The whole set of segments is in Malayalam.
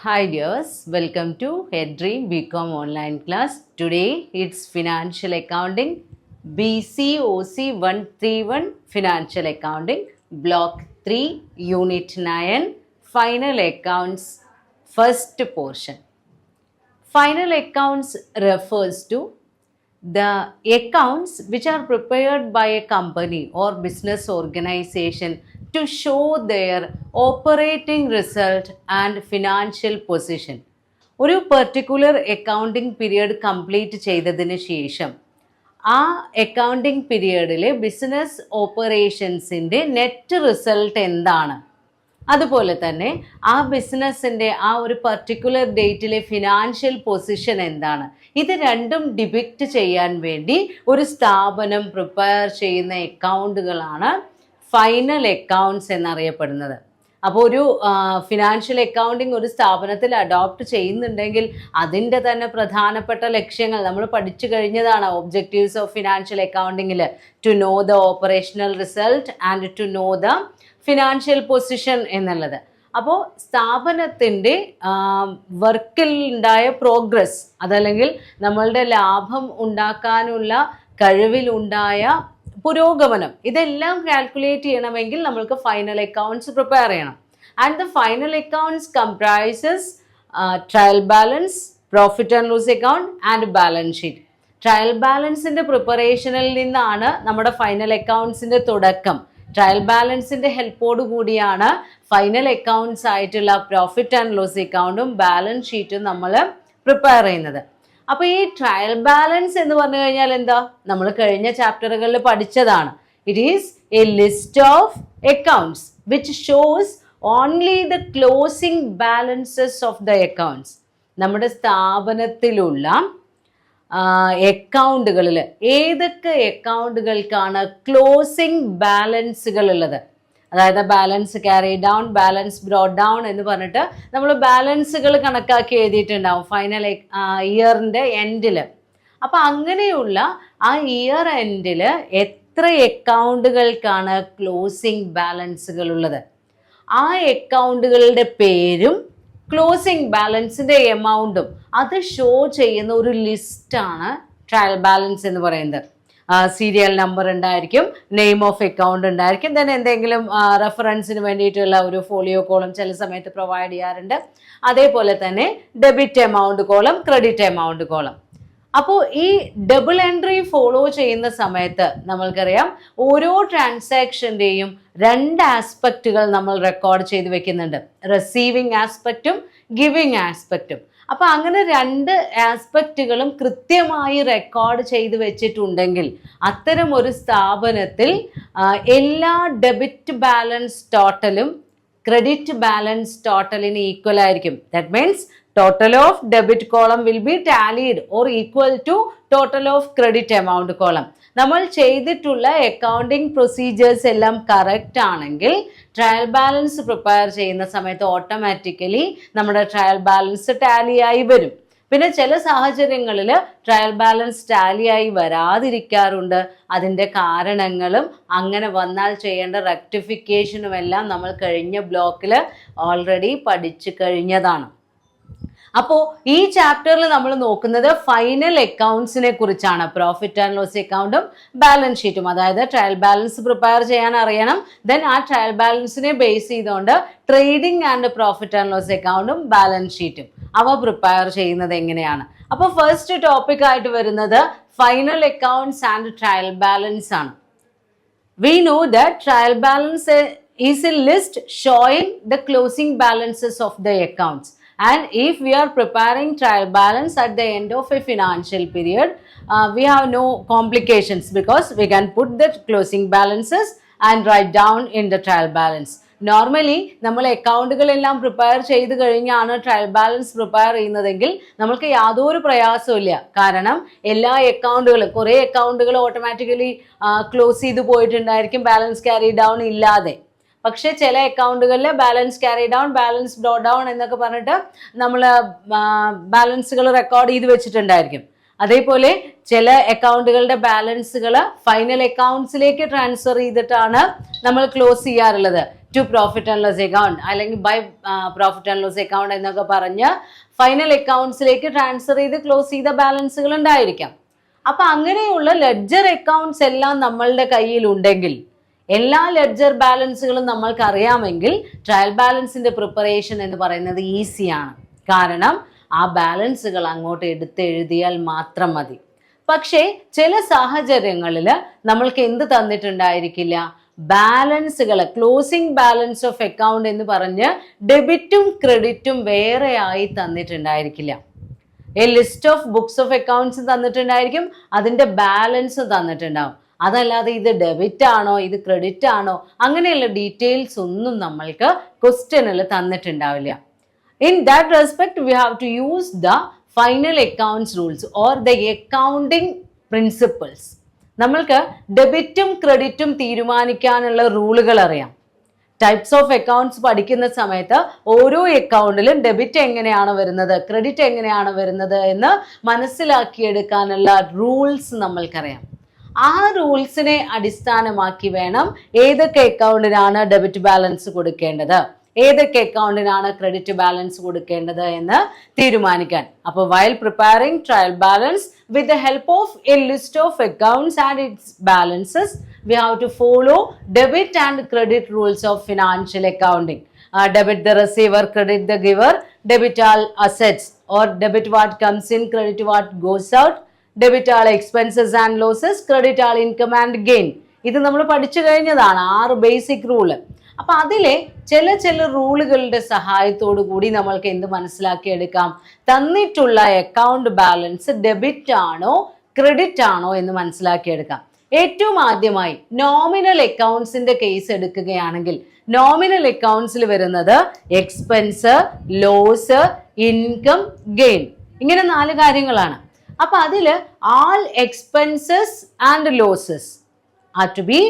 Hi dears, welcome to Headdream BCom online class. Today it's Financial Accounting BCOC 131 Financial Accounting Block 3 Unit 9 Final Accounts First Portion. Final accounts refers to the accounts which are prepared by a company or business organization to show their operating result and financial position. ഒരു പെർട്ടിക്കുലർ അക്കൗണ്ടിംഗ് പീരിയഡ് കംപ്ലീറ്റ് ചെയ്തതിന് ശേഷം ആ അക്കൗണ്ടിംഗ് പീരിയഡിലെ ബിസിനസ് ഓപ്പറേഷൻസിൻ്റെ നെറ്റ് റിസൾട്ട് എന്താണ്, അതുപോലെ തന്നെ ആ ബിസിനസ്സിൻ്റെ ആ ഒരു പർട്ടിക്കുലർ ഡേറ്റിലെ ഫിനാൻഷ്യൽ പൊസിഷൻ എന്താണ്, ഇത് രണ്ടും ഡിപിക്റ്റ് ചെയ്യാൻ വേണ്ടി ഒരു സ്ഥാപനം പ്രിപ്പയർ ചെയ്യുന്ന അക്കൗണ്ടുകളാണ് ഫൈനൽ അക്കൗണ്ട്സ് എന്നറിയപ്പെടുന്നത്. അപ്പോൾ ഒരു ഫിനാൻഷ്യൽ അക്കൗണ്ടിങ് ഒരു സ്ഥാപനത്തിൽ അഡോപ്റ്റ് ചെയ്യുന്നുണ്ടെങ്കിൽ അതിൻ്റെ തന്നെ പ്രധാനപ്പെട്ട ലക്ഷ്യങ്ങൾ നമ്മൾ പഠിച്ചു കഴിഞ്ഞതാണ്. ഒബ്ജക്റ്റീവ്സ് ഓഫ് ഫിനാൻഷ്യൽ അക്കൗണ്ടിങ്ങിൽ to know the operational result and to know the financial position എന്നുള്ളത്. അപ്പോൾ സ്ഥാപനത്തിൻ്റെ വർക്കിൽ ഉണ്ടായ പ്രോഗ്രസ്, അതല്ലെങ്കിൽ നമ്മളുടെ ലാഭം ഉണ്ടാക്കാനുള്ള കഴിവിലുണ്ടായ പുരോഗമനം, ഇതെല്ലാം കാൽക്കുലേറ്റ് ചെയ്യണമെങ്കിൽ നമ്മൾക്ക് ഫൈനൽ അക്കൗണ്ട്സ് പ്രിപ്പയർ ചെയ്യണം. And the final accounts comprises trial balance, profit and loss account and balance sheet. Trial ബാലൻസിൻ്റെ പ്രിപ്പറേഷനിൽ നിന്നാണ് നമ്മുടെ ഫൈനൽ അക്കൗണ്ട്സിൻ്റെ തുടക്കം. ട്രയൽ ബാലൻസിൻ്റെ ഹെൽപ്പോടു കൂടിയാണ് ഫൈനൽ അക്കൗണ്ട്സ് ആയിട്ടുള്ള പ്രോഫിറ്റ് ആൻഡ് ലോസ് അക്കൗണ്ടും ബാലൻസ് ഷീറ്റും നമ്മൾ പ്രിപ്പയർ ചെയ്യുന്നത്. അപ്പോൾ ഈ ട്രയൽ ബാലൻസ് എന്ന് പറഞ്ഞു കഴിഞ്ഞാൽ എന്താ, നമ്മൾ കഴിഞ്ഞ ചാപ്റ്ററുകളിൽ പഠിച്ചതാണ്. It is A list of accounts which shows only the closing balances of the accounts. നമ്മുടെ സ്ഥാപനത്തിലുള്ള അക്കൗണ്ടുകളിൽ ഏതൊക്കെ അക്കൗണ്ടുകൾക്കാണ് ക്ലോസിംഗ് ബാലൻസുകൾ ഉള്ളത്, അതായത് balance carry down, balance brought down എന്ന് പറഞ്ഞിട്ട് നമ്മൾ ബാലൻസുകൾ കണക്കാക്കി എഴുതിയിട്ടുണ്ടാവും ഫൈനൽ ഇയറിൻ്റെ എൻഡിൽ. അപ്പോൾ അങ്ങനെയുള്ള ആ ഇയർ എൻഡിൽ എത്ര അക്കൗണ്ടുകൾക്കാണ് ക്ലോസിംഗ് ബാലൻസുകൾ ഉള്ളത്, ആ അക്കൗണ്ടുകളുടെ പേരും ക്ലോസിംഗ് ബാലൻസിൻ്റെ എമൗണ്ടും അത് ഷോ ചെയ്യുന്ന ഒരു ലിസ്റ്റാണ് ട്രയൽ ബാലൻസ് എന്ന് പറയുന്നത്. സീരിയൽ നമ്പർ ഉണ്ടായിരിക്കും, നെയിം ഓഫ് അക്കൗണ്ട് ഉണ്ടായിരിക്കും, ദെൻ എന്തെങ്കിലും റെഫറൻസിന് വേണ്ടിയിട്ടുള്ള ഒരു ഫോളിയോ കോളം ചില സമയത്ത് പ്രൊവൈഡ് ചെയ്യാറുണ്ട്. അതേപോലെ തന്നെ debit amount column, credit amount column. അപ്പോൾ ഈ ഡബിൾ എൻട്രി ഫോളോ ചെയ്യുന്ന സമയത്ത് നമ്മൾക്കറിയാം ഓരോ ട്രാൻസാക്ഷൻ്റെയും രണ്ട് ആസ്പെക്റ്റുകൾ നമ്മൾ റെക്കോർഡ് ചെയ്ത് വെക്കുന്നുണ്ട്, റിസീവിങ് ആസ്പെക്റ്റും ഗിവിങ് ആസ്പെക്റ്റും. അപ്പോൾ അങ്ങനെ രണ്ട് ആസ്പെക്റ്റുകളും കൃത്യമായി റെക്കോർഡ് ചെയ്ത് വെച്ചിട്ടുണ്ടെങ്കിൽ അത്തരം ഒരു സ്ഥാപനത്തിൽ എല്ലാ ഡെബിറ്റ് ബാലൻസ് ടോട്ടലും ക്രെഡിറ്റ് ബാലൻസ് ടോട്ടലിന് ഈക്വൽ ആയിരിക്കും. That means total of debit column will be tallied or equal to total of credit amount column. നമ്മൾ ചെയ്തിട്ടുള്ള അക്കൗണ്ടിങ് പ്രൊസീജിയേഴ്സ് എല്ലാം കറക്റ്റ് ആണെങ്കിൽ ട്രയൽ ബാലൻസ് പ്രിപ്പയർ ചെയ്യുന്ന സമയത്ത് ഓട്ടോമാറ്റിക്കലി നമ്മുടെ ട്രയൽ ബാലൻസ് ടാലിയായി വരും. പിന്നെ ചില സാഹചര്യങ്ങളിൽ ട്രയൽ ബാലൻസ് ടാലിയായി വരാതിരിക്കാറുണ്ട്. അതിൻ്റെ കാരണങ്ങളും അങ്ങനെ വന്നാൽ ചെയ്യേണ്ട റെക്ടിഫിക്കേഷനും എല്ലാം നമ്മൾ കഴിഞ്ഞ ബ്ലോക്കിൽ ഓൾറെഡി പഠിച്ചു കഴിഞ്ഞതാണ്. അപ്പോൾ ഈ ചാപ്റ്ററിൽ നമ്മൾ നോക്കുന്നത് ഫൈനൽ അക്കൗണ്ട്സിനെ കുറിച്ചാണ്. പ്രോഫിറ്റ് ആൻഡ് ലോസ് അക്കൗണ്ടും ബാലൻസ് ഷീറ്റും, അതായത് ട്രയൽ ബാലൻസ് പ്രിപ്പയർ ചെയ്യാൻ അറിയണം. ദെൻ ആ ട്രയൽ ബാലൻസിനെ ബേസ് ചെയ്തുകൊണ്ട് trading and profit and loss അക്കൗണ്ടും ബാലൻസ് ഷീറ്റും അവ പ്രിപ്പയർ ചെയ്യുന്നത് എങ്ങനെയാണ്. അപ്പോൾ ഫസ്റ്റ് ടോപ്പിക് ആയിട്ട് വരുന്നത് final accounts and trial balance ആണ്. We know that trial balance is a list showing the closing balances of the accounts. And if we are preparing trial balance at the end of a financial period, we have no complications because we can put the closing balances and write down in the trial balance. Normally നമ്മൾ അക്കൗണ്ടുകളെല്ലാം പ്രിപ്പയർ ചെയ്ത് കഴിഞ്ഞാണ് ട്രയൽ ബാലൻസ് പ്രിപ്പയർ ചെയ്യുന്നതെങ്കിൽ നമ്മൾക്ക് യാതൊരു പ്രയാസവും ഇല്ല. കാരണം എല്ലാ അക്കൗണ്ടുകളും, കുറേ അക്കൗണ്ടുകൾ ഓട്ടോമാറ്റിക്കലി ക്ലോസ് ചെയ്ത് പോയിട്ടുണ്ടായിരിക്കും ബാലൻസ് ക്യാരി ഡൗൺ ഇല്ലാതെ. പക്ഷേ ചില അക്കൗണ്ടുകളിൽ balance carry down, balance brought down എന്നൊക്കെ പറഞ്ഞിട്ട് നമ്മൾ ബാലൻസുകൾ റെക്കോർഡ് ചെയ്ത് വെച്ചിട്ടുണ്ടായിരിക്കും. അതേപോലെ ചില അക്കൗണ്ടുകളുടെ ബാലൻസുകൾ ഫൈനൽ അക്കൗണ്ട്സിലേക്ക് ട്രാൻസ്ഫർ ചെയ്തിട്ടാണ് നമ്മൾ ക്ലോസ് ചെയ്യാറുള്ളത്. To profit and loss account അല്ലെങ്കിൽ by profit and loss account എന്നൊക്കെ പറഞ്ഞ് ഫൈനൽ അക്കൗണ്ട്സിലേക്ക് ട്രാൻസ്ഫർ ചെയ്ത് ക്ലോസ് ചെയ്ത ബാലൻസുകൾ ഉണ്ടായിരിക്കാം. അപ്പൊ അങ്ങനെയുള്ള ലെഡ്ജർ അക്കൗണ്ട്സ് എല്ലാം നമ്മളുടെ കയ്യിൽ ഉണ്ടെങ്കിൽ, എല്ലാ ലെഡ്ജർ ബാലൻസുകളും നമ്മൾക്ക് അറിയാമെങ്കിൽ ട്രയൽ ബാലൻസിന്റെ പ്രിപ്പറേഷൻ എന്ന് പറയുന്നത് ഈസിയാണ്. കാരണം ആ ബാലൻസുകൾ അങ്ങോട്ട് എടുത്തെഴുതിയാൽ മാത്രം മതി. പക്ഷേ ചില സാഹചര്യങ്ങളിൽ നമ്മൾക്ക് എന്ത് തന്നിട്ടുണ്ടായിരിക്കില്ല, ബാലൻസുകൾ, ക്ലോസിംഗ് ബാലൻസ് ഓഫ് അക്കൗണ്ട് എന്ന് പറഞ്ഞ് ഡെബിറ്റും ക്രെഡിറ്റും വേറെ ആയി തന്നിട്ടുണ്ടായിരിക്കില്ല. A list of books of accounts തന്നിട്ടുണ്ടായിരിക്കും, അതിൻ്റെ ബാലൻസ് തന്നിട്ടുണ്ടാവും. അതല്ലാതെ ഇത് ഡെബിറ്റ് ആണോ ഇത് ക്രെഡിറ്റ് ആണോ അങ്ങനെയുള്ള ഡീറ്റെയിൽസ് ഒന്നും നമ്മൾക്ക് ക്വസ്റ്റ്യനിൽ തന്നിട്ടുണ്ടാവില്ല. In that respect, we have to use the final accounts rules or the accounting principles. നമ്മൾക്ക് ഡെബിറ്റും ക്രെഡിറ്റും തീരുമാനിക്കാനുള്ള റൂളുകൾ അറിയാം. ടൈപ്സ് ഓഫ് അക്കൗണ്ട്സ് പഠിക്കുന്ന സമയത്ത് ഓരോ അക്കൗണ്ടിലും ഡെബിറ്റ് എങ്ങനെയാണ് വരുന്നത്, ക്രെഡിറ്റ് എങ്ങനെയാണ് വരുന്നത് എന്ന് മനസ്സിലാക്കിയെടുക്കാനുള്ള റൂൾസ് നമ്മൾക്കറിയാം. ആ റൂൾസിനെ അടിസ്ഥാനമാക്കി വേണം ഏതൊക്കെ അക്കൗണ്ടിനാണ് ഡെബിറ്റ് ബാലൻസ് കൊടുക്കേണ്ടത്, ഏതൊക്കെ അക്കൗണ്ടിനാണ് ക്രെഡിറ്റ് ബാലൻസ് കൊടുക്കേണ്ടത് എന്ന് തീരുമാനിക്കാൻ. അപ്പോൾ while preparing trial balance with the help of A list of accounts and it's balances we have to follow debit and credit rules of financial accounting. Debit the receiver, credit the giver, debit all assets or debit what comes in, credit what goes out, debit all expenses and losses, credit all income and gain. ഇത് നമ്മൾ പഠിച്ചു കഴിഞ്ഞതാണ് 6 ബേസിക് റൂള്. അപ്പൊ അതിലെ ചില റൂളുകളുടെ സഹായത്തോടു കൂടി നമ്മൾക്ക് എന്ത് മനസ്സിലാക്കിയെടുക്കാം, തന്നിട്ടുള്ള അക്കൗണ്ട് ബാലൻസ് ഡെബിറ്റ് ആണോ ക്രെഡിറ്റ് ആണോ എന്ന് മനസ്സിലാക്കിയെടുക്കാം. ഏറ്റവും ആദ്യമായി നോമിനൽ അക്കൗണ്ട്സിന്റെ കേസ് എടുക്കുകയാണെങ്കിൽ നോമിനൽ അക്കൗണ്ട്സിൽ വരുന്നത് എക്സ്പെൻസ്, ലോസ്, ഇൻകം, ഗെയിൻ, ഇങ്ങനെ 4 കാര്യങ്ങളാണ്. അപ്പൊ അതില് all expenses and losses are to be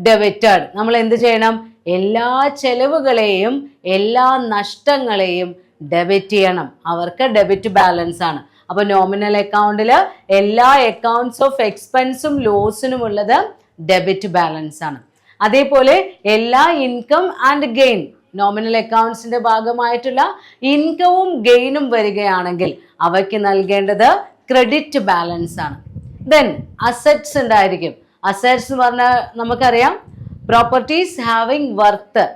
debited. നമ്മൾ എന്ത് ചെയ്യണം, എല്ലാ ചെലവുകളെയും എല്ലാ നഷ്ടങ്ങളെയും ഡെബിറ്റ് ചെയ്യണം. അവർക്ക് ഡെബിറ്റ് ബാലൻസ് ആണ്. അപ്പൊ നോമിനൽ അക്കൗണ്ടിൽ എല്ലാ അക്കൗണ്ട്സ് ഓഫ് എക്സ്പെൻസും ലോസിനും ഉള്ളത് ഡെബിറ്റ് ബാലൻസ് ആണ്. അതേപോലെ എല്ലാ ഇൻകം ആൻഡ് ഗെയിൻ, നോമിനൽ അക്കൗണ്ട്സിന്റെ ഭാഗമായിട്ടുള്ള ഇൻകവും ഗെയിനും വരികയാണെങ്കിൽ അവയ്ക്ക് നൽകേണ്ടത് ക്രെഡിറ്റ് ബാലൻസ് ആണ്. ദെൻ അസറ്റ്സ് ഉണ്ടായിരിക്കും. അസറ്റ്സ് എന്ന് പറഞ്ഞാൽ നമുക്കറിയാം പ്രോപ്പർട്ടീസ് ഹാവിങ് വർത്ത്,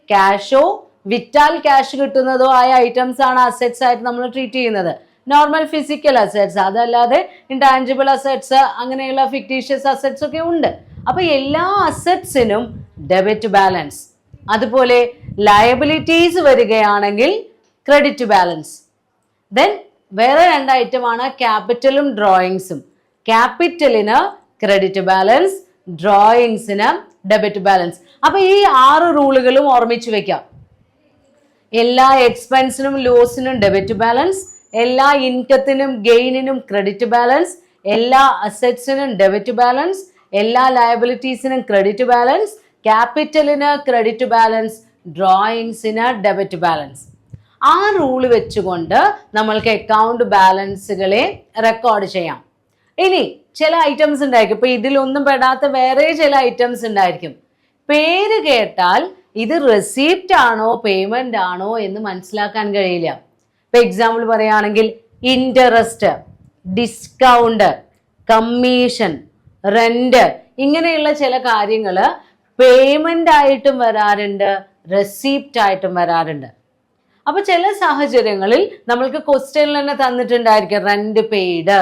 ക്യാഷോ വിറ്റാൽ ക്യാഷ് കിട്ടുന്നതോ ആയ ഐറ്റംസ് ആണ് അസറ്റ്സ് ആയിട്ട് നമ്മൾ ട്രീറ്റ് ചെയ്യുന്നത്. നോർമൽ ഫിസിക്കൽ അസറ്റ്സ്, അതല്ലാതെ ഇൻടാഞ്ചിബിൾ അസറ്റ്സ്, അങ്ങനെയുള്ള ഫിക്ടീഷ്യസ് അസറ്റ്സ് ഒക്കെ ഉണ്ട്. അപ്പൊ എല്ലാ അസറ്റ്സിനും ഡെബിറ്റ് ബാലൻസ്. അതുപോലെ ലയബിലിറ്റീസ് വരികയാണെങ്കിൽ ക്രെഡിറ്റ് ബാലൻസ്. ദെൻ വേറെ 2 ഐറ്റമാണ് ക്യാപിറ്റലും ഡ്രോയിങ്സും. ക്യാപിറ്റലിന് ക്രെഡിറ്റ് ബാലൻസ്, ഡ്രോയിങ്സിന് ഡെബിറ്റ് ബാലൻസ്. അപ്പൊ ഈ 6 റൂളുകളും ഓർമ്മിച്ചു വെക്കാം. എല്ലാ എക്സ്പെൻസിനും ലോസിനും ഡെബിറ്റ് ബാലൻസ്, എല്ലാ ഇൻകത്തിനും ഗെയിനിനും ക്രെഡിറ്റ് ബാലൻസ്, എല്ലാ അസറ്റ്സിനും ഡെബിറ്റ് ബാലൻസ്, എല്ലാ ലയബിലിറ്റീസിനും ക്രെഡിറ്റ് ബാലൻസ്, ക്യാപിറ്റലിന് ക്രെഡിറ്റ് ബാലൻസ്, ഡ്രോയിങ്സിന് ഡെബിറ്റ് ബാലൻസ്. ആ റൂള് വെച്ചുകൊണ്ട് നമ്മൾക്ക് അക്കൗണ്ട് ബാലൻസുകളെ റെക്കോർഡ് ചെയ്യാം. ഇനി ചില ഐറ്റംസ് ഉണ്ടായിരിക്കും, ഇപ്പൊ ഇതിലൊന്നും പെടാത്ത വേറെ ചില ഐറ്റംസ് ഉണ്ടായിരിക്കും. പേര് കേട്ടാൽ ഇത് റെസീപ്റ്റ് ആണോ പേയ്മെന്റ് ആണോ എന്ന് മനസ്സിലാക്കാൻ കഴിയില്ല. ഇപ്പൊ എക്സാമ്പിൾ പറയുകയാണെങ്കിൽ ഇൻട്രസ്റ്റ്, ഡിസ്കൗണ്ട്, കമ്മീഷൻ, റെന്റ്, ഇങ്ങനെയുള്ള ചില കാര്യങ്ങൾ പേയ്മെന്റ് ആയിട്ടും വരാറുണ്ട്, റെസീപ്റ്റ് ആയിട്ടും വരാറുണ്ട്. അപ്പൊ ചില സാഹചര്യങ്ങളിൽ നമ്മൾക്ക് ക്വസ്റ്റ്യനിൽ തന്നെ തന്നിട്ടുണ്ടായിരിക്കും റെന്റ് പെയ്ഡ്,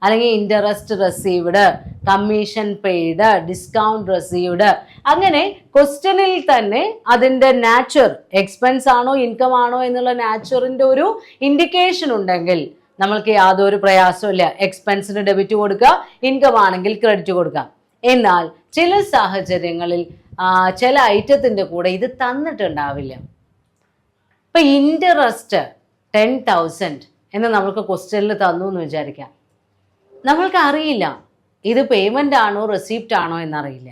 അല്ലെങ്കിൽ interest received, commission paid, discount received. അങ്ങനെ ക്വസ്റ്റ്യനിൽ തന്നെ അതിൻ്റെ നാച്ചർ, എക്സ്പെൻസ് ആണോ ഇൻകം ആണോ എന്നുള്ള നാച്ചറിൻ്റെ ഒരു ഇൻഡിക്കേഷൻ ഉണ്ടെങ്കിൽ നമ്മൾക്ക് യാതൊരു പ്രയാസവും ഇല്ല. എക്സ്പെൻസിന് ഡെബിറ്റ് കൊടുക്കുക, ഇൻകം ആണെങ്കിൽ ക്രെഡിറ്റ് കൊടുക്കാം. എന്നാൽ ചില സാഹചര്യങ്ങളിൽ ചില ഐറ്റത്തിൻ്റെ കൂടെ ഇത് തന്നിട്ടുണ്ടാവില്ല. ഇപ്പൊ ഇൻട്രസ്റ്റ് 10,000 എന്ന് നമ്മൾക്ക് ക്വസ്റ്റ്യനിൽ തന്നു എന്ന് വിചാരിക്കാം. നമ്മൾക്ക് അറിയില്ല ഇത് പേയ്മെന്റ് ആണോ റെസിപ്റ്റ് ആണോ എന്നറിയില്ല.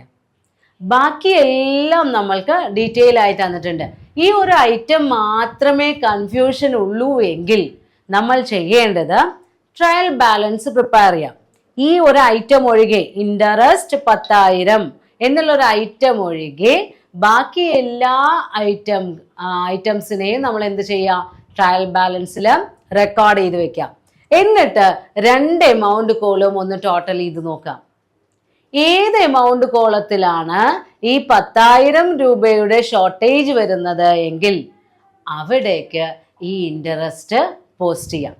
ബാക്കി എല്ലാം നമ്മൾക്ക് ഡീറ്റെയിൽ ആയിട്ട് തന്നിട്ടുണ്ട്. ഈ ഒരു ഐറ്റം മാത്രമേ കൺഫ്യൂഷൻ ഉള്ളൂ എങ്കിൽ നമ്മൾ ചെയ്യേണ്ടത് ട്രയൽ ബാലൻസ് പ്രിപ്പയർ ചെയ്യാം. ഈ ഒരു ഐറ്റം ഒഴികെ, ഇൻട്രസ്റ്റ് 10,000 എന്നുള്ളൊരു ഐറ്റം ഒഴികെ ബാക്കി എല്ലാ ഐറ്റംസിനെയും നമ്മൾ എന്ത് ചെയ്യുക, ട്രയൽ ബാലൻസിൽ റെക്കോർഡ് ചെയ്ത് വെക്കാം. എന്നിട്ട് 2 എമൗണ്ട് കോളും ഒന്ന് ടോട്ടൽ ചെയ്ത് നോക്കാം. ഏത് എമൗണ്ട് കോളത്തിലാണ് ഈ 10,000 രൂപയുടെ ഷോർട്ടേജ് വരുന്നത് എങ്കിൽ അവിടേക്ക് ഈ ഇൻട്രസ്റ്റ് പോസ്റ്റ് ചെയ്യാം.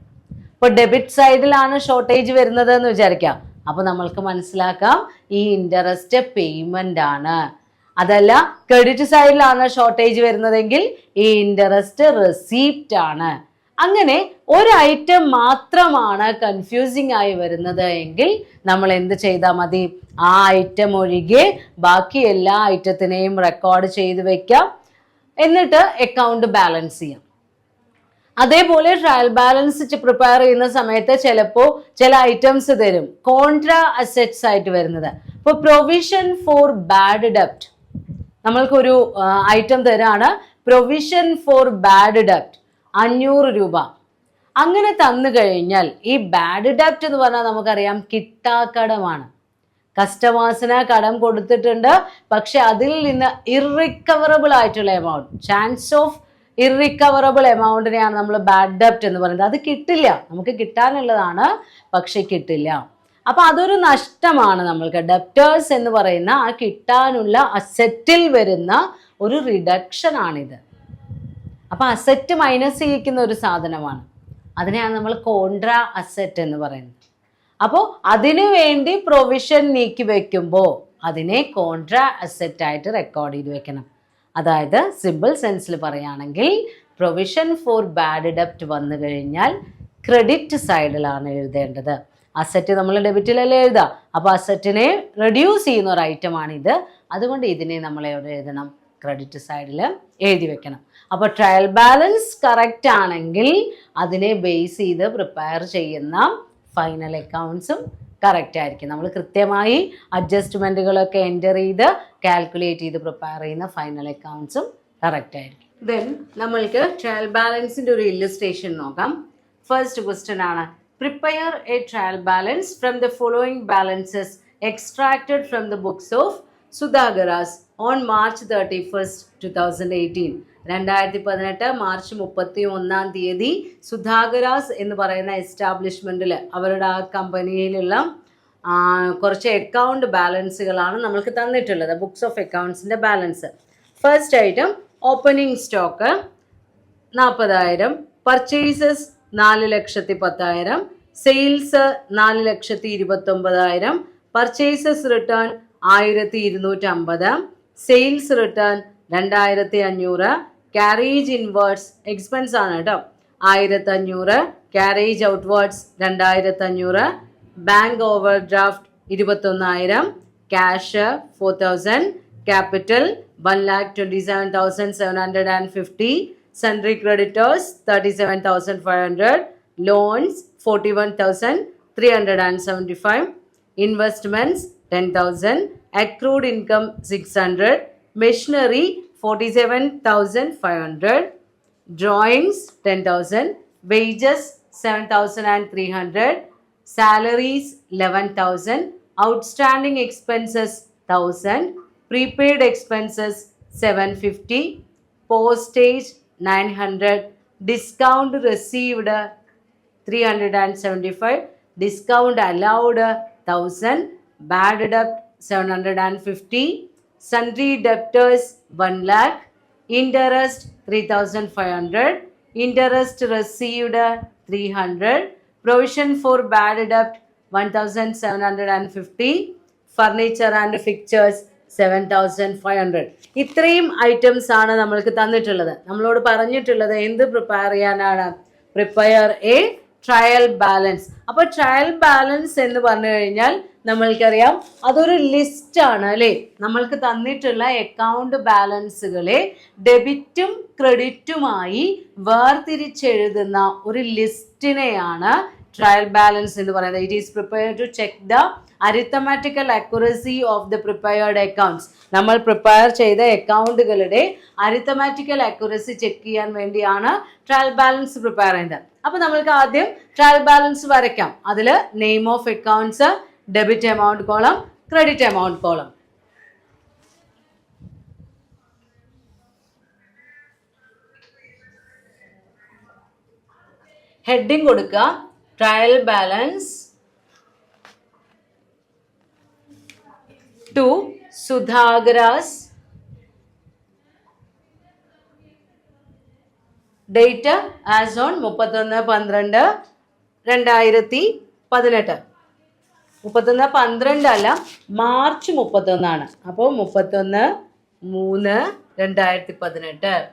ഇപ്പോൾ ഡെബിറ്റ് സൈഡിലാണ് ഷോർട്ടേജ് വരുന്നത് എന്ന് വിചാരിക്കാം. അപ്പോൾ നമ്മൾക്ക് മനസ്സിലാക്കാം ഈ ഇൻട്രസ്റ്റ് പേയ്മെന്റ് ആണ്. അതല്ല ക്രെഡിറ്റ് സൈഡിലാണ് ഷോർട്ടേജ് വരുന്നതെങ്കിൽ ഈ ഇൻട്രസ്റ്റ് റെസീപ്റ്റ് ആണ്. അങ്ങനെ ഒരു ഐറ്റം മാത്രമാണ് കൺഫ്യൂസിങ് ആയി വരുന്നത് എങ്കിൽ നമ്മൾ എന്ത് ചെയ്താൽ മതി, ആ ഐറ്റം ഒഴികെ ബാക്കി എല്ലാ ഐറ്റത്തിനെയും റെക്കോർഡ് ചെയ്ത് വെക്കാം. എന്നിട്ട് അക്കൗണ്ട് ബാലൻസ് ചെയ്യാം. അതേപോലെ ട്രയൽ ബാലൻസ് പ്രിപ്പയർ ചെയ്യുന്ന സമയത്ത് ചിലപ്പോൾ ചില ഐറ്റംസ് തരും കോൺട്രാ അസെറ്റ്സ് ആയിട്ട് വരുന്നത്. ഇപ്പോൾ പ്രൊവിഷൻ ഫോർ ബാഡ് ഡെപ്റ്റ്, നമ്മൾക്കൊരു ഐറ്റം തരാണ് പ്രൊവിഷൻ ഫോർ ബാഡ് ഡെപ്റ്റ് 500 രൂപ. അങ്ങനെ തന്നു കഴിഞ്ഞാൽ ഈ ബാഡ് ഡെപ്റ്റ് എന്ന് പറഞ്ഞാൽ നമുക്കറിയാം കിട്ടാക്കടമാണ്. കസ്റ്റമേഴ്സിന് കടം കൊടുത്തിട്ടുണ്ട്, പക്ഷെ അതിൽ നിന്ന് ഇറിക്കവറബിൾ ആയിട്ടുള്ള എമൗണ്ട്, ചാൻസ് ഓഫ് ഇറിക്കവറബിൾ എമൗണ്ടിനെയാണ് നമ്മൾ ബാഡ് ഡെപ്റ്റ് എന്ന് പറയുന്നത്. അത് കിട്ടില്ല, നമുക്ക് കിട്ടാനുള്ളതാണ് പക്ഷെ കിട്ടില്ല. അപ്പൊ അതൊരു നഷ്ടമാണ് നമ്മൾക്ക്. ഡെപ്റ്റേഴ്സ് എന്ന് പറയുന്ന ആ കിട്ടാനുള്ള അസെറ്റിൽ വരുന്ന ഒരു റിഡക്ഷൻ ആണിത്. അപ്പൊ അസെറ്റ് മൈനസ് ചെയ്യിക്കുന്ന ഒരു സാധനമാണ്. അതിനെയാണ് നമ്മൾ കോൺട്രാ അസെറ്റ് എന്ന് പറയുന്നത്. അപ്പോൾ അതിനു വേണ്ടി പ്രൊവിഷൻ നീക്കി വെക്കുമ്പോൾ അതിനെ കോൺട്രാ അസെറ്റ് ആയിട്ട് റെക്കോർഡ് ചെയ്ത് വെക്കണം. അതായത് സിമ്പിൾ സെൻസിൽ പറയുകയാണെങ്കിൽ പ്രൊവിഷൻ ഫോർ ബാഡ് ഡെപ്റ്റ് വന്നു കഴിഞ്ഞാൽ ക്രെഡിറ്റ് സൈഡിലാണ് എഴുതേണ്ടത്. അസെറ്റ് നമ്മൾ ഡെബിറ്റിലല്ലേ എഴുതുക. അപ്പോൾ അസെറ്റിനെ റെഡ്യൂസ് ചെയ്യുന്ന ഒരു ഐറ്റമാണിത്. അതുകൊണ്ട് ഇതിനെ നമ്മൾ എവിടെ എഴുതണം, ക്രെഡിറ്റ് സൈഡിൽ എഴുതി വെക്കണം. അപ്പോൾ ട്രയൽ ബാലൻസ് കറക്റ്റ് ആണെങ്കിൽ അതിനെ ബേസ് ചെയ്ത് പ്രിപ്പയർ ചെയ്യുന്ന ഫൈനൽ അക്കൗണ്ട്സും കറക്റ്റ് ആയിരിക്കും. നമ്മൾ കൃത്യമായി അഡ്ജസ്റ്റ്മെൻറ്റുകളൊക്കെ എൻ്റർ ചെയ്ത് കാൽക്കുലേറ്റ് ചെയ്ത് പ്രിപ്പയർ ചെയ്യുന്ന ഫൈനൽ അക്കൗണ്ട്സും കറക്റ്റ് ആയിരിക്കും. ദെൻ നമ്മൾക്ക് ട്രയൽ ബാലൻസിൻ്റെ ഒരു ഇല്ലുസ്ട്രേഷൻ നോക്കാം. ഫസ്റ്റ് ക്വസ്റ്റ്യൻ ആണ്, prepare a trial balance from the following balances extracted from the books of Sudhakaras on March 31st, 2018. 2018 March 31 Sudhakaras എന്ന് പറയുന്ന എസ്റ്റാബ്ലിഷ്മെൻറ്റിൽ അവരുടെ ആ കമ്പനിയിലുള്ള കുറച്ച് അക്കൗണ്ട് ബാലൻസുകളാണ് നമ്മൾക്ക് തന്നിട്ടുള്ളത്. ബുക്സ് ഓഫ് അക്കൗണ്ട്സിൻ്റെ balance. First item opening stock 40,000, purchases 4,10,000, sales 4,29,000, purchases return 1,250, sales return 2,500, carriage inwards expense ആണ് കേട്ടോ 1,500, carriage outwards 2,500, bank overdraft 21,000, cash 4,000, capital 1,27,750, sundry creditors 37,500, loans 41,375, investments 10,000, accrued income 600, machinery 47,500, drawings 10,000, wages 7,300, salaries 11,000, outstanding expenses 1,000, prepaid expenses 750, postage 900, discount received 375, discount allowed 1,000, bad debt 750, sundry debtors 1 lakh, interest 3,500, interest received 300, provision for bad debt 1,750, furniture and fixtures 7,500. ഇത്രയും ഐറ്റംസ് ആണ് നമ്മൾക്ക് തന്നിട്ടുള്ളത്. നമ്മളോട് പറഞ്ഞിട്ടുള്ളത് എന്ത് പ്രിപ്പയർ ചെയ്യാനാണ്, പ്രിപ്പയർ എ ട്രയൽ ബാലൻസ്. അപ്പോൾ ട്രയൽ ബാലൻസ് എന്ന് പറഞ്ഞു കഴിഞ്ഞാൽ നമ്മൾക്കറിയാം അതൊരു ലിസ്റ്റ് ആണ് അല്ലേ. നമ്മൾക്ക് തന്നിട്ടുള്ള അക്കൗണ്ട് ബാലൻസുകളെ ഡെബിറ്റും ക്രെഡിറ്റുമായി വേർതിരിച്ചെഴുതുന്ന ഒരു ലിസ്റ്റിനെയാണ് ട്രയൽ ബാലൻസ് എന്ന് പറയുന്നത്. It is prepared to check the arithmetical accuracy of the prepared accounts. നമ്മൾ പ്രിപ്പയർ ചെയ്ത അക്കൗണ്ടുകളുടെ അരിത്തമാറ്റിക്കൽ അക്യുറസി ചെക്ക് ചെയ്യാൻ വേണ്ടിയാണ് ട്രയൽ ബാലൻസ് പ്രിപ്പയർ ചെയ്യുന്നത്. അപ്പോൾ നമ്മൾക്ക് ആദ്യം ട്രയൽ ബാലൻസ് വരയ്ക്കാം. അതിൽ name of accounts, debit amount column, credit amount column. Heading കൊടുക്കുക trial balance to Sudhakaras date as on 31/12/2018. 31/12 അല്ല, മാർച്ച് 31 അപ്പോൾ 31/3/2018.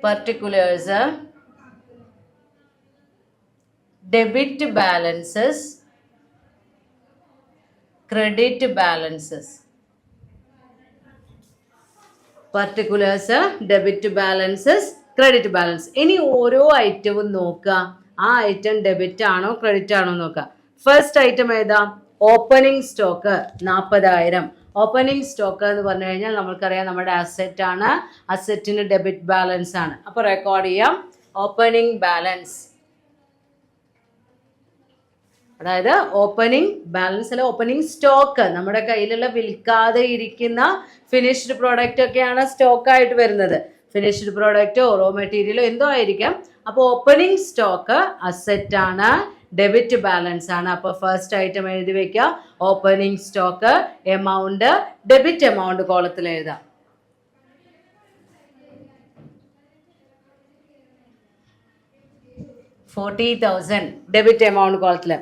Particulars, debit balances, credit balances. Particulars, debit balances, credit balance. ഇനി ഓരോ ഐറ്റവും നോക്കുക, ആ ഐറ്റം ഡെബിറ്റ് ആണോ ക്രെഡിറ്റ് ആണോ നോക്കുക. ഫസ്റ്റ് ഐറ്റം ഏതാ? Opening stock 40,000. ഓപ്പണിംഗ് സ്റ്റോക്ക് എന്ന് പറഞ്ഞു കഴിഞ്ഞാൽ നമ്മൾക്കറിയാം നമ്മുടെ അസറ്റ് ആണ്, അസറ്റിന് ഡെബിറ്റ് ബാലൻസ് ആണ്. അപ്പോൾ റെക്കോർഡ് ചെയ്യാം ഓപ്പണിംഗ് ബാലൻസ്. അതായത് ഓപ്പണിംഗ് ബാലൻസ് അല്ല, ഓപ്പണിംഗ് സ്റ്റോക്ക്. നമ്മുടെ കയ്യിലുള്ള വിൽക്കാതെ ഇരിക്കുന്ന ഫിനിഷ്ഡ് പ്രോഡക്റ്റ് ഒക്കെയാണ് സ്റ്റോക്കായിട്ട് വരുന്നത്. ഫിനിഷ്ഡ് പ്രോഡക്റ്റോ റോ മെറ്റീരിയലോ എന്തോ ആയിരിക്കാം. അപ്പോൾ ഓപ്പണിംഗ് സ്റ്റോക്ക് അസറ്റ് ആണ്, ഡെബിറ്റ് ബാലൻസ് ആണ്. അപ്പോൾ ഫസ്റ്റ് ഐറ്റം എഴുതി വെക്കുക opening stock, amount debit amount കോളത്തിൽ എഴുതാം. $40,000 ഡെബിറ്റ് എമൗണ്ട് കോളത്തിൽ.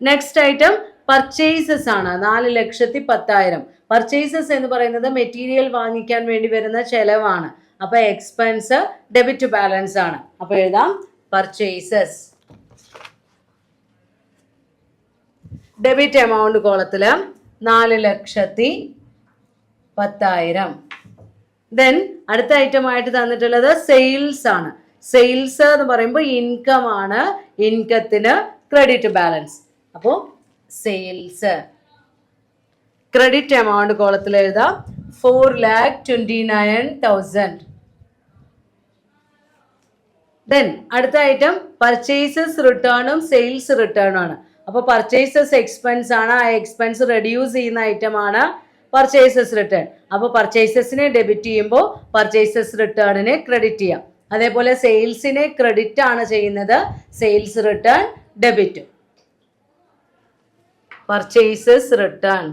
നെക്സ്റ്റ് ഐറ്റം പർച്ചേസസ് ആണ്, 4,10,000. പർച്ചേസസ് എന്ന് പറയുന്നത് മെറ്റീരിയൽ വാങ്ങിക്കാൻ വേണ്ടി വരുന്ന ചെലവാണ്. അപ്പോൾ എക്സ്പെൻസ് ഡെബിറ്റ് ബാലൻസ് ആണ്. അപ്പോൾ എഴുതാം പർച്ചേസസ് ഡെബിറ്റ് എമൗണ്ട് കോളത്തിൽ 4,10,000. ദെൻ അടുത്ത ഐറ്റം ആയിട്ട് തന്നിട്ടുള്ളത് സെയിൽസ് ആണ്. സെയിൽസ് എന്ന് പറയുമ്പോൾ ഇൻകം ആണ്, ഇൻകത്തിന് ക്രെഡിറ്റ് ബാലൻസ്. അപ്പോൾ സെയിൽസ് ക്രെഡിറ്റ് എമൗണ്ട് കോളത്തിൽ എഴുതാം 4,29,000. ദെൻ അടുത്ത ഐറ്റം പർച്ചേസസ് റിട്ടേണും സെയിൽസ് റിട്ടേണും ആണ്. അപ്പോൾ പർച്ചേസസ് എക്സ്പെൻസ് ആണ്, ആ എക്സ്പെൻസ് റെഡ്യൂസ് ചെയ്യുന്ന ഐറ്റം ആണ് പർച്ചേസസ് റിട്ടേൺ. അപ്പോൾ പർച്ചേസസിനെ ഡെബിറ്റ് ചെയ്യുമ്പോൾ പർച്ചേസസ് റിട്ടേണിനെ ക്രെഡിറ്റ് ചെയ്യാം. അതേപോലെ സെയിൽസിനെ ക്രെഡിറ്റ് ആണ് ചെയ്യുന്നത്, sales return debit. Purchases return.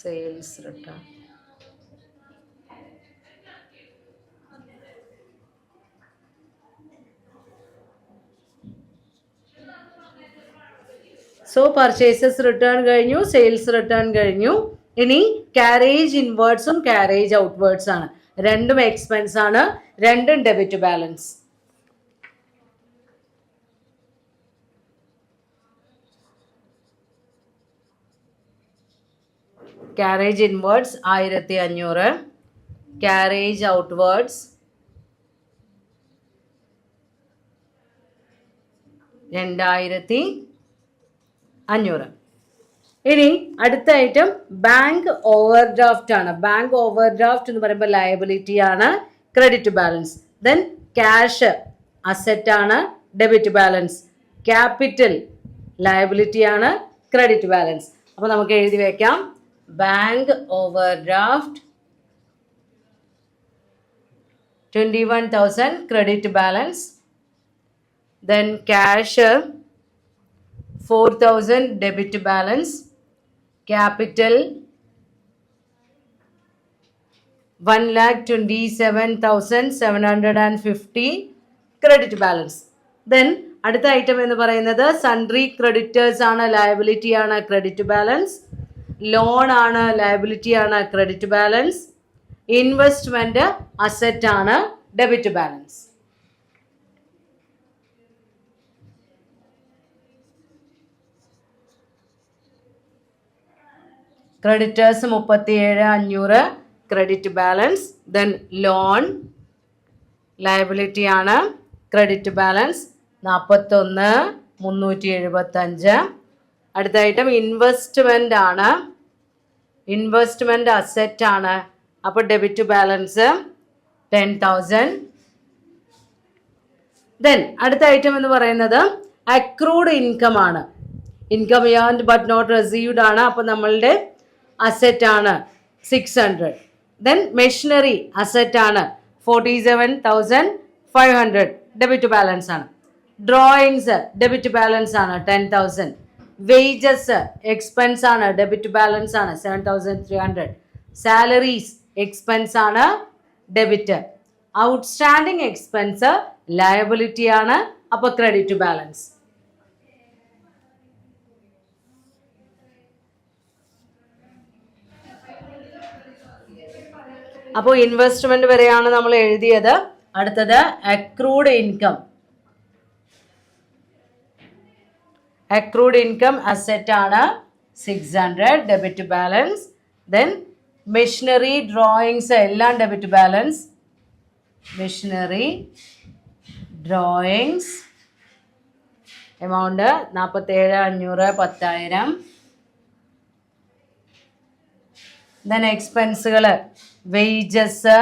Sales return. So purchases return കഴിഞ്ഞു, സെയിൽസ് റിട്ടേൺ കഴിഞ്ഞു. ഇനി ക്യാരേജ് ഇൻവേർഡ്സും ക്യാരേജ് ഔട്ട്വേർഡ്സ് ആണ്. രണ്ടും എക്സ്പെൻസ് ആണ്, രണ്ടും debit balance. Carriage inwards 1,500, carriage outwards 2,500. ഇനി അടുത്ത ഐറ്റം ബാങ്ക് ഓവർ ഡ്രാഫ്റ്റ് ആണ്. ബാങ്ക് ഓവർ ഡ്രാഫ്റ്റ് എന്ന് പറയുമ്പോൾ ലയബിലിറ്റി ആണ്, credit balance. Then cash asset ആണ്, ഡെബിറ്റ് ബാലൻസ്. ക്യാപിറ്റൽ ലയബിലിറ്റി ആണ്, ക്രെഡിറ്റ് ബാലൻസ്. അപ്പോൾ നമുക്ക് എഴുതി വെക്കാം bank overdraft 21,000 credit balance. Then cash 4,000 debit balance. Capital 1,27,750 credit balance. Then അടുത്ത ഐറ്റം എന്ന് പറയുന്നത് സൺട്രി ക്രെഡിറ്റേഴ്സ് ആണ്, ലയബിലിറ്റി ആണ്, ക്രെഡിറ്റ് ബാലൻസ്. ലോൺ ആണ്, ലയബിലിറ്റി ആണ്, ക്രെഡിറ്റ് ബാലൻസ്. ഇൻവെസ്റ്റ്മെന്റ് അസറ്റ് ആണ്, debit balance. Creditors 37,500 credit balance. Then loan liability ആണ്, ക്രെഡിറ്റ് ബാലൻസ് 41,375. അടുത്ത ഐറ്റം ഇൻവെസ്റ്റ്മെന്റ് ആണ്. ഇൻവെസ്റ്റ്മെന്റ് അസെറ്റ് ആണ്. അപ്പോൾ ഡെബിറ്റ് ബാലൻസ് 10,000. ദെൻ അടുത്ത ഐറ്റം എന്ന് പറയുന്നത് അക്രൂഡ് ഇൻകം ആണ്. Income earned but not received ആണ്. അപ്പോൾ നമ്മളുടെ അസെറ്റ് ആണ് 600. ദെൻ മെഷീനറി അസെറ്റ് ആണ് 47,500 ഡെബിറ്റ് ബാലൻസ് ആണ്. ഡ്രോയിങ്സ് ഡെബിറ്റ് ബാലൻസ് ആണ് 10,000. വേജസ് എക്സ്പെൻസ് ആണ് ഡെബിറ്റ് ബാലൻസ് ആണ് 7,300. സാലറീസ് എക്സ്പെൻസ് ആണ് ഡെബിറ്റ്. ഔട്ട്സ്റ്റാൻഡിങ് എക്സ്പെൻസ് ലയബിലിറ്റി ആണ്. അപ്പോൾ ക്രെഡിറ്റ് ബാലൻസ്. അപ്പോൾ ഇൻവെസ്റ്റ്മെന്റ് വരെയാണ് നമ്മൾ എഴുതിയത്. അടുത്തത് accrued income. Accrued income asset ആണ് 600 debit balance. Then machinery drawings എല്ലാം debit balance. Machinery drawings amount 47,500 10,000. Then എക്സ്പെൻസുകൾ വേജസ്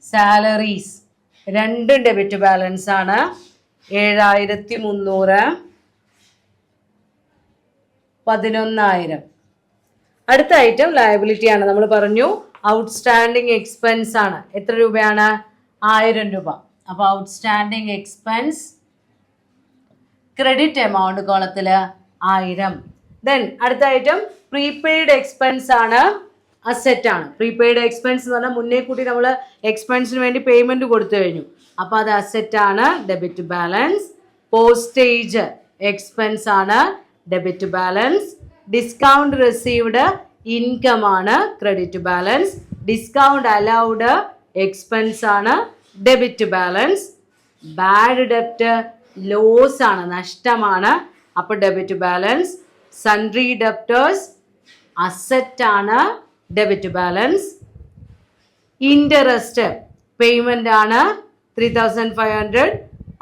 സാലറീസ് രണ്ടും ഡെബിറ്റ് ബാലൻസ് ആണ് 7,300 11,000. അടുത്ത ഐറ്റം ലയബിലിറ്റി ആണ്. നമ്മൾ പറഞ്ഞു ഔട്ട്സ്റ്റാൻഡിങ് എക്സ്പെൻസ് ആണ്. എത്ര രൂപയാണ്? 1000 രൂപ. അപ്പോൾ ഔട്ട്സ്റ്റാൻഡിങ് എക്സ്പെൻസ് ക്രെഡിറ്റ് എമൗണ്ട് കോളത്തിൽ 1000. ദെൻ അടുത്ത ഐറ്റം പ്രീപെയ്ഡ് എക്സ്പെൻസ് ആണ്. അസെറ്റ് ആണ്. പ്രീപെയ്ഡ് എക്സ്പെൻസ് എന്ന് പറഞ്ഞാൽ മുന്നേ കൂട്ടി നമ്മൾ എക്സ്പെൻസിന് വേണ്ടി പേയ്മെന്റ് കൊടുത്തു കഴിഞ്ഞു. അപ്പോൾ അത് അസെറ്റ് ആണ് ഡെബിറ്റ് ബാലൻസ്. പോസ്റ്റേജ് എക്സ്പെൻസ് ആണ് debit balance. Discount received income ആണ് credit balance. Discount allowed expense ആണ് ഡെബിറ്റ് ബാലൻസ്. ബാഡ് ഡെപ്റ്റ് ലോസ് ആണ്, നഷ്ടമാണ്. അപ്പോൾ debit balance. Sundry debtors asset ആണ് ഡെബിറ്റ് ബാലൻസ്. ഇൻട്രസ്റ്റ് പേയ്മെന്റ് ആണ് 3,500.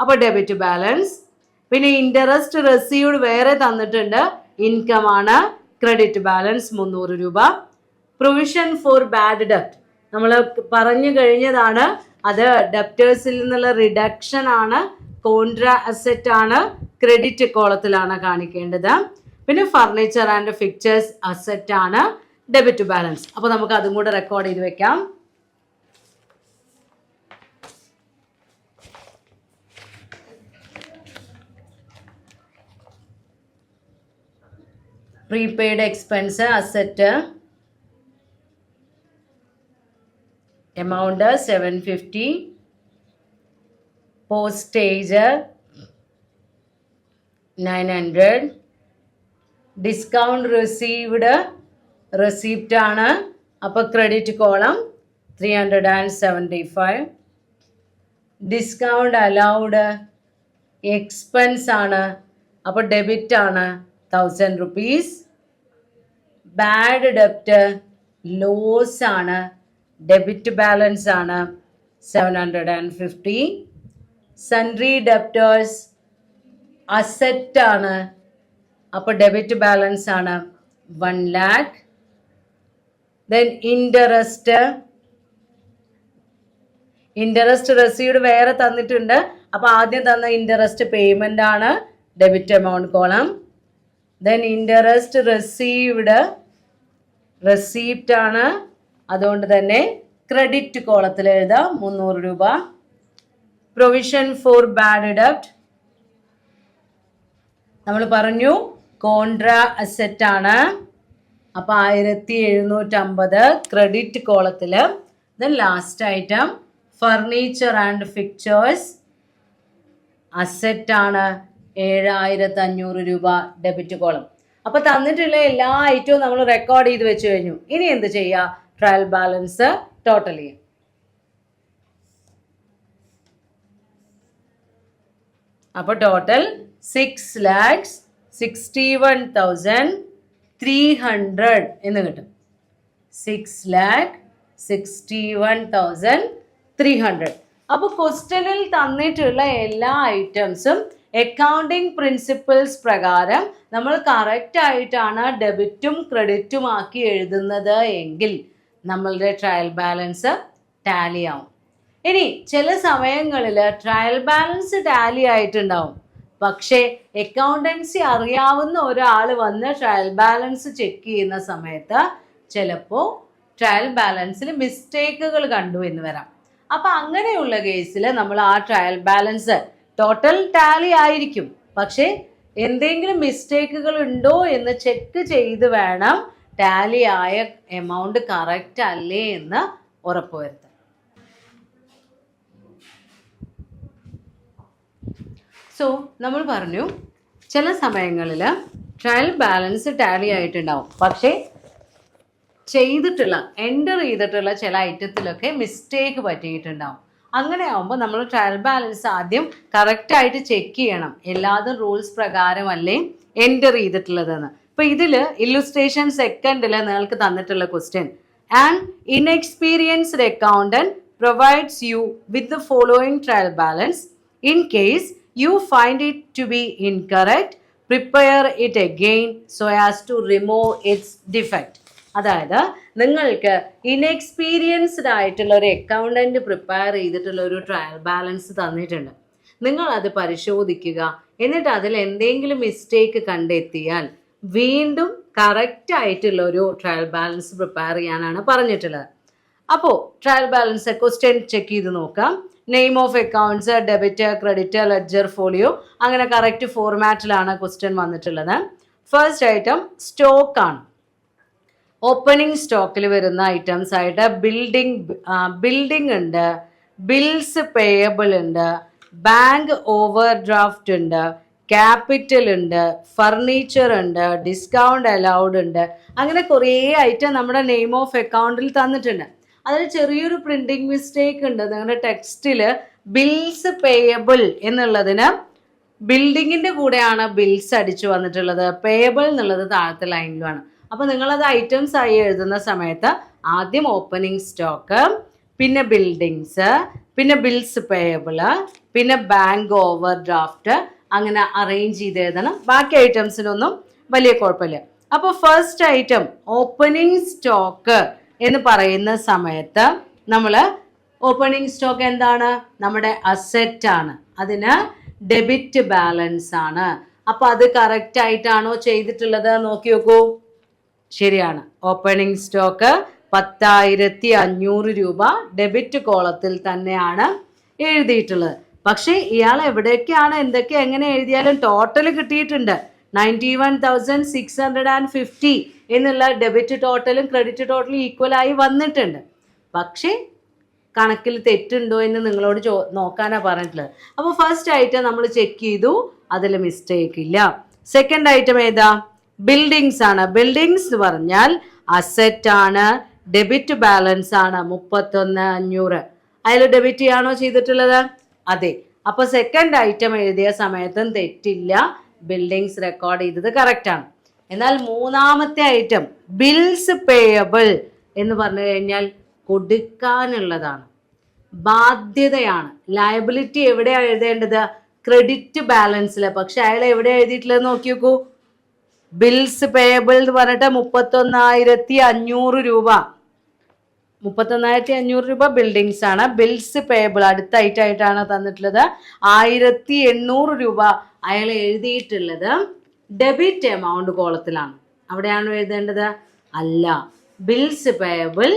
അപ്പോൾ ഡെബിറ്റ് ബാലൻസ്. പിന്നെ ഇൻട്രസ്റ്റ് റിസീവ്ഡ് വേറെ തന്നിട്ടുണ്ട്, ഇൻകം ആണ് ക്രെഡിറ്റ് ബാലൻസ് 300 രൂപ. പ്രൊവിഷൻ ഫോർ ബാഡ് ഡെപ്റ്റ് നമ്മൾ പറഞ്ഞു കഴിഞ്ഞതാണ്. അത് ഡെപ്റ്റേഴ്സിൽ നിന്നുള്ള റിഡക്ഷൻ ആണ്. കോൺട്രാ അസെറ്റ് ആണ്. ക്രെഡിറ്റ് കോളത്തിലാണ് കാണിക്കേണ്ടത്. പിന്നെ ഫർണിച്ചർ ആൻഡ് ഫിക്ചേഴ്സ് അസെറ്റ് ആണ് ഡെബിറ്റ് ബാലൻസ്. അപ്പോൾ നമുക്ക് അതും കൂടെ റെക്കോർഡ് ചെയ്ത് വെക്കാം. Prepaid expense asset amount 750. Postage 900. Discount received receipt ആണ്. അപ്പോൾ credit column 375. Discount allowed expense ആണ്. അപ്പോൾ ഡെബിറ്റ് ആണ് 1,000 rupees. ബാഡ് ഡെപ്റ്റ് ലോസ് ആണ്. ഡെബിറ്റ് ബാലൻസ് ആണ് 750. സൺട്രി ഡെപ്റ്റേഴ്സ് അസെറ്റ് ആണ്. അപ്പോൾ ഡെബിറ്റ് ബാലൻസ് ആണ് 1 lakh. ദെൻ ഇൻട്രസ്റ്റ് റിസീവ്ഡ് വേറെ തന്നിട്ടുണ്ട്. അപ്പോൾ ആദ്യം തന്ന ഇൻട്രസ്റ്റ് പേയ്മെന്റ് ആണ് debit amount column. Then interest received receipt ആണ്. അതുകൊണ്ട് തന്നെ ക്രെഡിറ്റ് കോളത്തിൽ എഴുതാം 300 രൂപ. പ്രൊവിഷൻ ഫോർ ബാഡ് ഡെപ്റ്റ് നമ്മൾ പറഞ്ഞു കോൺട്രാ അസെറ്റ് ആണ്. അപ്പോൾ 1,750 ക്രെഡിറ്റ് കോളത്തിൽ. Then last item furniture and fixtures asset ആണ് 7,500 രൂപ ഡെബിറ്റ് കോളം. അപ്പോൾ തന്നിട്ടുള്ള എല്ലാ ഐറ്റവും നമ്മൾ റെക്കോർഡ് ചെയ്ത് വെച്ച് കഴിഞ്ഞു. ഇനി എന്ത് ചെയ്യുക? ട്രയൽ ബാലൻസ് ടോട്ടൽ ചെയ്യാം. അപ്പോൾ ടോട്ടൽ 6,61,300 എന്ന് കിട്ടും. 6,61,300. അപ്പോൾ ക്വസ്റ്റ്യനിൽ തന്നിട്ടുള്ള എല്ലാ ഐറ്റംസും അക്കൗണ്ടിങ് പ്രിൻസിപ്പിൾസ് പ്രകാരം നമ്മൾ കറക്റ്റ് ആയിട്ടാണ് ഡെബിറ്റും ക്രെഡിറ്റും ആക്കി എഴുതുന്നത് എങ്കിൽ നമ്മളുടെ ട്രയൽ ബാലൻസ് ടാലി ആവും. ഇനി ചില സമയങ്ങളിൽ ട്രയൽ ബാലൻസ് ടാലി ആയിട്ടുണ്ടാവും, പക്ഷേ അക്കൗണ്ടൻസി അറിയാവുന്ന ഒരാൾ വന്ന് ട്രയൽ ബാലൻസ് ചെക്ക് ചെയ്യുന്ന സമയത്ത് ചിലപ്പോൾ ട്രയൽ ബാലൻസിൽ മിസ്റ്റേക്കുകൾ കണ്ടു എന്ന് വരാം. അപ്പം അങ്ങനെയുള്ള കേസിൽ നമ്മൾ ആ ട്രയൽ ബാലൻസ് ടോട്ടൽ ടാലി ആയിരിക്കും, പക്ഷേ എന്തെങ്കിലും മിസ്റ്റേക്കുകൾ ഉണ്ടോ എന്ന് ചെക്ക് ചെയ്ത് വേണം ടാലി ആയ എമൗണ്ട് കറക്റ്റ് അല്ലേ എന്ന് ഉറപ്പുവരുത്താം. സോ നമ്മൾ പറഞ്ഞു ചില സമയങ്ങളിൽ ട്രയൽ ബാലൻസ് ടാലി ആയിട്ടുണ്ടാവും, പക്ഷേ എൻ്റർ ചെയ്തിട്ടുള്ള ചില ഐറ്റത്തിലൊക്കെ മിസ്റ്റേക്ക് പറ്റിയിട്ടുണ്ടാവും. അങ്ങനെ ആകുമ്പോൾ നമ്മൾ ട്രയൽ ബാലൻസ് ആദ്യം കറക്റ്റായിട്ട് ചെക്ക് ചെയ്യണം, എല്ലാതും റൂൾസ് പ്രകാരമല്ലേ എൻ്റർ ചെയ്തിട്ടുള്ളതെന്ന്. ഇപ്പോൾ ഇതിൽ ഇല്ലുസ്ട്രേഷൻ സെക്കൻഡിൽ നിങ്ങൾക്ക് തന്നിട്ടുള്ള question, and inexperienced accountant provides you with the following trial balance. In case you find it to be incorrect, prepare it again so as to remove its defect. അതായത് നിങ്ങൾക്ക് ഇൻഎക്സ്പീരിയൻസ്ഡ് ആയിട്ടുള്ള ഒരു അക്കൗണ്ടന്റ് പ്രിപ്പയർ ചെയ്തിട്ടുള്ള ഒരു ട്രയൽ ബാലൻസ് തന്നിട്ടുണ്ട്, നിങ്ങൾ അത് പരിശോധിക്കുക. എന്നിട്ട് അതിൽ എന്തെങ്കിലും മിസ്റ്റേക്ക് കണ്ടെത്തിയാൽ വീണ്ടും കറക്റ്റ് ആയിട്ടുള്ള ഒരു ട്രയൽ ബാലൻസ് പ്രിപ്പയർ ചെയ്യാനാണ് പറഞ്ഞിട്ടുള്ളത്. അപ്പോൾ ട്രയൽ ബാലൻസ് ക്വസ്റ്റ്യൻ ചെക്ക് ചെയ്ത് നോക്കാം. Name of accounts, debit, credit, ledger, folio, അങ്ങനെ കറക്റ്റ് ഫോർമാറ്റിലാണ് ക്വസ്റ്റ്യൻ വന്നിട്ടുള്ളത്. ഫസ്റ്റ് ഐറ്റം സ്റ്റോക്ക് ആണ്. ഓപ്പണിംഗ് സ്റ്റോക്കിൽ വരുന്ന ഐറ്റംസ് ആയിട്ട് ബിൽഡിംഗ് ഉണ്ട്, ബിൽസ് പേയബിൾ ഉണ്ട്, ബാങ്ക് ഓവർ ഡ്രാഫ്റ്റ് ഉണ്ട്, ക്യാപിറ്റൽ ഉണ്ട്, ഫർണിച്ചർ ഉണ്ട്, ഡിസ്കൗണ്ട് അലൗഡ് ഉണ്ട്. അങ്ങനെ കുറേ ഐറ്റം നമ്മുടെ നെയിം ഓഫ് അക്കൗണ്ടിൽ തന്നിട്ടുണ്ട്. അതിൽ ചെറിയൊരു പ്രിന്റിംഗ് മിസ്റ്റേക്ക് ഉണ്ട്. നിങ്ങളുടെ ടെക്സ്റ്റിൽ ബിൽസ് പേയബിൾ എന്നുള്ളതിന് ബിൽഡിങ്ങിൻ്റെ കൂടെയാണ് ബിൽസ് അടിച്ചു വന്നിട്ടുള്ളത്, പേയബിൾ എന്നുള്ളത് താഴത്തെ ലൈനിലുമാണ്. അപ്പോൾ നിങ്ങളത് ഐറ്റംസ് ആയി എഴുതുന്ന സമയത്ത് ആദ്യം ഓപ്പണിംഗ് സ്റ്റോക്ക്, പിന്നെ ബിൽഡിങ്സ്, പിന്നെ ബിൽസ് പേയബിള്, പിന്നെ ബാങ്ക് ഓവർ ഡ്രാഫ്റ്റ്, അങ്ങനെ അറേഞ്ച് ചെയ്ത് എഴുതണം. ബാക്കി ഐറ്റംസിനൊന്നും വലിയ കുഴപ്പമില്ല. അപ്പോൾ ഫസ്റ്റ് ഐറ്റം ഓപ്പണിംഗ് സ്റ്റോക്ക് എന്ന് പറയുന്ന സമയത്ത് നമ്മൾ ഓപ്പണിംഗ് സ്റ്റോക്ക് എന്താണ്? നമ്മുടെ അസെറ്റ് ആണ്, അതിന് ഡെബിറ്റ് ബാലൻസ് ആണ്. അപ്പോൾ അത് കറക്റ്റ് ആയിട്ടാണോ ചെയ്തിട്ടുള്ളത് നോക്കി നോക്കൂ. ശരിയാണ്, ഓപ്പണിംഗ് സ്റ്റോക്ക് 10,500 രൂപ ഡെബിറ്റ് കോളത്തിൽ തന്നെയാണ് എഴുതിയിട്ടുള്ളത്. പക്ഷേ ഇയാൾ എന്തൊക്കെ എങ്ങനെ എഴുതിയാലും ടോട്ടൽ കിട്ടിയിട്ടുണ്ട്. 91,650 എന്നുള്ള ഡെബിറ്റ് ടോട്ടലും ക്രെഡിറ്റ് ടോട്ടലും ഈക്വലായി വന്നിട്ടുണ്ട്. പക്ഷേ കണക്കിൽ തെറ്റുണ്ടോ എന്ന് നിങ്ങളോട് നോക്കാനാണ് പറഞ്ഞിട്ടുള്ളത്. അപ്പോൾ ഫസ്റ്റ് ഐറ്റം നമ്മൾ ചെക്ക് ചെയ്തു, അതിൽ മിസ്റ്റേക്ക് ഇല്ല. സെക്കൻഡ് ഐറ്റം ഏതാ? ബിൽഡിങ്സ് ആണ്. ബിൽഡിങ്സ് എന്ന് പറഞ്ഞാൽ അസെറ്റ് ആണ്, ഡെബിറ്റ് ബാലൻസ് ആണ് 31,500. അതിൽ ഡെബിറ്റ് ചെയ്യാണോ ചെയ്തിട്ടുള്ളത്? അതെ. അപ്പോൾ സെക്കൻഡ് ഐറ്റം എഴുതിയ സമയത്തും തെറ്റില്ല, ബിൽഡിങ്സ് റെക്കോർഡ് ചെയ്തത് കറക്റ്റ് ആണ്. എന്നാൽ മൂന്നാമത്തെ ഐറ്റം ബിൽസ് പേയബിൾ എന്ന് പറഞ്ഞു കഴിഞ്ഞാൽ കൊടുക്കാനുള്ളതാണ്, ബാധ്യതയാണ്. ലയബിലിറ്റി എവിടെയാണ് എഴുതേണ്ടത്? ക്രെഡിറ്റ് ബാലൻസിൽ. പക്ഷെ അയാൾ എവിടെ എഴുതിയിട്ടുള്ളത് നോക്കി നോക്കൂ. ബിൽസ് പേയബിൾ എന്ന് പറഞ്ഞിട്ട് 31,500 രൂപ. 31,500 രൂപ ബിൽഡിങ്സ് ആണ്. ബിൽസ് പേയബിൾ അടുത്ത ഐറ്റമായിട്ടാണ് തന്നിട്ടുള്ളത്. 1,800 രൂപ അയാൾ എഴുതിയിട്ടുള്ളത് ഡെബിറ്റ് എമൗണ്ട് കോളത്തിലാണ്. അവിടെയാണോ എഴുതേണ്ടത്? അല്ല, ബിൽസ് പേയബിൾ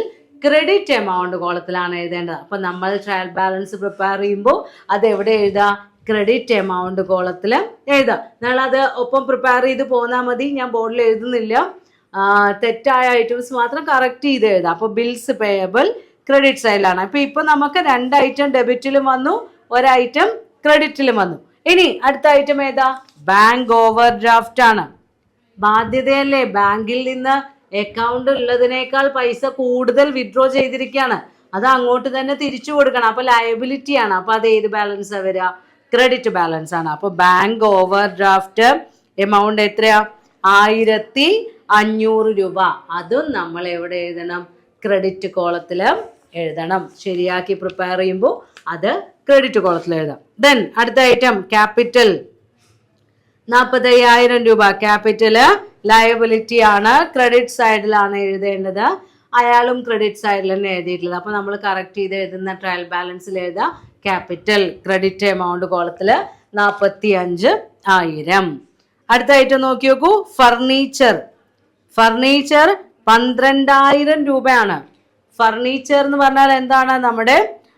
ക്രെഡിറ്റ് എമൗണ്ട് കോളത്തിലാണ് എഴുതേണ്ടത്. അപ്പം നമ്മൾ ട്രയൽ ബാലൻസ് പ്രിപ്പയർ ചെയ്യുമ്പോൾ അത് എവിടെ എഴുതാം? ക്രെഡിറ്റ് എമൗണ്ട് കോളത്തിൽ എഴുതാം. നിങ്ങളത് ഒപ്പം പ്രിപ്പയർ ചെയ്ത് പോന്നാൽ മതി, ഞാൻ ബോർഡിൽ എഴുതുന്നില്ല. തെറ്റായ ഐറ്റംസ് മാത്രം കറക്റ്റ് ചെയ്ത് എഴുതാം. അപ്പോൾ ബിൽസ് പേയബിൾ ക്രെഡിറ്റ് സൈഡിലാണ്. ഇപ്പം നമുക്ക് 2 ഐറ്റം ഡെബിറ്റിലും വന്നു, 1 ഐറ്റം ക്രെഡിറ്റിലും വന്നു. ഇനി അടുത്ത ഐറ്റം ഏതാ? ബാങ്ക് ഓവർ ഡ്രാഫ്റ്റ് ആണ്. ബാധ്യതയല്ലേ? ബാങ്കിൽ നിന്ന് അക്കൗണ്ട് ഉള്ളതിനേക്കാൾ പൈസ കൂടുതൽ വിഡ്രോ ചെയ്തിരിക്കുകയാണ്, അത് അങ്ങോട്ട് തന്നെ തിരിച്ചു കൊടുക്കണം. അപ്പോൾ ലയബിലിറ്റി ആണ്. അപ്പോൾ അത് ഏത് ബാലൻസാണ് വരിക? ക്രെഡിറ്റ് ബാലൻസ് ആണ്. അപ്പോൾ ബാങ്ക് ഓവർ ഡ്രാഫ്റ്റ് എമൗണ്ട് എത്രയാ? 1,500 രൂപ. അതും നമ്മൾ എവിടെ എഴുതണം? ക്രെഡിറ്റ് കോളത്തിൽ എഴുതണം. ശരിയാക്കി പ്രിപ്പയർ ചെയ്യുമ്പോൾ അത് ക്രെഡിറ്റ് കോളത്തിൽ എഴുതാം. ദെൻ അടുത്ത ഐറ്റം ക്യാപിറ്റൽ. 45,000 രൂപ ക്യാപിറ്റല് ലയബിലിറ്റി ആണ്, ക്രെഡിറ്റ് സൈഡിലാണ് എഴുതേണ്ടത്. അയാളും ക്രെഡിറ്റ് സൈഡിൽ തന്നെ എഴുതിയിട്ടുള്ളത്. അപ്പോൾ നമ്മൾ കറക്റ്റ് ചെയ്ത് എഴുതുന്ന ട്രയൽ ബാലൻസിൽ എഴുതാം ക്യാപിറ്റൽ ക്രെഡിറ്റ് എമൗണ്ട് കോളത്തിൽ 45,000. അടുത്തായിട്ട് നോക്കി നോക്കൂ, ഫർണിച്ചർ. ഫർണിച്ചർ 12,000 രൂപയാണ്. ഫർണിച്ചർ എന്ന് പറഞ്ഞാൽ എന്താണ്? നമ്മുടെ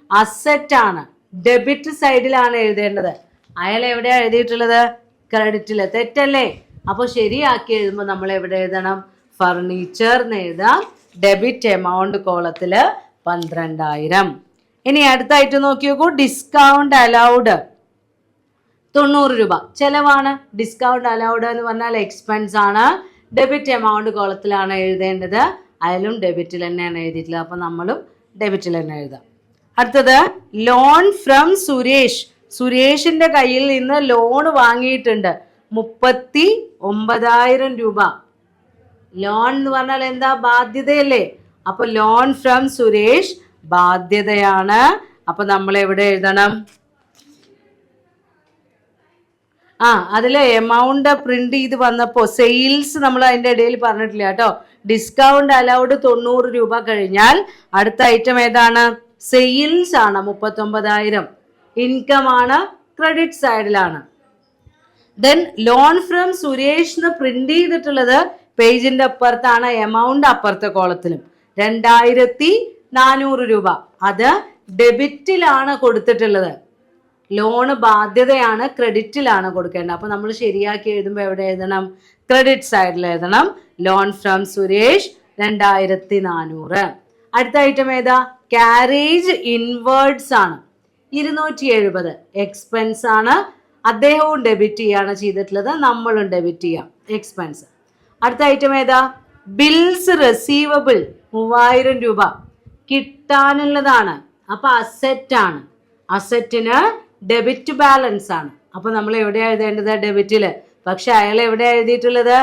അസറ്റ് ആണ്, ഡെബിറ്റ് സൈഡിലാണ് എഴുതേണ്ടത്. അയാൾ എവിടെയാണ് എഴുതിയിട്ടുള്ളത്? ക്രെഡിറ്റിൽ. തെറ്റല്ലേ? അപ്പോൾ ശരിയാക്കി എഴുതുമ്പോൾ നമ്മൾ എവിടെ എഴുതണം? ഫർണിച്ചർ എന്ന് എഴുതാം, ഡെബിറ്റ് എമൗണ്ട് കോളത്തിൽ 12,000. ഇനി അടുത്തായിട്ട് നോക്കി നോക്കൂ, ഡിസ്കൗണ്ട് അലൗഡ് 90 രൂപ ചെലവാണ്. ഡിസ്കൗണ്ട് അലൗഡ് എന്ന് പറഞ്ഞാൽ എക്സ്പെൻസ് ആണ്, ഡെബിറ്റ് എമൗണ്ട് കോളത്തിലാണ് എഴുതേണ്ടത്. അയാളും ഡെബിറ്റിൽ തന്നെയാണ് എഴുതിയിട്ടുള്ളത്. അപ്പം നമ്മളും ഡെബിറ്റിൽ തന്നെ എഴുതാം. അടുത്തത് ലോൺ ഫ്രം സുരേഷ്. സുരേഷിന്റെ കയ്യിൽ നിന്ന് ലോൺ വാങ്ങിയിട്ടുണ്ട് 39,000 രൂപ. ലോൺ എന്ന് പറഞ്ഞാൽ എന്താ? ബാധ്യതയല്ലേ? അപ്പൊ ലോൺ ഫ്രം സുരേഷ് ബാധ്യതയാണ്. അപ്പൊ നമ്മൾ എവിടെ എഴുതണം? അതിലെ എമൗണ്ട് പ്രിന്റ് ചെയ്ത് വന്നപ്പോൾ സെയിൽസ് നമ്മൾ അതിൻ്റെ ഇടയിൽ പറഞ്ഞിട്ടില്ല കേട്ടോ. ഡിസ്കൗണ്ട് അലൗഡ് 90 രൂപ കഴിഞ്ഞാൽ അടുത്ത ഐറ്റം ഏതാണ്? സെയിൽസ് ആണ് 39,000. ഇൻകം ആണ്, ക്രെഡിറ്റ് സൈഡിലാണ്. ദെൻ ലോൺ ഫ്രം സുരേഷ് എന്ന് പ്രിന്റ് ചെയ്തിട്ടുള്ളത് പേജിന്റെ അപ്പുറത്താണ്, എമൗണ്ട് അപ്പുറത്തെ കോളത്തിലും. 2,400 രൂപ അത് ഡെബിറ്റിലാണ് കൊടുത്തിട്ടുള്ളത്. ലോണ് ബാധ്യതയാണ്, ക്രെഡിറ്റിലാണ് കൊടുക്കേണ്ടത്. അപ്പൊ നമ്മൾ ശരിയാക്കി എഴുതുമ്പോൾ എവിടെ എഴുതണം? ക്രെഡിറ്റ് സൈഡിൽ എഴുതണം. Loan from Suresh 2,400. അടുത്ത ഐറ്റം ഏതാ? കാരേജ് ഇൻവേർഡ്സ് ആണ് 270. എക്സ്പെൻസ് ആണ്, അദ്ദേഹവും ഡെബിറ്റ് ചെയ്യാണ് ചെയ്തിട്ടുള്ളത്, നമ്മളും ഡെബിറ്റ് ചെയ്യാം എക്സ്പെൻസ്. അടുത്ത ഐറ്റം ഏതാ? ബിൽസ് റെസീവബിൾ 3,000 രൂപ കിട്ടാനുള്ളതാണ്. അപ്പൊ അസറ്റ് ആണ്, അസറ്റിന് ഡെബിറ്റ് ബാലൻസ് ആണ്. അപ്പൊ നമ്മൾ എവിടെയാണ് എഴുതേണ്ടത്? ഡെബിറ്റില്. പക്ഷെ അയാൾ എവിടെയാണ് എഴുതിയിട്ടുള്ളത്?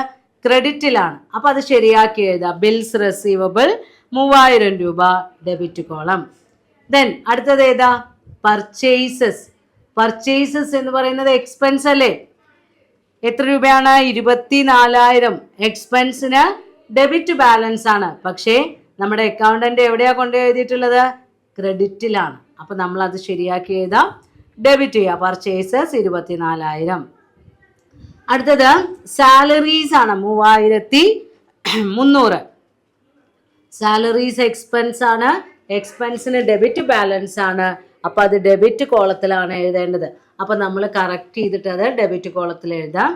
ക്രെഡിറ്റിലാണ്. അപ്പൊ അത് ശരിയാക്കി എഴുതാം. ബിൽസ് റെസീവബിൾ 3,000 രൂപ ഡെബിറ്റ് കോളം. ദെൻ അടുത്തത് ഏതാ? പർച്ചേസസ്. പർച്ചേസസ് എന്ന് പറയുന്നത് എക്സ്പെൻസ് അല്ലേ? എത്ര രൂപയാണ്? 24,000. എക്സ്പെൻസിന് ഡെബിറ്റ് ബാലൻസ് ആണ്. പക്ഷേ നമ്മുടെ അക്കൗണ്ടന്റ് എവിടെയാ കൊണ്ട് എഴുതിയിട്ടുള്ളത്? ക്രെഡിറ്റിലാണ്. അപ്പൊ നമ്മൾ അത് ശരിയാക്കി എഴുതാം, ഡെബിറ്റ് ചെയ്യുക. പർച്ചേസസ് 24,000. അടുത്തത് സാലറീസ് ആണ് 3,300. സാലറീസ് എക്സ്പെൻസ് ആണ്, എക്സ്പെൻസിന് ഡെബിറ്റ് ബാലൻസ് ആണ്. അപ്പൊ അത് ഡെബിറ്റ് കോളത്തിലാണ് എഴുതേണ്ടത്. അപ്പൊ നമ്മൾ കറക്റ്റ് ചെയ്തിട്ട് അത് ഡെബിറ്റ് കോളത്തിൽ എഴുതാം.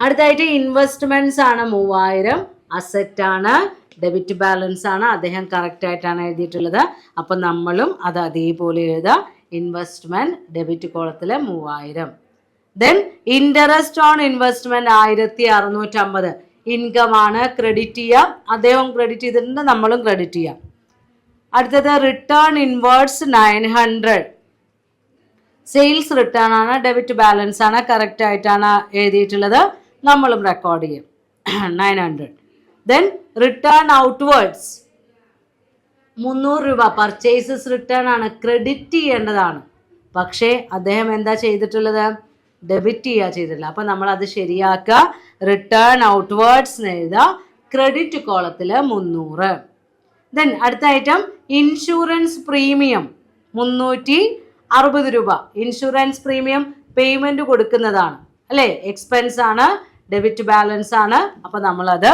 അടുത്തായിട്ട് ഇൻവെസ്റ്റ്മെന്റ്സ് ആണ് 3,000. അസറ്റ് ആണ്, ഡെബിറ്റ് ബാലൻസ് ആണ്, അദ്ദേഹം കറക്റ്റ് ആയിട്ടാണ് എഴുതിയിട്ടുള്ളത്. അപ്പൊ നമ്മളും അത് അതേപോലെ എഴുതാം. ഇൻവെസ്റ്റ്മെന്റ് ഡെബിറ്റ് കോളത്തിൽ 3,000. Then interest on investment 1,650. Income ആണ്, ക്രെഡിറ്റ് ചെയ്യാം. അദ്ദേഹം ക്രെഡിറ്റ് ചെയ്തിട്ടുണ്ട്, നമ്മളും ക്രെഡിറ്റ് ചെയ്യാം. അടുത്തത് റിട്ടേൺ ഇൻവേർഡ്സ് 900. സെയിൽസ് റിട്ടേൺ ആണ്, ഡെബിറ്റ് ബാലൻസ് ആണ്, കറക്റ്റ് ആയിട്ടാണ് എഴുതിയിട്ടുള്ളത്, നമ്മളും റെക്കോർഡ് ചെയ്യും 900. ദെൻ റിട്ടേൺ ഔട്ട്വേർഡ്സ് 300 രൂപ. പർച്ചേസസ് റിട്ടേൺ ആണ്, ക്രെഡിറ്റ് ചെയ്യേണ്ടതാണ്. പക്ഷേ അദ്ദേഹം എന്താ ചെയ്തിട്ടുള്ളത്? ഡെബിറ്റ് ചെയ്യുക ചെയ്തിട്ടില്ല. അപ്പം നമ്മൾ അത് ശരിയാക്കുക. റിട്ടേൺ ഔട്ട്വേർഡ്സ് എന്ന് എഴുതുക, ക്രെഡിറ്റ് കോളത്തിൽ 300. ദെൻ അടുത്ത ഐറ്റം ഇൻഷുറൻസ് പ്രീമിയം 360 രൂപ. ഇൻഷുറൻസ് പ്രീമിയം പേയ്മെന്റ് കൊടുക്കുന്നതാണ് അല്ലേ? എക്സ്പെൻസ് ആണ്, ഡെബിറ്റ് ബാലൻസ് ആണ്. അപ്പം നമ്മളത്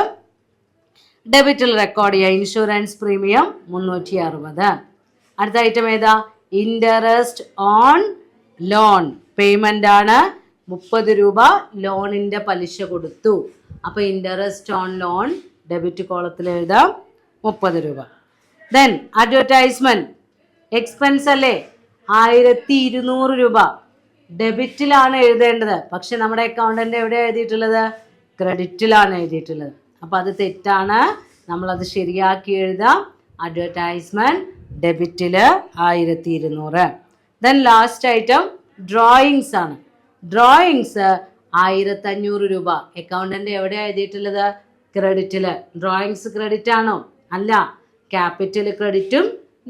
ഡെബിറ്റിൽ റെക്കോർഡ് ചെയ്യുക. Insurance premium 360. അടുത്ത ഐറ്റം ഏതാ? ഇൻട്രസ്റ്റ് ഓൺ ലോൺ പേയ്മെന്റ് ആണ് 30 രൂപ. ലോണിന്റെ പലിശ കൊടുത്തു. അപ്പൊ ഇൻട്രസ്റ്റ് ഓൺ ലോൺ ഡെബിറ്റ് കോളത്തിൽ എഴുതാം 30 രൂപ. ദെൻ അഡ്വർടൈസ്മെന്റ് എക്സ്പെൻസ് അല്ലേ? 1,200 രൂപ ഡെബിറ്റിലാണ് എഴുതേണ്ടത്. പക്ഷെ നമ്മുടെ അക്കൗണ്ടന്റ് എവിടെയാണ് എഴുതിയിട്ടുള്ളത്? ക്രെഡിറ്റിലാണ് എഴുതിയിട്ടുള്ളത്. അപ്പൊ അത് തെറ്റാണ്, നമ്മളത് ശരിയാക്കി എഴുതാം. അഡ്വർടൈസ്മെന്റ് ഡെബിറ്റില് 1,200. ദെൻ ലാസ്റ്റ് ഐറ്റം ഡ്രോയിങ്സ് ആണ്. ഡ്രോയിങ്സ് 1,500 രൂപ. അക്കൗണ്ടന്റ് എവിടെയാണ് എഴുതിയിട്ടുള്ളത്? ക്രെഡിറ്റില്. ഡ്രോയിങ്സ് ക്രെഡിറ്റ് ആണോ? അല്ല, ക്യാപിറ്റൽ ക്രെഡിറ്റും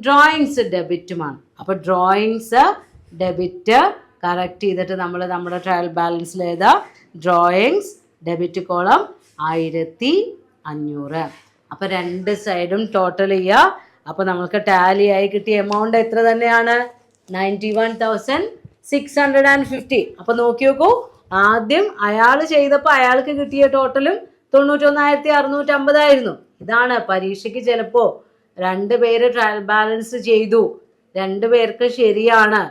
ഡ്രോയിങ്സ് ഡെബിറ്റുമാണ്. അപ്പൊ ഡ്രോയിങ്സ് ഡെബിറ്റ് കറക്റ്റ് ചെയ്തിട്ട് നമ്മൾ നമ്മുടെ ട്രയൽ ബാലൻസിൽ എഴുതാ ഡ്രോയിങ്സ് ഡെബിറ്റ് കോളം 1500. അപ്പോൾ രണ്ട് സൈഡും ടോട്ടൽ ചെയ്യുക. അപ്പോൾ നമുക്ക് ടാലി ആയി കിട്ടിയ എമൗണ്ട് എത്ര തന്നെയാണ്? 91,650. അപ്പോൾ നോക്കി നോക്കൂ, ആദ്യം അയാൾ ചെയ്തപ്പോൾ അയാൾക്ക് കിട്ടിയ ടോട്ടലും 91,650 ആയിരുന്നു. ഇതാണ് പരീക്ഷയ്ക്ക് ചിലപ്പോൾ 2 പേര് ട്രയൽ ബാലൻസ് ചെയ്തു, 2 പേർക്ക് ശരിയാണ്,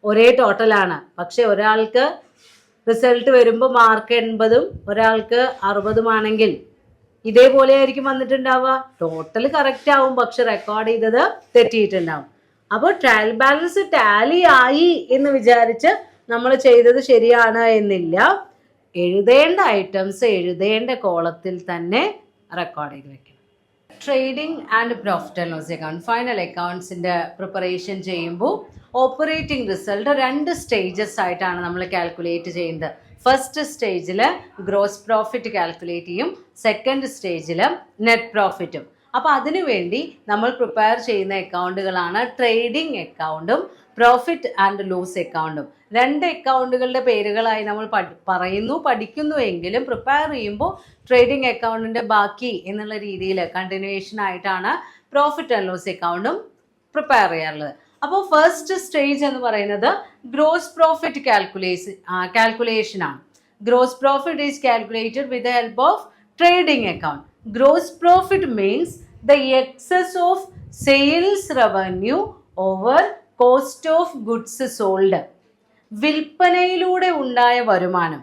ഒരേ ടോട്ടലാണ്, പക്ഷെ ഒരാൾക്ക് റിസൾട്ട് വരുമ്പോൾ മാർക്ക് 80ഉം ഒരാൾക്ക് 60ഉം ആണെങ്കിൽ ഇതേപോലെ ആയിരിക്കും വന്നിട്ടുണ്ടാവുക. ടോട്ടൽ കറക്റ്റ് ആവും, പക്ഷെ റെക്കോർഡ് ചെയ്തത് തെറ്റിയിട്ടുണ്ടാവും. അപ്പോൾ ട്രയൽ ബാലൻസ് ടാലി ആയി എന്ന് വിചാരിച്ച് നമ്മൾ ചെയ്തത് ശരിയാണ് എന്നില്ല. എഴുതേണ്ട ഐറ്റംസ് എഴുതേണ്ട കോളത്തിൽ തന്നെ റെക്കോർഡ് ചെയ്ത് വെക്കണം. Trading and profit and loss account, final അക്കൗണ്ട്സിൻ്റെ പ്രിപ്പറേഷൻ ചെയ്യുമ്പോൾ ഓപ്പറേറ്റിംഗ് റിസൾട്ട് 2 സ്റ്റേജസ് ആയിട്ടാണ് നമ്മൾ കാൽക്കുലേറ്റ് ചെയ്യുന്നത്. ഫസ്റ്റ് സ്റ്റേജിൽ ഗ്രോസ് പ്രോഫിറ്റ് കാൽക്കുലേറ്റ് ചെയ്യും, സെക്കൻഡ് സ്റ്റേജിൽ നെറ്റ് പ്രോഫിറ്റും. അപ്പോൾ അതിനുവേണ്ടി നമ്മൾ പ്രിപ്പയർ ചെയ്യുന്ന അക്കൗണ്ടുകളാണ് ട്രേഡിംഗ് അക്കൗണ്ടും പ്രോഫിറ്റ് ആൻഡ് ലോസ് അക്കൗണ്ടും. 2 അക്കൗണ്ടുകളുടെ പേരുകളായി നമ്മൾ പഠിക്കുന്നു എങ്കിലും പ്രിപ്പയർ ചെയ്യുമ്പോൾ ട്രേഡിംഗ് അക്കൗണ്ടിൻ്റെ ബാക്കി എന്നുള്ള രീതിയിൽ കണ്ടിന്യൂവേഷൻ ആയിട്ടാണ് പ്രോഫിറ്റ് ആൻഡ് ലോസ് അക്കൗണ്ടും പ്രിപ്പയർ ചെയ്യാറുള്ളത്. അപ്പോൾ ഫസ്റ്റ് സ്റ്റേജ് എന്ന് പറയുന്നത് ഗ്രോസ് പ്രോഫിറ്റ് കാൽക്കുലേഷൻ ആണ്. Gross profit is calculated with the help of trading account. Gross profit means the excess of sales revenue over cost of goods sold. വിൽപ്പനയിലൂടെ ഉണ്ടായ വരുമാനം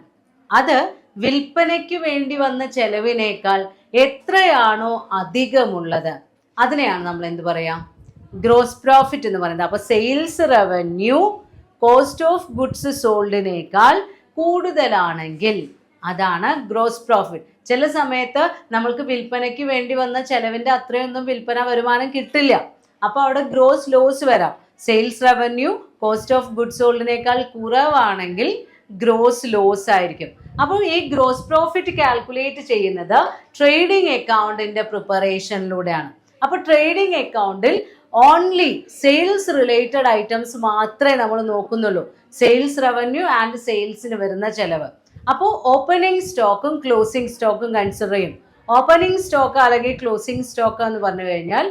അത് വിൽപ്പനയ്ക്ക് വേണ്ടി വന്ന ചെലവിനേക്കാൾ എത്രയാണോ അധികമുള്ളത് അതിനെയാണ് നമ്മൾ എന്ത് പറയാം? ഗ്രോസ് പ്രോഫിറ്റ് എന്ന് പറയുന്നത്. അപ്പോൾ sales revenue cost of goods സോൾഡിനേക്കാൾ കൂടുതലാണെങ്കിൽ അതാണ് ഗ്രോസ് പ്രോഫിറ്റ്. ചില സമയത്ത് നമ്മൾക്ക് വിൽപ്പനയ്ക്ക് വേണ്ടി വന്ന ചെലവിൻ്റെ അത്രയൊന്നും വിൽപ്പന വരുമാനം കിട്ടില്ല. അപ്പോൾ അവിടെ ഗ്രോസ് ലോസ് വരാം. Sales revenue cost of goods സോൾഡിനേക്കാൾ കുറവാണെങ്കിൽ ഗ്രോസ് ലോസ് ആയിരിക്കും. അപ്പോൾ ഈ ഗ്രോസ് പ്രോഫിറ്റ് കാൽക്കുലേറ്റ് ചെയ്യുന്നത് ട്രേഡിംഗ് അക്കൗണ്ടിൻ്റെ പ്രിപ്പറേഷനിലൂടെയാണ്. അപ്പോൾ ട്രേഡിംഗ് അക്കൗണ്ടിൽ ഓൺലി സെയിൽസ് റിലേറ്റഡ് ഐറ്റംസ് മാത്രമേ നമ്മൾ നോക്കുന്നുള്ളൂ, സെയിൽസ് റവന്യൂ ആൻഡ് സെയിൽസിന് വരുന്ന ചെലവ്. അപ്പോൾ ഓപ്പണിംഗ് സ്റ്റോക്കും ക്ലോസിംഗ് സ്റ്റോക്കും കൺസിഡർ ചെയ്യും. ഓപ്പണിംഗ് സ്റ്റോക്ക് അല്ലെങ്കിൽ ക്ലോസിംഗ് സ്റ്റോക്ക് എന്ന് പറഞ്ഞു കഴിഞ്ഞാൽ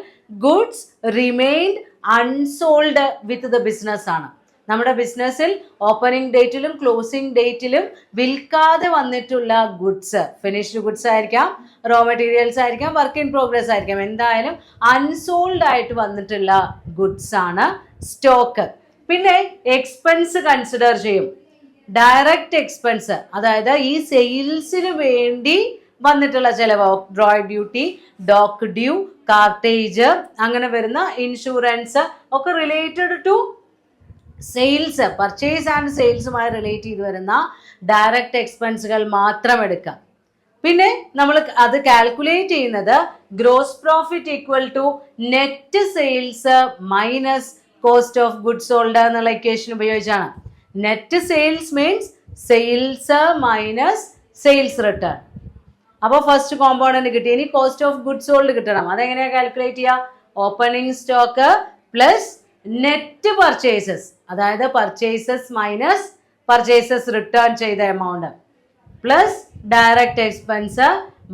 goods remained unsold with the business ആണ്. നമ്മുടെ ബിസിനസ്സിൽ ഓപ്പണിംഗ് ഡേറ്റിലും ക്ലോസിംഗ് ഡേറ്റിലും വിൽക്കാതെ വന്നിട്ടുള്ള ഗുഡ്സ്, ഫിനിഷ്ഡ് ഗുഡ്സ് ആയിരിക്കാം, റോ മെറ്റീരിയൽസ് ആയിരിക്കാം, വർക്ക് ഇൻ പ്രോഗ്രസ് ആയിരിക്കാം, എന്തായാലും അൺസോൾഡ് ആയിട്ട് വന്നിട്ടുള്ള ഗുഡ്സ് ആണ് സ്റ്റോക്ക്. പിന്നെ എക്സ്പെൻസ് കൺസിഡർ ചെയ്യും. ഡയറക്റ്റ് എക്സ്പെൻസ്, അതായത് ഈ സെയിൽസിന് വേണ്ടി വന്നിട്ടുള്ള ചിലവ്, ഡ്രോയ് ഡ്യൂട്ടി, ഡോക്ക് ഡ്യൂ, കാർട്ടേജ്, അങ്ങനെ വരുന്ന ഇൻഷുറൻസ് ഒക്കെ related to sales, purchase and സെയിൽസുമായി റിലേറ്റ് ചെയ്ത് വരുന്ന ഡയറക്റ്റ് എക്സ്പെൻസുകൾ മാത്രം എടുക്കാം. പിന്നെ നമ്മൾ അത് കാൽക്കുലേറ്റ് ചെയ്യുന്നത് gross profit equal to net sales minus cost of goods sold എന്നുള്ള ഇക്വേഷൻ ഉപയോഗിച്ചാണ്. Net sales means sales minus sales return. അപ്പോൾ ഫസ്റ്റ് കോമ്പോണന്റ് കിട്ടി. ഇനി കോസ്റ്റ് ഓഫ് ഗുഡ്സ് സോൾഡ് കിട്ടണം. അതെങ്ങനെയാണ് കാൽക്കുലേറ്റ് ചെയ്യുക? Opening stock plus net purchases, അതായത് പർച്ചേസസ് മൈനസ് പർച്ചേസസ് റിട്ടേൺ ചെയ്ത amount plus direct expense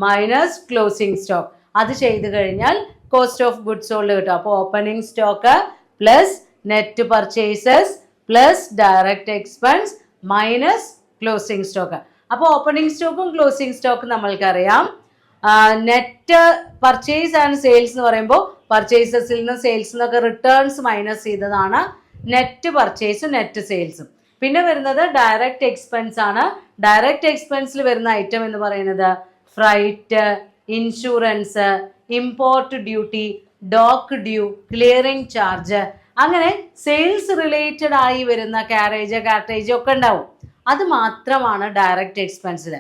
minus closing stock. അത് ചെയ്ത് കഴിഞ്ഞാൽ കോസ്റ്റ് ഓഫ് ഗുഡ്സ് സോൾഡ് കിട്ടും. അപ്പോൾ opening stock plus net purchases plus direct expense minus closing stock. അപ്പോൾ ഓപ്പണിംഗ് സ്റ്റോക്കും ക്ലോസിംഗ് സ്റ്റോക്കും നമ്മൾക്കറിയാം. നെറ്റ് പർച്ചേസ് ആൻഡ് സെയിൽസ് എന്ന് പറയുമ്പോൾ പർച്ചേസസിൽ നിന്നും സെയിൽസിൽ നിന്നൊക്കെ റിട്ടേൺസ് മൈനസ് ചെയ്തതാണ് നെറ്റ് പർച്ചേസും നെറ്റ് സെയിൽസും. പിന്നെ വരുന്നത് ഡയറക്റ്റ് എക്സ്പെൻസ് ആണ്. ഡയറക്റ്റ് എക്സ്പെൻസിൽ വരുന്ന ഐറ്റം എന്ന് പറയുന്നത് freight, insurance, import duty, dock due, clearing charge, അങ്ങനെ സെയിൽസ് റിലേറ്റഡ് ആയി വരുന്ന കാർട്ടേജ് ഒക്കെ ഉണ്ടാവും. അത് മാത്രമാണ് ഡയറക്റ്റ് എക്സ്പെൻസിൽ.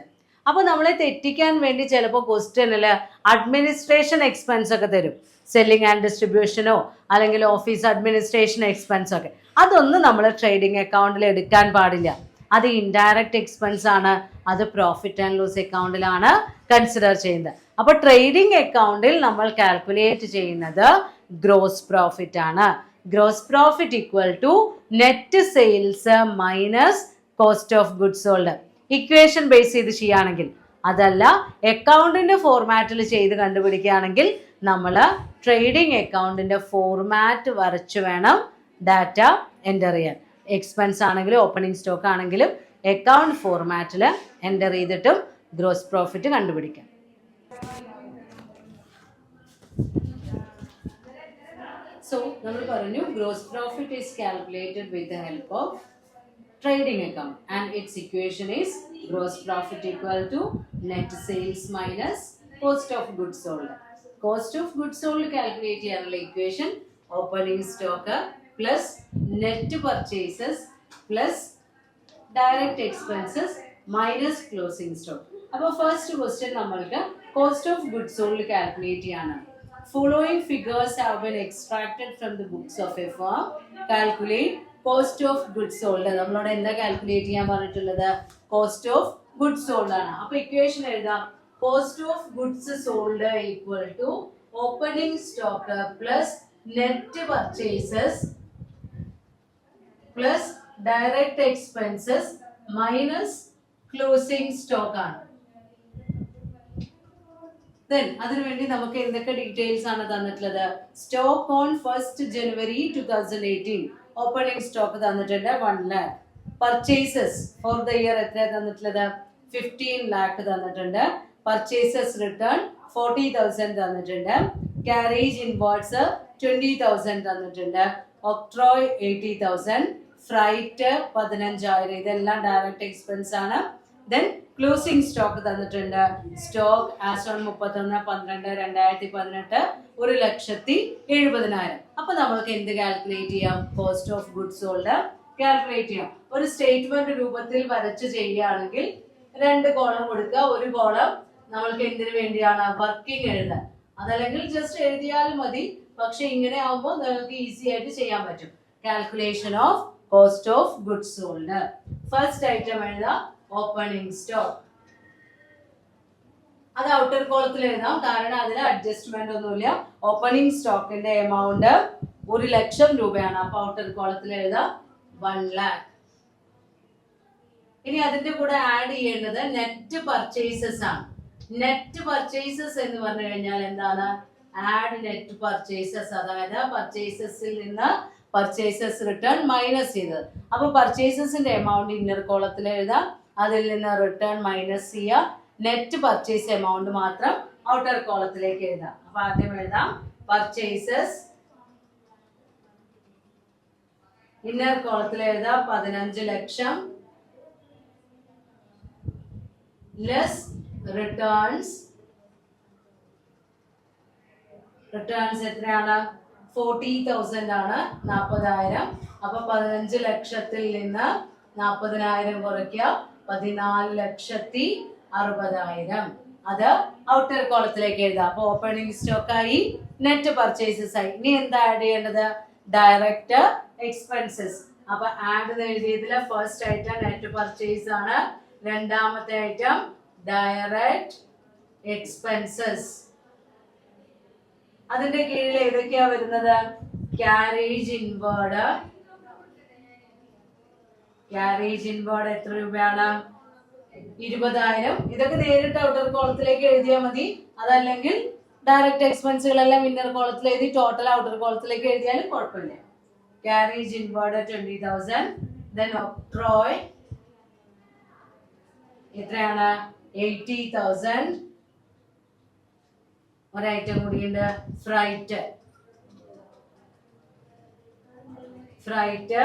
അപ്പോൾ നമ്മളെ തെറ്റിക്കാൻ വേണ്ടി ചിലപ്പോൾ ക്വസ്റ്റ്യനിൽ അഡ്മിനിസ്ട്രേഷൻ എക്സ്പെൻസ് ഒക്കെ തരും, സെല്ലിംഗ് ആൻഡ് ഡിസ്ട്രിബ്യൂഷനോ അല്ലെങ്കിൽ ഓഫീസ് അഡ്മിനിസ്ട്രേഷൻ എക്സ്പെൻസ് ഒക്കെ. അതൊന്നും നമ്മൾ ട്രേഡിംഗ് അക്കൗണ്ടിൽ എടുക്കാൻ പാടില്ല. അത് ഇൻഡയറക്റ്റ് എക്സ്പെൻസ് ആണ്. അത് പ്രോഫിറ്റ് ആൻഡ് ലോസ് അക്കൗണ്ടിലാണ് കൺസിഡർ ചെയ്യുന്നത്. അപ്പോൾ ട്രേഡിംഗ് അക്കൗണ്ടിൽ നമ്മൾ കാൽക്കുലേറ്റ് ചെയ്യുന്നത് ഗ്രോസ് പ്രോഫിറ്റ് ആണ്. Gross profit equal to net sales minus cost of goods sold. Equation base ചെയ്ത് ചെയ്യുകയാണെങ്കിൽ, അതല്ല അക്കൗണ്ടിന്റെ ഫോർമാറ്റിൽ ചെയ്ത് കണ്ടുപിടിക്കുകയാണെങ്കിൽ നമ്മൾ ട്രേഡിംഗ് അക്കൗണ്ടിന്റെ ഫോർമാറ്റ് വരച്ച് വേണം ഡാറ്റ എൻ്റർ ചെയ്യാൻ. എക്സ്പെൻസ് ആണെങ്കിലും ഓപ്പണിംഗ് സ്റ്റോക്ക് ആണെങ്കിലും അക്കൗണ്ട് ഫോർമാറ്റിൽ എൻ്റർ ചെയ്തിട്ടും ഗ്രോസ് പ്രോഫിറ്റ് കണ്ടുപിടിക്കാം. സോ നമ്മൾ പറഞ്ഞു gross profit is calculated with the help of trading account and its equation is gross profit equal to net sales minus cost of goods sold. Cost of goods sold calculate ചെയ്യാനുള്ള equation opening stock plus net purchases plus direct expenses minus closing stock. അപ്പോൾ ഫസ്റ്റ് ക്വസ്റ്റ്യൻ നമ്മൾക്ക് cost of goods sold calculate ചെയ്യാണ്. Following figures have been extracted from the books of a firm. Calculate cost of goods sold. നമ്മളോട് എന്താ കാൽക്കുലേറ്റ് ചെയ്യാൻ പറഞ്ഞിട്ടുള്ളത്? കോസ്റ്റ് ഓഫ് ഗുഡ്സ് സോൾഡ് ആണ്. അപ്പൊ ഇക്വേഷൻ എഴുതാം. Cost of goods sold equal to opening stock plus net purchases plus direct expenses minus closing stock ആണ്. അതിനുവേണ്ടി നമുക്ക് എന്തൊക്കെ ഡീറ്റെയിൽസ് ആണ് തന്നിട്ടുള്ളത്? Stock on 1st January 2018 opening stock തന്നിട്ടുണ്ട് 1 lakh. Purchases for the year എത്ര തന്നിട്ടുള്ളത്? 15 lakh തന്നിട്ടുണ്ട്. പർച്ചേസസ് റിട്ടേൺ 40,000 തന്നിട്ടുണ്ട്. ക്യാരേജ് ഇൻവോയ്സ് 20,000 തന്നിട്ടുണ്ട്. ഒക്ട്രോയ് 80,000. ഫ്രൈറ്റ് 15,000. ഇതെല്ലാം ഡയറക്റ്റ് എക്സ്പെൻസ് ആണ്. ദെൻ ക്ലോസിംഗ് സ്റ്റോക്ക് തന്നിട്ടുണ്ട്. Stock as on 31/12/2018 1,70,000. അപ്പൊ നമ്മൾക്ക് എന്ത് കാൽക്കുലേറ്റ് ചെയ്യാം? Cost of goods sold calculate ചെയ്യാം. ഒരു സ്റ്റേറ്റ്മെന്റ് രൂപത്തിൽ വരച്ച് ചെയ്യുകയാണെങ്കിൽ 2 കോളം കൊടുക്കുക. ഒരു കോളം നമ്മൾക്ക് എന്തിനു വേണ്ടിയാണ്? വർക്കിംഗ് എഴുതാൻ. അതല്ലെങ്കിൽ ജസ്റ്റ് എഴുതിയാൽ മതി. പക്ഷെ ഇങ്ങനെ ആവുമ്പോൾ നിങ്ങൾക്ക് ഈസി ആയിട്ട് ചെയ്യാൻ പറ്റും. Calculation of cost of goods sold. First item എഴുതാം ഓപ്പണിംഗ് സ്റ്റോക്ക്. അത് ഔട്ടർ കോളത്തിൽ എഴുതാം, കാരണം അതിന് അഡ്ജസ്റ്റ്മെന്റ് ഒന്നുമില്ല. ഓപ്പണിംഗ് സ്റ്റോക്കിന്റെ എമൗണ്ട് 1,00,000 രൂപയാണ്. അപ്പൊ ഔട്ടർ കോളത്തിൽ എഴുതാം 1 lakh. ഇനി അതിന്റെ കൂടെ ആഡ് ചെയ്യേണ്ടത് നെറ്റ് പർച്ചേസസ് ആണ്. നെറ്റ് പർച്ചേസസ് എന്ന് പറഞ്ഞു കഴിഞ്ഞാൽ എന്താണ്? ആഡ് നെറ്റ് പർച്ചേസസ്, അതായത് പർച്ചേസസിൽ നിന്ന് പർച്ചേസസ് റിട്ടേൺ മൈനസ് ചെയ്തത്. അപ്പൊ പർച്ചേസസിന്റെ എമൗണ്ട് ഇന്നർ കോളത്തിൽ എഴുതാം, അതിൽ നിന്ന് റിട്ടേൺ മൈനസ് ചെയ്യുക. നെറ്റ് പർച്ചേസ് എമൗണ്ട് മാത്രം ഔട്ടർ കോളത്തിലേക്ക് എഴുതാം. അപ്പൊ ആദ്യം എഴുതാം പർച്ചേസസ്, ഇന്നർ കോളത്തിൽ എഴുതാം 15 ലക്ഷം ലെസ് റിട്ടേൺസ്. റിട്ടേൺസ് എത്രയാണ്? 40,000 ആണ്, 40,000. അപ്പൊ 15 ലക്ഷത്തിൽ നിന്ന് 40,000 കുറയ്ക്കുക, 14,60,000. അത് ഔട്ടർ കോളത്തിലേക്ക് എഴുതാം. അപ്പൊ ഓപ്പണിംഗ് സ്റ്റോക്ക് ആയി, നെറ്റ് പർച്ചേസസ് ആയി. ഇനി എന്താ ആഡ് ചെയ്യേണ്ടത്? Direct expenses. അപ്പൊ ആഡ് എഴുതിയതിൽ ഫസ്റ്റ് ഐറ്റം നെറ്റ് പർച്ചേസ് ആണ്, രണ്ടാമത്തെ ഐറ്റം ഡയറക്റ്റ് എക്സ്പെൻസസ്. അതിന്റെ കീഴിൽ ഏതൊക്കെയാ വരുന്നത്? Carriage inward. ക്യാരേജ് ഇൻവേർഡ് എത്ര രൂപയാണ്? 20,000. ഇതൊക്കെ നേരിട്ട് ഔട്ടർ കോളത്തിലേക്ക് എഴുതിയാൽ മതി. അതല്ലെങ്കിൽ ഡയറക്റ്റ് എക്സ്പെൻസുകളെല്ലാം ഇന്നർ കോളത്തിൽ എഴുതി ടോട്ടൽ ഔട്ടർ കോളത്തിലേക്ക് എഴുതിയാലും കുഴപ്പമില്ല. Carriage inward 20,000. ദെൻ ഒക്ട്രോയ് എത്രയാണ്? 80,000. ഒരൈറ്റം കൂടിയുണ്ട്, ഫ്രൈറ്റ്. ഫ്രൈറ്റ്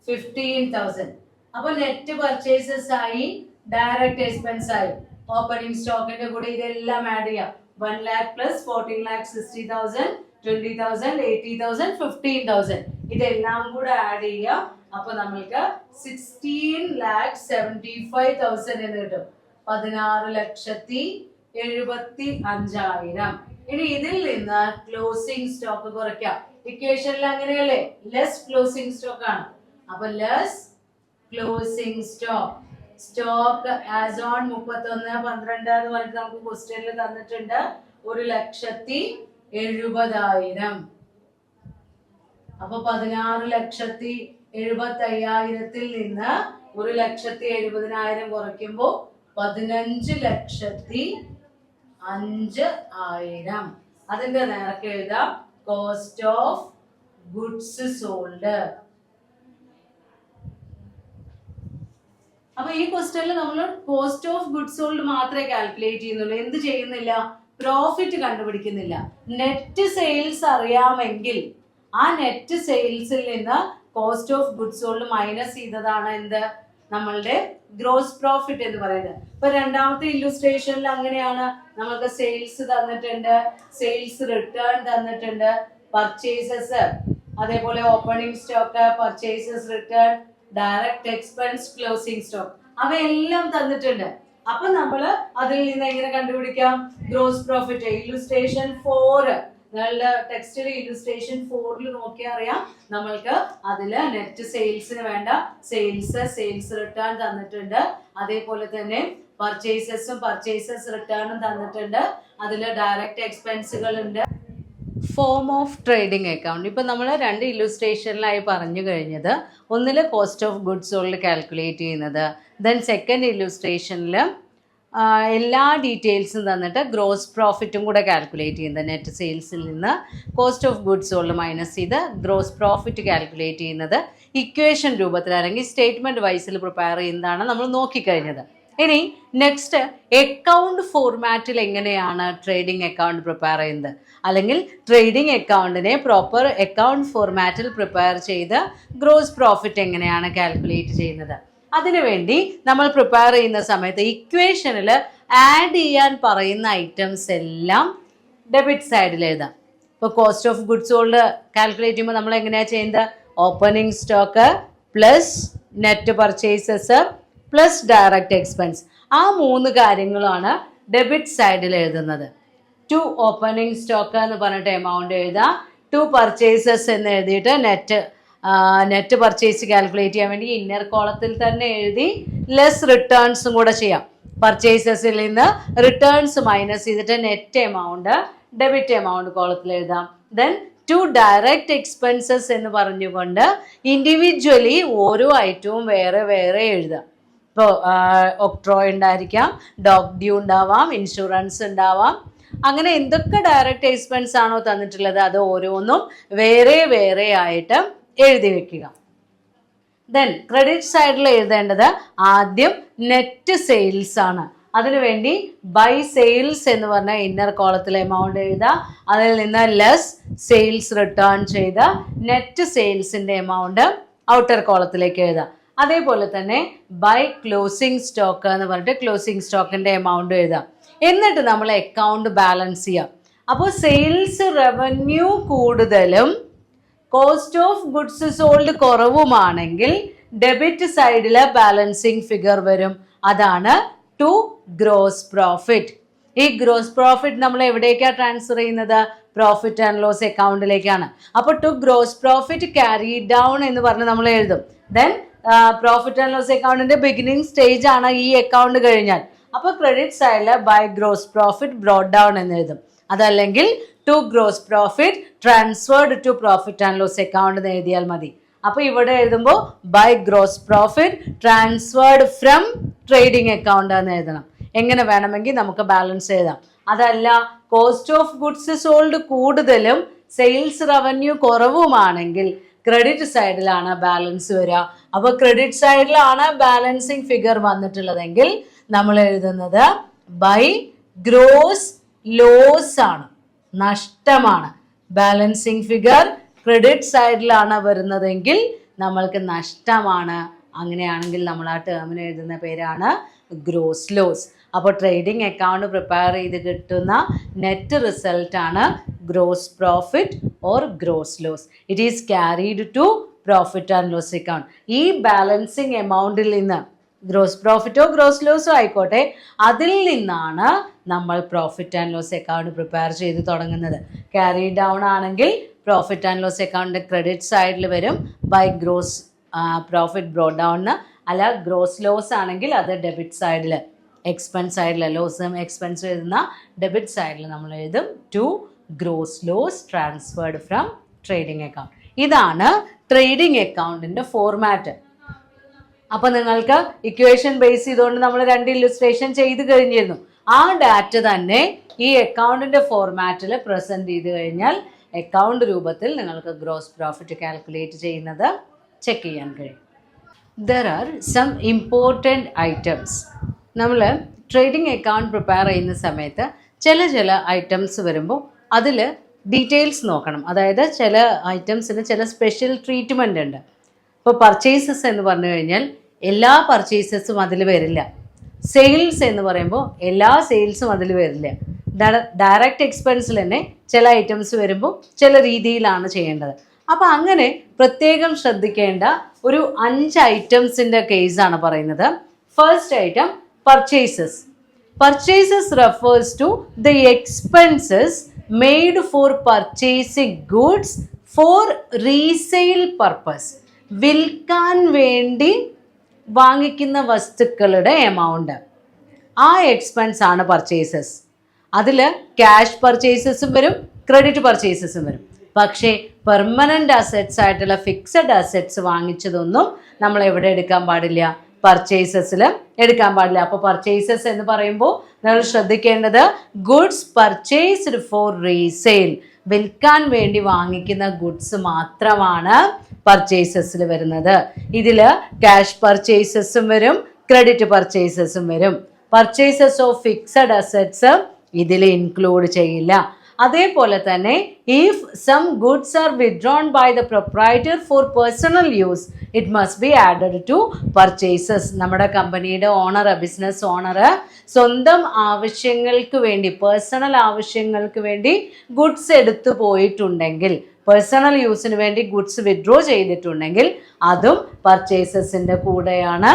15,000. അപ്പൊ നെറ്റ് പർച്ചേസസ് ആയി, ഡയറക്റ്റ് എക്സ്പെൻസ് ആയി. ഓപ്പണിംഗ് സ്റ്റോക്കിന്റെ കൂടെ ഇതെല്ലാം ആഡ് ചെയ്യാം. 1 lakh plus 14,60,000, 20,000, 80,000, 15,000. ഇതെല്ലാം കൂടെ ആഡ് ചെയ്യാം. അപ്പൊ നമ്മൾക്ക് 16,75,000 എന്ന് കിട്ടും. 16,75,000. ഇനി ഇതിൽ നിന്ന് ക്ലോസിംഗ് സ്റ്റോക്ക് കുറയ്ക്കാം. ഇക്വേഷനിൽ അങ്ങനെയല്ലേ? ലെസ് ക്ലോസിംഗ് സ്റ്റോക്ക് ആണ്. അപ്പൊ less closing stock. Stock as on 31/12 എന്ന് പറഞ്ഞിട്ട് നമുക്ക് ക്വസ്റ്റ്യനിൽ തന്നിട്ടുണ്ട് 1,70,70,000. അപ്പൊ 16,70,75,000 നിന്ന് 1,70,70,000 കുറയ്ക്കുമ്പോൾ 15,05,000. അതിന്റെ നേർക്ക് എഴുതാം കോസ്റ്റ് ഓഫ് ഗുഡ്സ് സോൾഡ്. അപ്പൊ ഈ ക്വസ്റ്റ്യനിൽ നമ്മൾ കോസ്റ്റ് ഓഫ് ഗുഡ്സ് സോൾഡ് മാത്രമേ കാൽക്കുലേറ്റ് ചെയ്യുന്നുള്ളൂ. എന്ത് ചെയ്യുന്നില്ല? പ്രോഫിറ്റ് കണ്ടുപിടിക്കുന്നില്ല. നെറ്റ് സെയിൽസ് അറിയാമെങ്കിൽ ആ നെറ്റ് സെയിൽസിൽ നിന്ന് cost of goods sold minus ചെയ്തതാണ് എന്ത്? നമ്മളുടെ ഗ്രോസ് പ്രോഫിറ്റ് എന്ന് പറയുന്നത്. ഇപ്പൊ രണ്ടാമത്തെ ഇല്ലുസ്ട്രേഷനിൽ അങ്ങനെയാണ്. നമ്മൾക്ക് സെയിൽസ് തന്നിട്ടുണ്ട്, സെയിൽസ് റിട്ടേൺ തന്നിട്ടുണ്ട്, പർച്ചേസസ്, അതേപോലെ opening stock, purchases return, direct expense, closing stock, അവയെല്ലാം തന്നിട്ടുണ്ട്. അപ്പൊ നമ്മള് അതിൽ നിന്ന് എങ്ങനെ കണ്ടുപിടിക്കാം? Gross profit. ഇല്ലുസ്ട്രേഷൻ 4, നിങ്ങളുടെ ടെക്സ്റ്റിൽ ഇല്ലുസ്ട്രേഷൻ 4 നോക്കിയാൽ അറിയാം. നമ്മൾക്ക് അതില് നെറ്റ് സെയിൽസിന് വേണ്ട സെയിൽസ് റിട്ടേൺ തന്നിട്ടുണ്ട്, അതേപോലെ തന്നെ പർച്ചേസസും പർച്ചേസസ് റിട്ടേണും തന്നിട്ടുണ്ട്, അതില് ഡയറക്റ്റ് എക്സ്പെൻസുകൾ ഉണ്ട്. Form of trading account. ഇപ്പം നമ്മൾ 2 ഇല്ലുസ്ട്രേഷനിലായി പറഞ്ഞു കഴിഞ്ഞത്. ഒന്നിൽ cost of goods sold calculate ചെയ്യുന്നത്, ദെൻ സെക്കൻഡ് ഇല്ലുസ്ട്രേഷനിൽ എല്ലാ ഡീറ്റെയിൽസും തന്നിട്ട് ഗ്രോസ് പ്രോഫിറ്റും കൂടെ കാൽക്കുലേറ്റ് ചെയ്യുന്നത്. നെറ്റ് സെയിൽസിൽ നിന്ന് cost of goods sold minus ചെയ്ത് ഗ്രോസ് പ്രോഫിറ്റ് കാൽക്കുലേറ്റ് ചെയ്യുന്നത് ഇക്വേഷൻ രൂപത്തിൽ അല്ലെങ്കിൽ സ്റ്റേറ്റ്മെൻറ്റ് വൈസിൽ പ്രിപ്പയർ ചെയ്യുന്നതാണ് നമ്മൾ നോക്കിക്കഴിഞ്ഞത്. ഇനി നെക്സ്റ്റ് അക്കൗണ്ട് ഫോർമാറ്റിൽ എങ്ങനെയാണ് ട്രേഡിംഗ് അക്കൗണ്ട് പ്രിപ്പയർ ചെയ്യുന്നത്, അല്ലെങ്കിൽ ട്രേഡിംഗ് അക്കൗണ്ടിനെ പ്രോപ്പർ അക്കൗണ്ട് ഫോർമാറ്റിൽ പ്രിപ്പയർ ചെയ്ത് ഗ്രോസ് പ്രോഫിറ്റ് എങ്ങനെയാണ് കാൽക്കുലേറ്റ് ചെയ്യുന്നത്. അതിനുവേണ്ടി നമ്മൾ പ്രിപ്പയർ ചെയ്യുന്ന സമയത്ത് ഇക്വേഷനിൽ ആഡ് ചെയ്യാൻ പറയുന്ന ഐറ്റംസ് എല്ലാം ഡെബിറ്റ് സൈഡിൽ എഴുതാം. ഇപ്പോൾ cost of goods sold calculate ചെയ്യുമ്പോൾ നമ്മൾ എങ്ങനെയാണ് ചെയ്യുന്നത്? Opening stock plus net purchases plus direct expense, ആ 3 കാര്യങ്ങളാണ് ഡെബിറ്റ് സൈഡിൽ എഴുതുന്നത്. 2 ഓപ്പണിംഗ് സ്റ്റോക്ക് എന്ന് പറഞ്ഞിട്ട് എമൗണ്ട് എഴുതാം, 2 പർച്ചേസസ് എന്ന് എഴുതിയിട്ട് നെറ്റ് പർച്ചേസ് കാൽക്കുലേറ്റ് ചെയ്യാൻ വേണ്ടി ഇന്നർ കോളത്തിൽ തന്നെ എഴുതി ലെസ് റിട്ടേൺസും കൂടെ ചെയ്യാം. പർച്ചേസസിൽ നിന്ന് റിട്ടേൺസ് മൈനസ് ചെയ്തിട്ട് നെറ്റ് എമൗണ്ട് ഡെബിറ്റ് എമൗണ്ട് കോളത്തിൽ എഴുതാം. ദെൻ 2 ഡയറക്റ്റ് എക്സ്പെൻസസ് എന്ന് പറഞ്ഞുകൊണ്ട് ഇൻഡിവിജ്വലി ഓരോ ഐറ്റവും വേറെ വേറെ എഴുതാം. ഇപ്പോൾ ഒക്ട്രോ ഉണ്ടായിരിക്കാം, ഡോഗ് ഡ്യൂ ഉണ്ടാവാം, ഇൻഷുറൻസ് ഉണ്ടാവാം, അങ്ങനെ എന്തൊക്കെ ഡയറക്റ്റ് എക്സ്പെൻസ് ആണോ തന്നിട്ടുള്ളത് അത് ഓരോന്നും വേറെ വേറെ ആയിട്ട് എഴുതി വെക്കുക. ദെൻ ക്രെഡിറ്റ് സൈഡിൽ എഴുതേണ്ടത് ആദ്യം നെറ്റ് സെയിൽസ് ആണ്. അതിനുവേണ്ടി ബൈ സെയിൽസ് എന്ന് പറഞ്ഞ ഇന്നർ കോളത്തിൽ എമൗണ്ട് എഴുതുക, അതിൽ നിന്ന് ലെസ് സെയിൽസ് റിട്ടേൺ ചെയ്ത് നെറ്റ് സെയിൽസിൻ്റെ എമൗണ്ട് ഔട്ടർ കോളത്തിലേക്ക് എഴുതുക. അതേപോലെ തന്നെ ബൈ ക്ലോസിംഗ് സ്റ്റോക്ക് എന്ന് പറഞ്ഞിട്ട് ക്ലോസിംഗ് സ്റ്റോക്കിൻ്റെ എമൗണ്ട് എഴുതാം. എന്നിട്ട് നമ്മൾ അക്കൗണ്ട് ബാലൻസ് ചെയ്യാം. അപ്പോൾ സെയിൽസ് റവന്യൂ കൂടുതലും കോസ്റ്റ് ഓഫ് ഗുഡ്സ് സോൾഡ് കുറവുമാണെങ്കിൽ ഡെബിറ്റ് സൈഡിൽ ബാലൻസിങ് ഫിഗർ വരും. അതാണ് ടു ഗ്രോസ് പ്രോഫിറ്റ്. ഈ ഗ്രോസ് പ്രോഫിറ്റ് നമ്മൾ എവിടേക്കാണ് ട്രാൻസ്ഫർ ചെയ്യുന്നത്? പ്രോഫിറ്റ് ആൻഡ് ലോസ് അക്കൗണ്ടിലേക്കാണ്. അപ്പോൾ to gross profit carry down എന്ന് പറഞ്ഞ് നമ്മൾ എഴുതും. ദെൻ പ്രോഫിറ്റ് ആൻഡ് ലോസ് അക്കൗണ്ടിന്റെ ബിഗിനിങ് സ്റ്റേജ് ആണ് ഈ അക്കൗണ്ട് കഴിഞ്ഞാൽ. അപ്പോൾ ക്രെഡിറ്റ് സൈഡിൽ by gross profit brought down എന്ന് എഴുതും. അതല്ലെങ്കിൽ to gross profit transferred to profit and loss account എന്ന് എഴുതിയാൽ മതി. അപ്പോൾ ഇവിടെ എഴുതുമ്പോൾ by gross profit transferred from trading account എന്ന് എഴുതണം. എങ്ങനെ വേണമെങ്കിൽ നമുക്ക് ബാലൻസ് എഴുതാം. അതല്ല കോസ്റ്റ് ഓഫ് ഗുഡ്സ് സോൾഡ് കൂടുതലും സെയിൽസ് റവന്യൂ കുറവുമാണെങ്കിൽ ക്രെഡിറ്റ് സൈഡിലാണ് ബാലൻസ് വരിക. അപ്പോൾ ക്രെഡിറ്റ് സൈഡിലാണ് ബാലൻസിങ് ഫിഗർ വന്നിട്ടുള്ളതെങ്കിൽ നമ്മൾ എഴുതുന്നത് ബൈ ഗ്രോസ് ലോസ് ആണ്, നഷ്ടമാണ്. ബാലൻസിങ് ഫിഗർ ക്രെഡിറ്റ് സൈഡിലാണ് വരുന്നതെങ്കിൽ നമ്മൾക്ക് നഷ്ടമാണ്. അങ്ങനെയാണെങ്കിൽ നമ്മൾ ആ ടേമിന് എഴുതുന്ന പേരാണ് ഗ്രോസ് ലോസ്. അപ്പോൾ ട്രേഡിംഗ് അക്കൗണ്ട് പ്രിപ്പയർ ചെയ്ത് കിട്ടുന്ന നെറ്റ് റിസൾട്ടാണ് gross profit or gross loss. It is carried to profit and loss account. ഈ ബാലൻസിങ് എമൗണ്ടിൽ നിന്ന് ഗ്രോസ് പ്രോഫിറ്റോ ഗ്രോസ് ലോസോ ആയിക്കോട്ടെ, അതിൽ നിന്നാണ് നമ്മൾ profit and loss account prepare ചെയ്ത് തുടങ്ങുന്നത്. ക്യാരി ഡൗൺ ആണെങ്കിൽ profit and loss account credit സൈഡിൽ വരും by gross profit brought down. അല്ല ഗ്രോസ് ലോസ് ആണെങ്കിൽ അത് ഡെബിറ്റ് സൈഡിൽ, എക്സ്പെൻസ് സൈഡിൽ ലോസും എക്സ്പെൻസും എഴുതുന്ന ഡെബിറ്റ് സൈഡിൽ നമ്മൾ എഴുതും to gross loss transferred from trading account. ഇതാണ് ട്രേഡിംഗ് അക്കൗണ്ടിന്റെ ഫോർമാറ്റ്. അപ്പൊ നിങ്ങൾക്ക് ഇക്വേഷൻ ബേസ് ചെയ്തുകൊണ്ട് നമ്മൾ 2 ഇല്ലുസ്ട്രേഷൻ ചെയ്ത് കഴിഞ്ഞിരുന്നു. ആ ഡാറ്റ തന്നെ ഈ അക്കൗണ്ടിന്റെ ഫോർമാറ്റിൽ പ്രസന്റ് ചെയ്ത് കഴിഞ്ഞാൽ അക്കൗണ്ട് രൂപത്തിൽ നിങ്ങൾക്ക് ഗ്രോസ് പ്രോഫിറ്റ് കാൽക്കുലേറ്റ് ചെയ്യുന്നത് ചെക്ക് ചെയ്യാൻ കഴിയും. There are some important items. നമ്മൾ ട്രേഡിംഗ് അക്കൗണ്ട് പ്രിപ്പയർ ചെയ്യുന്ന സമയത്ത് ചില ഐറ്റംസ് വരുമ്പോൾ അതിൽ ഡീറ്റെയിൽസ് നോക്കണം. അതായത് ചില ഐറ്റംസിന് ചില സ്പെഷ്യൽ ട്രീറ്റ്മെൻ്റ് ഉണ്ട്. ഇപ്പോൾ പർച്ചേസസ് എന്ന് പറഞ്ഞു കഴിഞ്ഞാൽ എല്ലാ പർച്ചേസസും അതിൽ വരില്ല. സെയിൽസ് എന്ന് പറയുമ്പോൾ എല്ലാ സെയിൽസും അതിൽ വരില്ല. ഡയറക്റ്റ് എക്സ്പെൻസിൽ തന്നെ ചില ഐറ്റംസ് വരുമ്പോൾ ചില രീതിയിലാണ് ചെയ്യേണ്ടത്. അപ്പോൾ അങ്ങനെ പ്രത്യേകം ശ്രദ്ധിക്കേണ്ട ഒരു 5 ഐറ്റംസിൻ്റെ കേസാണ് പറയുന്നത്. First item purchases. Purchases refers to the expenses made for purchasing goods for resale purpose. വിൽക്കാൻ വേണ്ടി വാങ്ങിക്കുന്ന വസ്തുക്കളുടെ എമൗണ്ട്, ആ എക്സ്പെൻസ് ആണ് പർച്ചേസസ്. അതിൽ ക്യാഷ് പർച്ചേസസും വരും, ക്രെഡിറ്റ് പർച്ചേസസും വരും. പക്ഷേ പെർമനൻ്റ് അസറ്റ്സ് ആയിട്ടുള്ള ഫിക്സഡ് അസറ്റ്സ് വാങ്ങിച്ചതൊന്നും നമ്മൾ എവിടെ എടുക്കാൻ പാടില്ല? പർച്ചേസസിൽ എടുക്കാൻ പാടില്ല. അപ്പോൾ പർച്ചേസസ് എന്ന് പറയുമ്പോൾ നിങ്ങൾ ശ്രദ്ധിക്കേണ്ടത് ഗുഡ്സ് പർച്ചേസ്ഡ് ഫോർ റീസെയിൽ, വിൽക്കാൻ വേണ്ടി വാങ്ങിക്കുന്ന ഗുഡ്സ് മാത്രമാണ് പർച്ചേസസിൽ വരുന്നത്. ഇതിൽ ക്യാഷ് പർച്ചേസസും വരും, ക്രെഡിറ്റ് പർച്ചേസസും വരും. പർച്ചേസസ് ഓഫ് ഫിക്സഡ് അസറ്റ്സ് ഇതിൽ ഇൻക്ലൂഡ് ചെയ്യില്ല. അതേപോലെ തന്നെ if some goods are withdrawn by the proprietor for personal use it must be added to purchases. നമ്മുടെ കമ്പനിയുടെ ഓണർ, ബിസിനസ് ഓണർ സ്വന്തം ആവശ്യങ്ങൾക്ക് വേണ്ടി, പേഴ്സണൽ ആവശ്യങ്ങൾക്ക് വേണ്ടി ഗുഡ്സ് എടുത്തു പോയിട്ടുണ്ടെങ്കിൽ, പേഴ്സണൽ യൂസിന് വേണ്ടി ഗുഡ്സ് വിത്ഡ്രോ ചെയ്തിട്ടുണ്ടെങ്കിൽ അതും പർച്ചേസസിൻ്റെ കൂടെയാണ്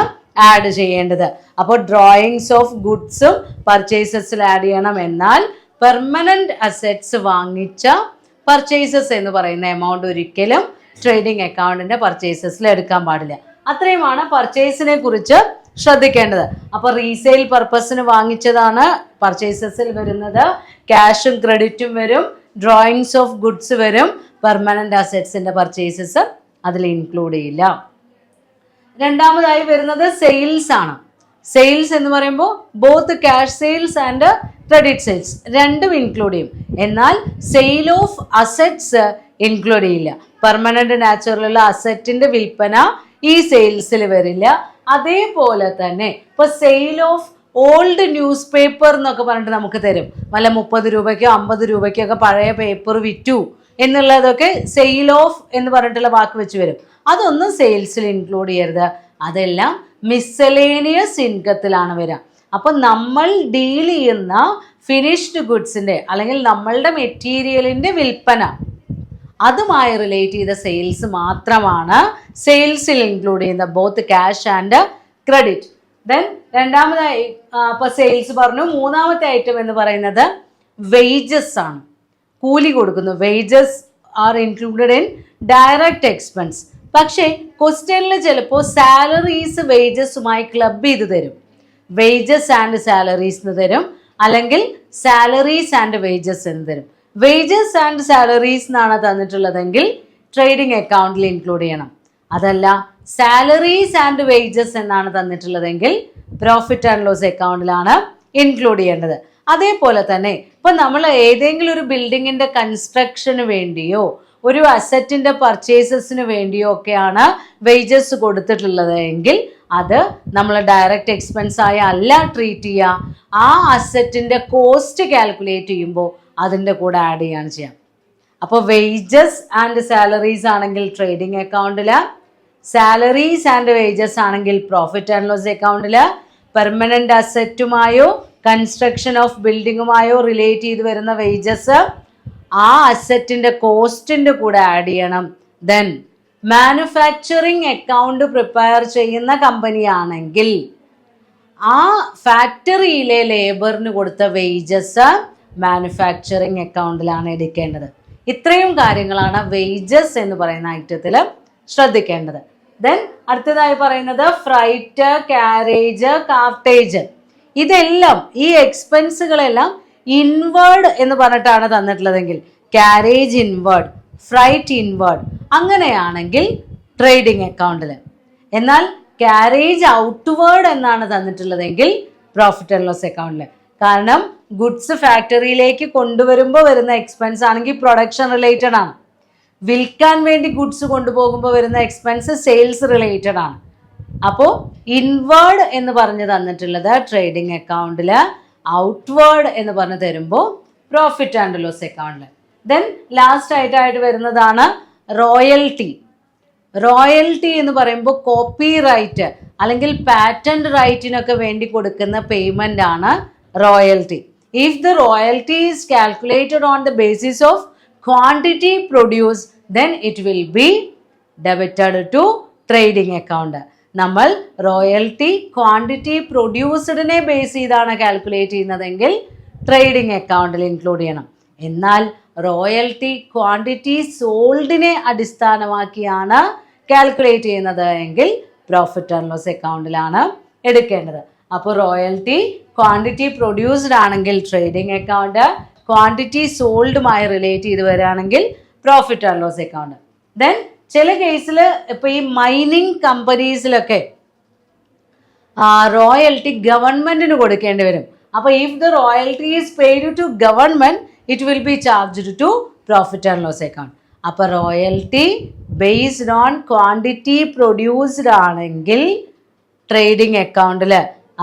ആഡ് ചെയ്യേണ്ടത്. അപ്പോൾ ഡ്രോയിങ്സ് ഓഫ് ഗുഡ്സും പർച്ചേസസിൽ ആഡ് ചെയ്യണം. എന്നാൽ പെർമനന്റ് അസറ്റ്സ് വാങ്ങിച്ച പർച്ചേസസ് എന്ന് പറയുന്ന എമൗണ്ട് ഒരിക്കലും ട്രേഡിംഗ് അക്കൗണ്ടിന്റെ പർച്ചേസസിൽ എടുക്കാൻ പാടില്ല. അത്രയുമാണ് പർച്ചേസിനെ കുറിച്ച് ശ്രദ്ധിക്കേണ്ടത്. അപ്പോൾ റീസെയിൽ പർപ്പസിന് വാങ്ങിച്ചതാണ് പർച്ചേസസിൽ വരുന്നത്. ക്യാഷും ക്രെഡിറ്റും വരും, ഡ്രോയിങ്സ് ഓഫ് ഗുഡ്സ് വരും. പെർമനന്റ് അസറ്റ്സിന്റെ പർച്ചേസസ് അതിൽ ഇൻക്ലൂഡ് ചെയ്യില്ല. രണ്ടാമതായി വരുന്നത് സെയിൽസ് ആണ്. സെയിൽസ് എന്ന് പറയുമ്പോൾ both cash sales and credit sales രണ്ടും ഇൻക്ലൂഡ് ചെയ്യും. എന്നാൽ സെയിൽ ഓഫ് അസറ്റ്സ് ഇൻക്ലൂഡ് ചെയ്യില്ല. പെർമനന്റ് നാച്ചുറലുള്ള അസറ്റിന്റെ വിൽപ്പന ഈ സെയിൽസിൽ വരില്ല. അതേപോലെ തന്നെ ഇപ്പോൾ sale of old news paper എന്നൊക്കെ പറഞ്ഞിട്ട് നമുക്ക് തരും. വല്ല 30 രൂപയ്ക്കോ 50 രൂപയ്ക്കോ ഒക്കെ പഴയ പേപ്പർ വിറ്റു എന്നുള്ളതൊക്കെ സെയിൽ ഓഫ് എന്ന് പറഞ്ഞിട്ടുള്ള വാക്ക് വെച്ച് വരും. അതൊന്നും സെയിൽസിൽ ഇൻക്ലൂഡ് ചെയ്യരുത്. അതെല്ലാം മിസ്സലേനിയസ് ഇൻകത്തിലാണ് വരിക. അപ്പം നമ്മൾ ഡീൽ ചെയ്യുന്ന ഫിനിഷ്ഡ് ഗുഡ്സിൻ്റെ അല്ലെങ്കിൽ നമ്മളുടെ മെറ്റീരിയലിൻ്റെ വിൽപ്പന, അതുമായി റിലേറ്റ് ചെയ്ത സെയിൽസ് മാത്രമാണ് സെയിൽസിൽ ഇൻക്ലൂഡ് ചെയ്യുന്ന both cash and credit. Then രണ്ടാമതായി ഇപ്പോൾ സെയിൽസ് പറഞ്ഞു. മൂന്നാമത്തെ ഐറ്റം എന്ന് പറയുന്നത് വേജസ് ആണ്. കൂലി കൊടുക്കുന്നു. Wages are included in direct expense. പക്ഷേ ക്വസ്റ്റ്യനിൽ ചിലപ്പോൾ സാലറീസ് വേജസുമായി ക്ലബ് ചെയ്ത് തരും. വേജസ് ആൻഡ് സാലറീസ് എന്ന് തരും, അല്ലെങ്കിൽ സാലറീസ് ആൻഡ് വേജസ് എന്ന് തരും. വേജസ് ആൻഡ് സാലറീസ് എന്നാണ് തന്നിട്ടുള്ളതെങ്കിൽ ട്രേഡിംഗ് അക്കൗണ്ടിൽ ഇൻക്ലൂഡ് ചെയ്യണം. അതല്ല സാലറീസ് ആൻഡ് വേജസ് എന്നാണ് തന്നിട്ടുള്ളതെങ്കിൽ പ്രോഫിറ്റ് ആൻഡ് ലോസ് അക്കൗണ്ടിലാണ് ഇൻക്ലൂഡ് ചെയ്യേണ്ടത്. അതേപോലെ തന്നെ ഇപ്പം നമ്മൾ ഏതെങ്കിലും ഒരു ബിൽഡിങ്ങിൻ്റെ കൺസ്ട്രക്ഷന് വേണ്ടിയോ ഒരു അസറ്റിൻ്റെ പർച്ചേസസിന് വേണ്ടിയോ ഒക്കെയാണ് വേജസ് കൊടുത്തിട്ടുള്ളത് എങ്കിൽ അത് നമ്മൾ ഡയറക്റ്റ് എക്സ്പെൻസ് ആയി അല്ല ട്രീറ്റ് ചെയ്യുക. ആ അസറ്റിൻ്റെ കോസ്റ്റ് കാൽക്കുലേറ്റ് ചെയ്യുമ്പോൾ അതിൻ്റെ കൂടെ ആഡ് ചെയ്യാണ് ചെയ്യാം. അപ്പോൾ വേജസ് ആൻഡ് സാലറീസ് ആണെങ്കിൽ ട്രേഡിംഗ് അക്കൗണ്ടിൽ, സാലറീസ് ആൻഡ് വേജസ് ആണെങ്കിൽ പ്രോഫിറ്റ് ആൻഡ് ലോസ് അക്കൗണ്ടിൽ, പെർമനൻ്റ് അസറ്റുമായോ കൺസ്ട്രക്ഷൻ ഓഫ് ബിൽഡിങ്ങുമായോ റിലേറ്റ് ചെയ്ത് വരുന്ന വേജസ് ആ അസറ്റിൻ്റെ കോസ്റ്റിൻ്റെ കൂടെ ആഡ് ചെയ്യണം. ദെൻ മാനുഫാക്ചറിങ് അക്കൗണ്ട് പ്രിപ്പയർ ചെയ്യുന്ന കമ്പനിയാണെങ്കിൽ ആ ഫാക്ടറിയിലെ ലേബറിന് കൊടുത്ത വേജസ് മാനുഫാക്ചറിങ് അക്കൗണ്ടിലാണ് എടുക്കേണ്ടത്. ഇത്രയും കാര്യങ്ങളാണ് വേജസ് എന്ന് പറയുന്ന ഐറ്റത്തിൽ ശ്രദ്ധിക്കേണ്ടത്. ദെൻ അടുത്തതായി പറയുന്നത് ഫ്രൈറ്റ്, കാരേജ്, കാർട്ടേജ്. ഇതെല്ലാം ഈ എക്സ്പെൻസുകളെല്ലാം ഇൻവേർഡ് എന്ന് പറഞ്ഞിട്ടാണ് തന്നിട്ടുള്ളതെങ്കിൽ കാരേജ് ഇൻവേർഡ്, ഫ്രൈറ്റ് ഇൻവേർഡ്, അങ്ങനെയാണെങ്കിൽ ട്രേഡിംഗ് അക്കൗണ്ടിൽ. എന്നാൽ ക്യാരേജ് ഔട്ട്വേർഡ് എന്നാണ് തന്നിട്ടുള്ളതെങ്കിൽ പ്രോഫിറ്റ് ആൻഡ് ലോസ് അക്കൗണ്ടിൽ. കാരണം ഗുഡ്സ് ഫാക്ടറിയിലേക്ക് കൊണ്ടുവരുമ്പോൾ വരുന്ന എക്സ്പെൻസ് ആണെങ്കിൽ പ്രൊഡക്ഷൻ റിലേറ്റഡ് ആണ്. വിൽക്കാൻ വേണ്ടി ഗുഡ്സ് കൊണ്ടുപോകുമ്പോൾ വരുന്ന എക്സ്പെൻസ് സെയിൽസ് റിലേറ്റഡ് ആണ്. അപ്പോൾ ഇൻവേർഡ് എന്ന് പറഞ്ഞ് തന്നിട്ടുള്ളത് ട്രേഡിംഗ് അക്കൗണ്ടിൽ, ഔട്ട്വേർഡ് എന്ന് പറഞ്ഞ് തരുമ്പോൾ പ്രോഫിറ്റ് ആൻഡ് ലോസ് അക്കൗണ്ടിൽ. ദെൻ ലാസ്റ്റ് ആയിട്ട് വരുന്നതാണ് റോയൽറ്റി. റോയൽറ്റി എന്ന് പറയുമ്പോൾ കോപ്പി റൈറ്റ് അല്ലെങ്കിൽ പാറ്റന്റ് റൈറ്റിനൊക്കെ വേണ്ടി കൊടുക്കുന്ന പേയ്മെന്റ് ആണ് royalty. If the royalty is calculated on the basis of quantity produce then it will be debited to trading account. നമ്മൾ റോയൽറ്റി ക്വാണ്ടിറ്റി പ്രൊഡ്യൂസ്ഡിനെ ബേസ് ചെയ്താണ് കാൽക്കുലേറ്റ് ചെയ്യുന്നതെങ്കിൽ ട്രേഡിംഗ് അക്കൗണ്ടിൽ ഇൻക്ലൂഡ് ചെയ്യണം. എന്നാൽ റോയൽറ്റി ക്വാണ്ടിറ്റി സോൾഡിനെ അടിസ്ഥാനമാക്കിയാണ് കാൽക്കുലേറ്റ് ചെയ്യുന്നത് എങ്കിൽ പ്രോഫിറ്റ് ആൻഡ് ലോസ് അക്കൗണ്ടിലാണ് എടുക്കേണ്ടത്. അപ്പോൾ റോയൽറ്റി ക്വാണ്ടിറ്റി പ്രൊഡ്യൂസ്ഡ് ആണെങ്കിൽ ട്രേഡിംഗ് അക്കൗണ്ട്, ക്വാണ്ടിറ്റി സോൾഡുമായി റിലേറ്റ് ചെയ്ത് വരികയാണെങ്കിൽ profit and loss account. Then ചില കേസിൽ ഇപ്പോൾ ഈ മൈനിങ് കമ്പനീസിലൊക്കെ റോയൽറ്റി ഗവൺമെന്റിന് കൊടുക്കേണ്ടി വരും. അപ്പോൾ if the royalty is paid to government it will be charged to profit and loss account. അപ്പോൾ royalty based on quantity produced ആണെങ്കിൽ ട്രേഡിംഗ് അക്കൗണ്ടിൽ,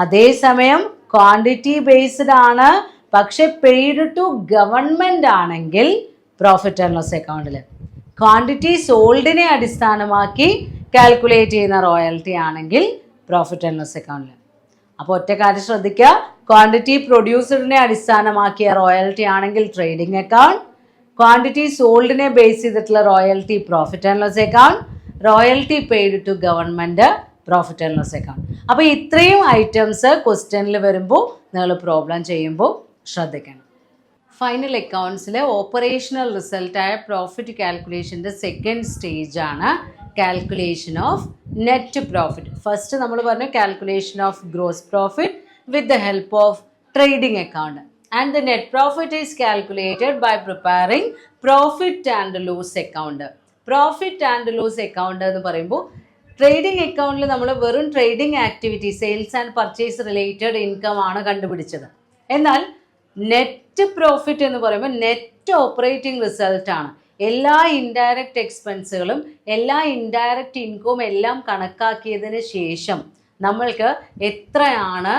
അതേസമയം ക്വാണ്ടിറ്റി ബേസ്ഡ് ആണ് പക്ഷെ പെയ്ഡ് ടു ഗവൺമെന്റ് ആണെങ്കിൽ പ്രോഫിറ്റ് ആൻഡ് ലോസ് അക്കൗണ്ടിൽ. ക്വാണ്ടിറ്റി സോൾഡിനെ അടിസ്ഥാനമാക്കി കാൽക്കുലേറ്റ് ചെയ്യുന്ന റോയൽറ്റി ആണെങ്കിൽ പ്രോഫിറ്റ് ആൻഡ് ലോസ് അക്കൗണ്ടിൽ. അപ്പോൾ ഒറ്റ കാര്യം ശ്രദ്ധിക്കുക, ക്വാണ്ടിറ്റി പ്രൊഡ്യൂസറിനെ അടിസ്ഥാനമാക്കിയ റോയൽറ്റി ആണെങ്കിൽ ട്രേഡിംഗ് അക്കൗണ്ട്, ക്വാണ്ടിറ്റി സോൾഡിനെ ബേസ് ചെയ്തിട്ടുള്ള royalty profit and loss account, royalty paid to government profit and loss account. അപ്പോൾ ഇത്രയും ഐറ്റംസ് ക്വസ്റ്റ്യനിൽ വരുമ്പോൾ നിങ്ങൾ പ്രോബ്ലം ചെയ്യുമ്പോൾ ശ്രദ്ധിക്കണം. ഫൈനൽ അക്കൗണ്ട്സിലെ ഓപ്പറേഷണൽ റിസൾട്ടായ പ്രോഫിറ്റ് കാൽക്കുലേഷൻ്റെ സെക്കൻഡ് സ്റ്റേജ് ആണ് calculation of net profit. First നമ്മൾ പറഞ്ഞു calculation of gross profit with the help of trading account. And the net profit is calculated by preparing profit and loss account. Profit and loss account എന്ന് പറയുമ്പോൾ ട്രേഡിംഗ് അക്കൗണ്ടിൽ നമ്മൾ വെറും trading activity sales and purchase related income ആണ് കണ്ടുപിടിച്ചത്. എന്നാൽ നെറ്റ് പ്രോഫിറ്റ് എന്ന് പറയുമ്പോൾ നെറ്റ് ഓപ്പറേറ്റിംഗ് റിസൾട്ട് ആണ്. എല്ലാ ഇൻഡയറക്റ്റ് എക്സ്പെൻസുകളും എല്ലാ ഇൻഡയറക്റ്റ് ഇൻകവും എല്ലാം കണക്കാക്കിയതിന് ശേഷം നമ്മൾക്ക് എത്രയാണ്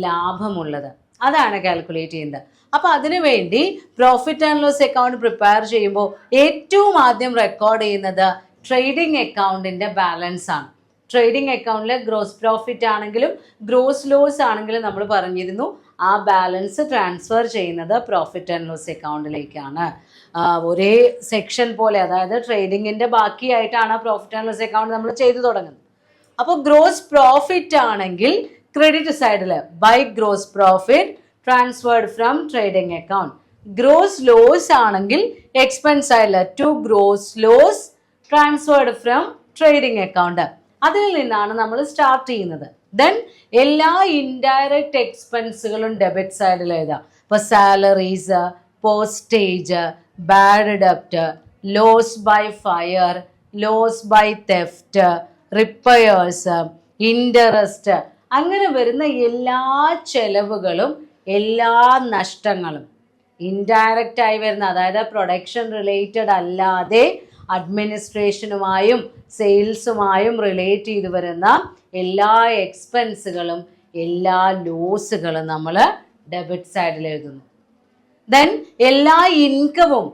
ലാഭമുള്ളത് അതാണ് കാൽക്കുലേറ്റ് ചെയ്യുന്നത്. അപ്പോൾ അതിനുവേണ്ടി profit and loss account prepare ചെയ്യുമ്പോൾ ഏറ്റവും ആദ്യം റെക്കോർഡ് ചെയ്യുന്നത് ട്രേഡിംഗ് അക്കൗണ്ടിൻ്റെ ബാലൻസ് ആണ്. ട്രേഡിംഗ് അക്കൗണ്ടിൽ ഗ്രോസ് പ്രോഫിറ്റ് ആണെങ്കിലും ഗ്രോസ് ലോസ് ആണെങ്കിലും നമ്മൾ പറഞ്ഞിരുന്നു ആ ബാലൻസ് ട്രാൻസ്ഫർ ചെയ്യുന്നത് പ്രോഫിറ്റ് ആൻഡ് ലോസ് അക്കൗണ്ടിലേക്കാണ്. ഒരേ സെക്ഷൻ പോലെ, അതായത് ട്രേഡിങ്ങിൻ്റെ ബാക്കിയായിട്ടാണ് പ്രോഫിറ്റ് ആൻഡ് ലോസ് അക്കൗണ്ട് നമ്മൾ ചെയ്തു തുടങ്ങുന്നത്. അപ്പോൾ ഗ്രോസ് പ്രോഫിറ്റ് ആണെങ്കിൽ ക്രെഡിറ്റ് സൈഡിൽ by gross profit transferred from trading account. Gross loss ആണെങ്കിൽ എക്സ്പെൻസ് സൈഡിൽ to gross loss transferred from trading account. അതിൽ നിന്നാണ് നമ്മൾ സ്റ്റാർട്ട് ചെയ്യുന്നത്. ദെൻ എല്ലാ ഇൻഡയറക്റ്റ് എക്സ്പെൻസുകളും ഡെബിറ്റ് സൈഡിൽ എഴുതാം. ഇപ്പോൾ സാലറീസ്, പോസ്റ്റേജ്, ബാഡ് ഡെപ്റ്റ്, loss by fire, loss by theft, repairs, interest, അങ്ങനെ വരുന്ന എല്ലാ ചെലവുകളും എല്ലാ നഷ്ടങ്ങളും ഇൻഡയറക്റ്റായി വരുന്ന, അതായത് പ്രൊഡക്ഷൻ റിലേറ്റഡ് അല്ലാതെ അഡ്മിനിസ്ട്രേഷനുമായും സെയിൽസുമായും റിലേറ്റ് ചെയ്ത് വരുന്ന എല്ലാ എക്സ്പെൻസുകളും എല്ലാ ലോസുകളും നമ്മൾ ഡെബിറ്റ് സൈഡിൽ എഴുതുന്നു. ദെൻ എല്ലാ ഇൻകവും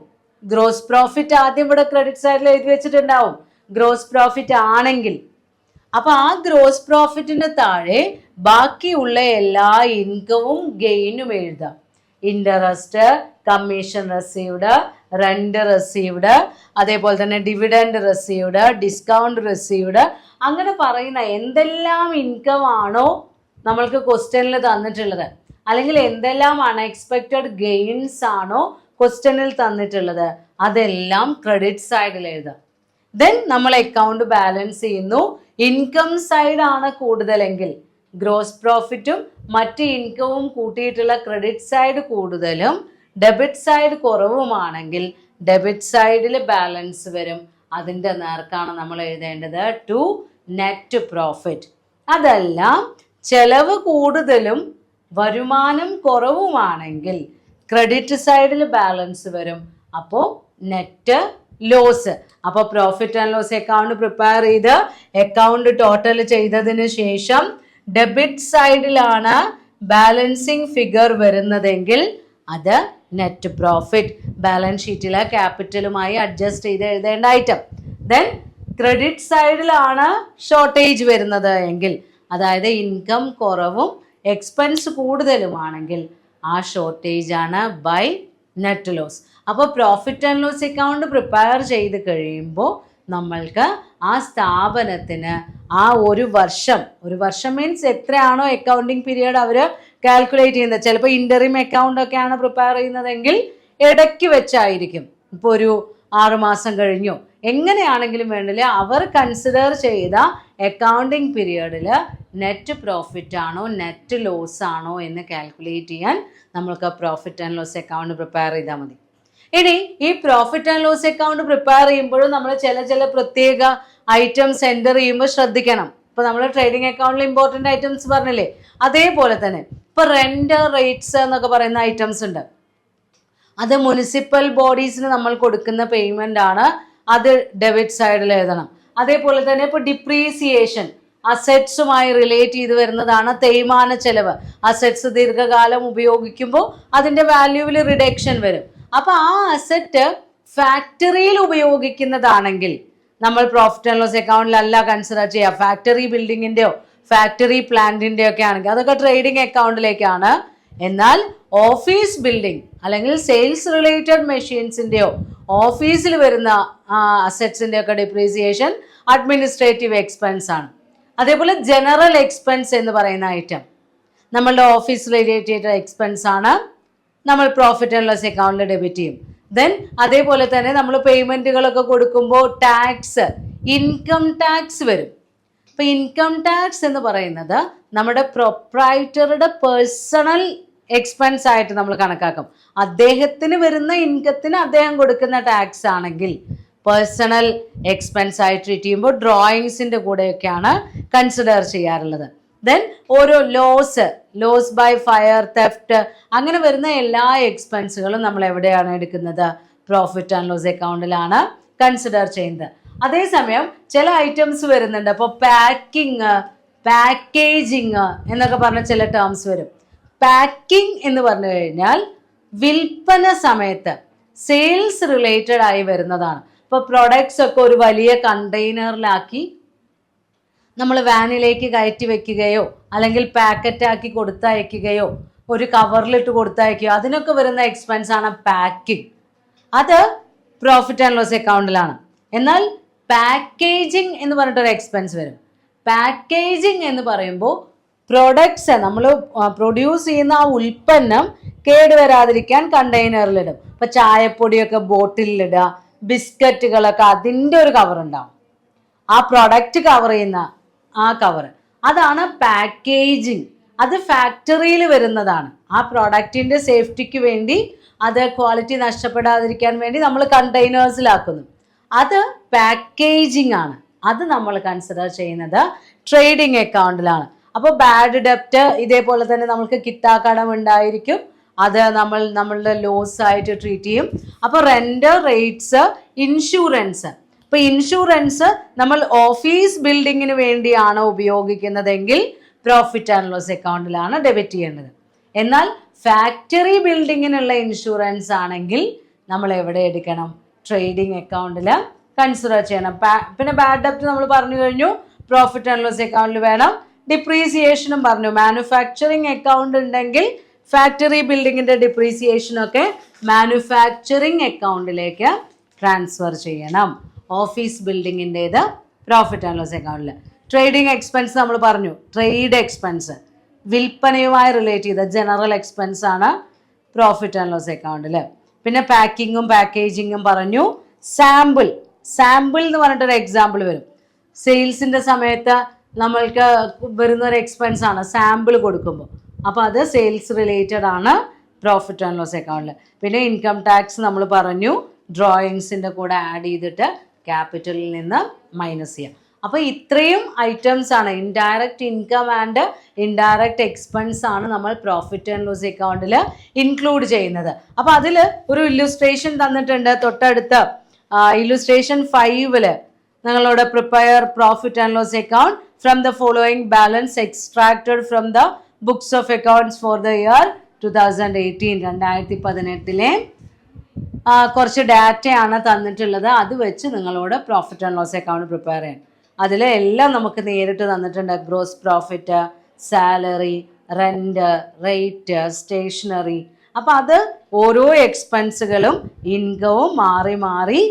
ഗ്രോസ് പ്രോഫിറ്റ് ആദ്യം ഇവിടെ ക്രെഡിറ്റ് സൈഡിൽ എഴുതി വെച്ചിട്ടുണ്ടാവും ഗ്രോസ് പ്രോഫിറ്റ് ആണെങ്കിൽ. അപ്പോൾ ആ ഗ്രോസ് പ്രോഫിറ്റിന് താഴെ ബാക്കിയുള്ള എല്ലാ ഇൻകവും ഗെയിനും എഴുതാം. Interest, commission received, rent received, അതേപോലെ തന്നെ ഡിവിഡൻഡ് റിസീവ്ഡ്, ഡിസ്കൗണ്ട് റിസീവ്ഡ്, അങ്ങനെ പറയുന്ന എന്തെല്ലാം ഇൻകം ആണോ നമ്മൾക്ക് ക്വസ്റ്റ്യനിൽ തന്നിട്ടുള്ളത്, അല്ലെങ്കിൽ എന്തെല്ലാം അൺഎക്സ്പെക്റ്റഡ് ഗെയിൻസ് ആണോ ക്വസ്റ്റ്യനിൽ തന്നിട്ടുള്ളത്, അതെല്ലാം ക്രെഡിറ്റ് സൈഡിൽ എഴുതാം. ദെൻ നമ്മൾ അക്കൗണ്ട് ബാലൻസ് ചെയ്യുന്നു. ഇൻകം സൈഡ് ആണ് കൂടുതലെങ്കിൽ ഗ്രോസ് പ്രോഫിറ്റും മറ്റ് ഇൻകവും കൂട്ടിയിട്ടുള്ള ക്രെഡിറ്റ് സൈഡ് കൂടുതലും ഡെബിറ്റ് സൈഡ് കുറവുമാണെങ്കിൽ ഡെബിറ്റ് സൈഡിൽ ബാലൻസ് വരും. അതിൻ്റെ നേർക്കാണ് നമ്മൾ എഴുതേണ്ടത് ടു നെറ്റ് പ്രോഫിറ്റ്. അതെല്ലാം ചെലവ് കൂടുതലും വരുമാനം കുറവുമാണെങ്കിൽ ക്രെഡിറ്റ് സൈഡിൽ ബാലൻസ് വരും, അപ്പോൾ നെറ്റ് ലോസ്. അപ്പോൾ profit and loss account prepare ചെയ്ത് അക്കൗണ്ട് ടോട്ടൽ ചെയ്തതിന് ശേഷം ഡെബിറ്റ് സൈഡിലാണ് ബാലൻസിങ് ഫിഗർ വരുന്നതെങ്കിൽ അത് നെറ്റ് പ്രോഫിറ്റ്. ബാലൻസ് ഷീറ്റിലെ ക്യാപിറ്റലുമായി അഡ്ജസ്റ്റ് ചെയ്ത് എഴുതേണ്ട ഐറ്റം. ദെൻ ക്രെഡിറ്റ് സൈഡിലാണ് ഷോർട്ടേജ് വരുന്നത് എങ്കിൽ, അതായത് ഇൻകം കുറവും എക്സ്പെൻസ് കൂടുതലുമാണെങ്കിൽ ആ ഷോർട്ടേജ് ആണ് ബൈ നെറ്റ് ലോസ്. അപ്പോൾ profit and loss account prepare ചെയ്ത് കഴിയുമ്പോൾ നമ്മൾക്ക് ആ സ്ഥാപനത്തിന് ആ ഒരു വർഷം മീൻസ് എത്രയാണോ അക്കൗണ്ടിങ് പീരിയഡ് അവർ കാൽക്കുലേറ്റ് ചെയ്യുന്നത്. ചിലപ്പോൾ ഇൻ്ററിം അക്കൗണ്ട് ഒക്കെയാണ് പ്രിപ്പയർ ചെയ്യുന്നതെങ്കിൽ ഇടയ്ക്ക് വെച്ചായിരിക്കും, ഇപ്പോൾ ഒരു 6 മാസം കഴിഞ്ഞു, എങ്ങനെയാണെങ്കിലും വേണ്ടില്ല അവർ കൺസിഡർ ചെയ്ത അക്കൗണ്ടിങ് പീരിയഡിൽ നെറ്റ് പ്രോഫിറ്റ് ആണോ നെറ്റ് ലോസ് ആണോ എന്ന് കാൽക്കുലേറ്റ് ചെയ്യാൻ നമ്മൾക്ക് profit and loss account prepare ചെയ്താൽ മതി. ഇനി ഈ profit and loss account prepare ചെയ്യുമ്പോഴും നമ്മൾ ചില പ്രത്യേക ഐറ്റംസ് എൻ്റർ ചെയ്യുമ്പോൾ ശ്രദ്ധിക്കണം. ഇപ്പോൾ നമ്മൾ ട്രേഡിംഗ് അക്കൗണ്ടിൽ ഇമ്പോർട്ടൻ്റ് ഐറ്റംസ് പറഞ്ഞില്ലേ, അതേപോലെ തന്നെ ഇപ്പോൾ റെൻ്റ് റേറ്റ്സ് എന്നൊക്കെ പറയുന്ന ഐറ്റംസ് ഉണ്ട്. അത് മുനിസിപ്പൽ ബോഡീസിന് നമ്മൾ കൊടുക്കുന്ന പേയ്മെൻ്റ് ആണ്, അത് ഡെബിറ്റ് സൈഡിൽ എഴുതണം. അതേപോലെ തന്നെ ഇപ്പോൾ ഡിപ്രീസിയേഷൻ അസെറ്റ്സുമായി റിലേറ്റ് ചെയ്ത് വരുന്നതാണ് തേയ്മാന ചെലവ്. അസെറ്റ്സ് ദീർഘകാലം ഉപയോഗിക്കുമ്പോൾ അതിൻ്റെ വാല്യൂവിൽ റിഡക്ഷൻ വരും. അപ്പോൾ ആ അസെറ്റ് ഫാക്ടറിയിൽ ഉപയോഗിക്കുന്നതാണെങ്കിൽ നമ്മൾ പ്രോഫിറ്റ് ആൻഡ് ലോസ് അക്കൗണ്ടിലല്ല കൺസിഡർ ചെയ്യുക. ഫാക്ടറി ബിൽഡിങ്ങിൻ്റെയോ ഫാക്ടറി പ്ലാന്റിൻ്റെയോ ഒക്കെ ആണെങ്കിൽ അതൊക്കെ ട്രേഡിംഗ് അക്കൗണ്ടിലേക്കാണ്. എന്നാൽ ഓഫീസ് ബിൽഡിംഗ് അല്ലെങ്കിൽ സെയിൽസ് റിലേറ്റഡ് മെഷീൻസിൻ്റെയോ ഓഫീസിൽ വരുന്ന അസെറ്റ്സിൻ്റെ ഒക്കെ ഡിപ്രീസിയേഷൻ അഡ്മിനിസ്ട്രേറ്റീവ് എക്സ്പെൻസ് ആണ്. അതേപോലെ ജനറൽ എക്സ്പെൻസ് എന്ന് പറയുന്ന ഐറ്റം നമ്മളുടെ ഓഫീസ് റിലേറ്റഡ് എക്സ്പെൻസ് ആണ്, നമ്മൾ പ്രോഫിറ്റ് ആൻഡ് ലോസ് അക്കൗണ്ടിൽ ഡെബിറ്റ് ചെയ്യും. ദെൻ അതേപോലെ തന്നെ നമ്മൾ പേയ്മെൻറ്റുകളൊക്കെ കൊടുക്കുമ്പോൾ ടാക്സ്, ഇൻകം ടാക്സ് വരും. അപ്പോൾ ഇൻകം ടാക്സ് എന്ന് പറയുന്നത് നമ്മുടെ പ്രൊപ്രൈറ്ററുടെ പേഴ്സണൽ എക്സ്പെൻസ് ആയിട്ട് നമ്മൾ കണക്കാക്കും. അദ്ദേഹത്തിന് വരുന്ന ഇൻകത്തിന് അദ്ദേഹം കൊടുക്കുന്ന ടാക്സ് ആണെങ്കിൽ പേഴ്സണൽ എക്സ്പെൻസ് ആയി ട്രീറ്റ് ചെയ്യുമ്പോൾ ഡ്രോയിങ്സിൻ്റെ കൂടെയൊക്കെയാണ് കൺസിഡർ ചെയ്യാറുള്ളത്. ദെൻ ഓരോ ലോസ് ബൈ ഫയർ, തെഫ്റ്റ്, അങ്ങനെ വരുന്ന എല്ലാ എക്സ്പെൻസുകളും നമ്മൾ എവിടെയാണ് എടുക്കുന്നത്? പ്രോഫിറ്റ് ആൻഡ് ലോസ് അക്കൗണ്ടിലാണ് കൺസിഡർ ചെയ്യുന്നത്. അതേസമയം ചില ഐറ്റംസ് വരുന്നുണ്ട്. അപ്പോൾ പാക്കേജിങ് എന്നൊക്കെ പറഞ്ഞ ചില ടേംസ് വരും. പാക്കിംഗ് എന്ന് പറഞ്ഞു കഴിഞ്ഞാൽ വിൽപ്പന സമയത്ത് സെയിൽസ് റിലേറ്റഡ് ആയി വരുന്നതാണ്. ഇപ്പോൾ പ്രൊഡക്ട്സ് ഒക്കെ ഒരു വലിയ കണ്ടെയ്നറിലാക്കി നമ്മൾ വാനിലേക്ക് കയറ്റി വെക്കുകയോ അല്ലെങ്കിൽ പാക്കറ്റാക്കി കൊടുത്തയക്കുകയോ ഒരു കവറിലിട്ട് കൊടുത്തയക്കുകയോ അതിനൊക്കെ വരുന്ന എക്സ്പെൻസ് ആണ് പാക്കിംഗ്. അത് പ്രോഫിറ്റ് ആൻഡ് ലോസ് അക്കൗണ്ടിലാണ്. എന്നാൽ പാക്കേജിങ് എന്ന് പറഞ്ഞിട്ടൊരു എക്സ്പെൻസ് വരും. പാക്കേജിങ് എന്ന് പറയുമ്പോൾ പ്രൊഡക്ട്സ് നമ്മൾ പ്രൊഡ്യൂസ് ചെയ്യുന്ന ആ ഉൽപ്പന്നം കേടുവരാതിരിക്കാൻ കണ്ടെയ്നറിലിടും. ഇപ്പം ചായപ്പൊടിയൊക്കെ ബോട്ടിലിടുക, ബിസ്ക്കറ്റുകളൊക്കെ അതിൻ്റെ ഒരു കവർ ഉണ്ടാവും, ആ പ്രൊഡക്റ്റ് കവർ ചെയ്യുന്ന ആ കവർ, അതാണ് പാക്കേജിങ്. അത് ഫാക്ടറിയിൽ വരുന്നതാണ്. ആ പ്രൊഡക്റ്റിൻ്റെ സേഫ്റ്റിക്ക് വേണ്ടി, അത് ക്വാളിറ്റി നഷ്ടപ്പെടാതിരിക്കാൻ വേണ്ടി നമ്മൾ കണ്ടെയ്നേഴ്സിലാക്കുന്നു. അത് പാക്കേജിങ് ആണ്. അത് നമ്മൾ കൺസിഡർ ചെയ്യുന്നത് ട്രേഡിംഗ് അക്കൗണ്ടിലാണ്. അപ്പോൾ ബാഡ് ഡെപ്റ്റ് ഇതേപോലെ തന്നെ നമുക്ക് കിട്ടാക്കടം ഉണ്ടായിരിക്കും, അത് നമ്മളുടെ ലോസ് ആയിട്ട് ട്രീറ്റ് ചെയ്യും. അപ്പോൾ റെൻ്റ്, റേറ്റ്സ്, ഇൻഷുറൻസ്. ഇപ്പോൾ ഇൻഷുറൻസ് നമ്മൾ ഓഫീസ് ബിൽഡിങ്ങിന് വേണ്ടിയാണ് ഉപയോഗിക്കുന്നതെങ്കിൽ പ്രോഫിറ്റ് ആൻഡ് ലോസ് അക്കൗണ്ടിലാണ് ഡെബിറ്റ് ചെയ്യേണ്ടത്. എന്നാൽ ഫാക്ടറി ബിൽഡിങ്ങിനുള്ള ഇൻഷുറൻസ് ആണെങ്കിൽ നമ്മൾ എവിടെ എടുക്കണം? ട്രേഡിംഗ് അക്കൗണ്ടിൽ കൺസിഡർ ചെയ്യണം. പിന്നെ ബാഡ് ഡെപ്റ്റ് നമ്മൾ പറഞ്ഞു കഴിഞ്ഞു, പ്രോഫിറ്റ് ആൻഡ് ലോസ് അക്കൗണ്ടിൽ വേണം. ഡിപ്രീസിയേഷനും പറഞ്ഞു. മാനുഫാക്ചറിങ് അക്കൗണ്ട് ഉണ്ടെങ്കിൽ ഫാക്ടറി ബിൽഡിങ്ങിൻ്റെ ഡിപ്രീസിയേഷനൊക്കെ മാനുഫാക്ചറിങ് അക്കൗണ്ടിലേക്ക് ട്രാൻസ്ഫർ ചെയ്യണം. ഓഫീസ് ബിൽഡിങ്ങിൻ്റേത് പ്രോഫിറ്റ് ആൻഡ് ലോസ് അക്കൗണ്ടിൽ. ട്രേഡിംഗ് എക്സ്പെൻസ് നമ്മൾ പറഞ്ഞു, ട്രേഡ് എക്സ്പെൻസ് വിൽപ്പനയുമായി റിലേറ്റ് ചെയ്ത ജനറൽ എക്സ്പെൻസ് ആണ് പ്രോഫിറ്റ് ആൻഡ് ലോസ് അക്കൗണ്ടിൽ. പിന്നെ പാക്കിങ്ങും പാക്കേജിങ്ങും പറഞ്ഞു. സാമ്പിൾ എന്ന് പറഞ്ഞിട്ടൊരു എക്സാമ്പിൾ വരും. സെയിൽസിൻ്റെ സമയത്ത് നമ്മൾക്ക് വരുന്നൊരു എക്സ്പെൻസ് ആണ് സാമ്പിൾ കൊടുക്കുമ്പോൾ. അപ്പോൾ അത് സെയിൽസ് റിലേറ്റഡ് ആണ് പ്രോഫിറ്റ് ആൻഡ് ലോസ് അക്കൗണ്ടിൽ. പിന്നെ ഇൻകം ടാക്സ് നമ്മൾ പറഞ്ഞു, ഡ്രോയിങ്സിൻ്റെ കൂടെ ആഡ് ചെയ്തിട്ട് ക്യാപിറ്റലിൽ നിന്ന് മൈനസ് ചെയ്യുക. അപ്പോൾ ഇത്രയും ഐറ്റംസ് ആണ്, indirect income and indirect expense ആണ് നമ്മൾ പ്രോഫിറ്റ് ആൻഡ് ലോസ് അക്കൗണ്ടിൽ ഇൻക്ലൂഡ് ചെയ്യുന്നത്. അപ്പോൾ അതിൽ ഒരു ഇല്ലുസ്ട്രേഷൻ തന്നിട്ടുണ്ട് തൊട്ടടുത്ത്. ഇല്ലുസ്ട്രേഷൻ 5 നിങ്ങളോട് prepare profit and loss account from the following balance extracted from the books of accounts for the year 2018. 2018 കുറച്ച് ഡാറ്റയാണ് തന്നിട്ടുള്ളത്. അത് വെച്ച് നിങ്ങളോട് profit and loss account prepare ചെയ്യാൻ. അതിൽ എല്ലാം നമുക്ക് നേരിട്ട് തന്നിട്ടുണ്ട്. Gross profit, salary, rent, rate, stationery. അപ്പം അത് ഓരോ എക്സ്പെൻസുകളും ഇൻകവും മാറി മാറി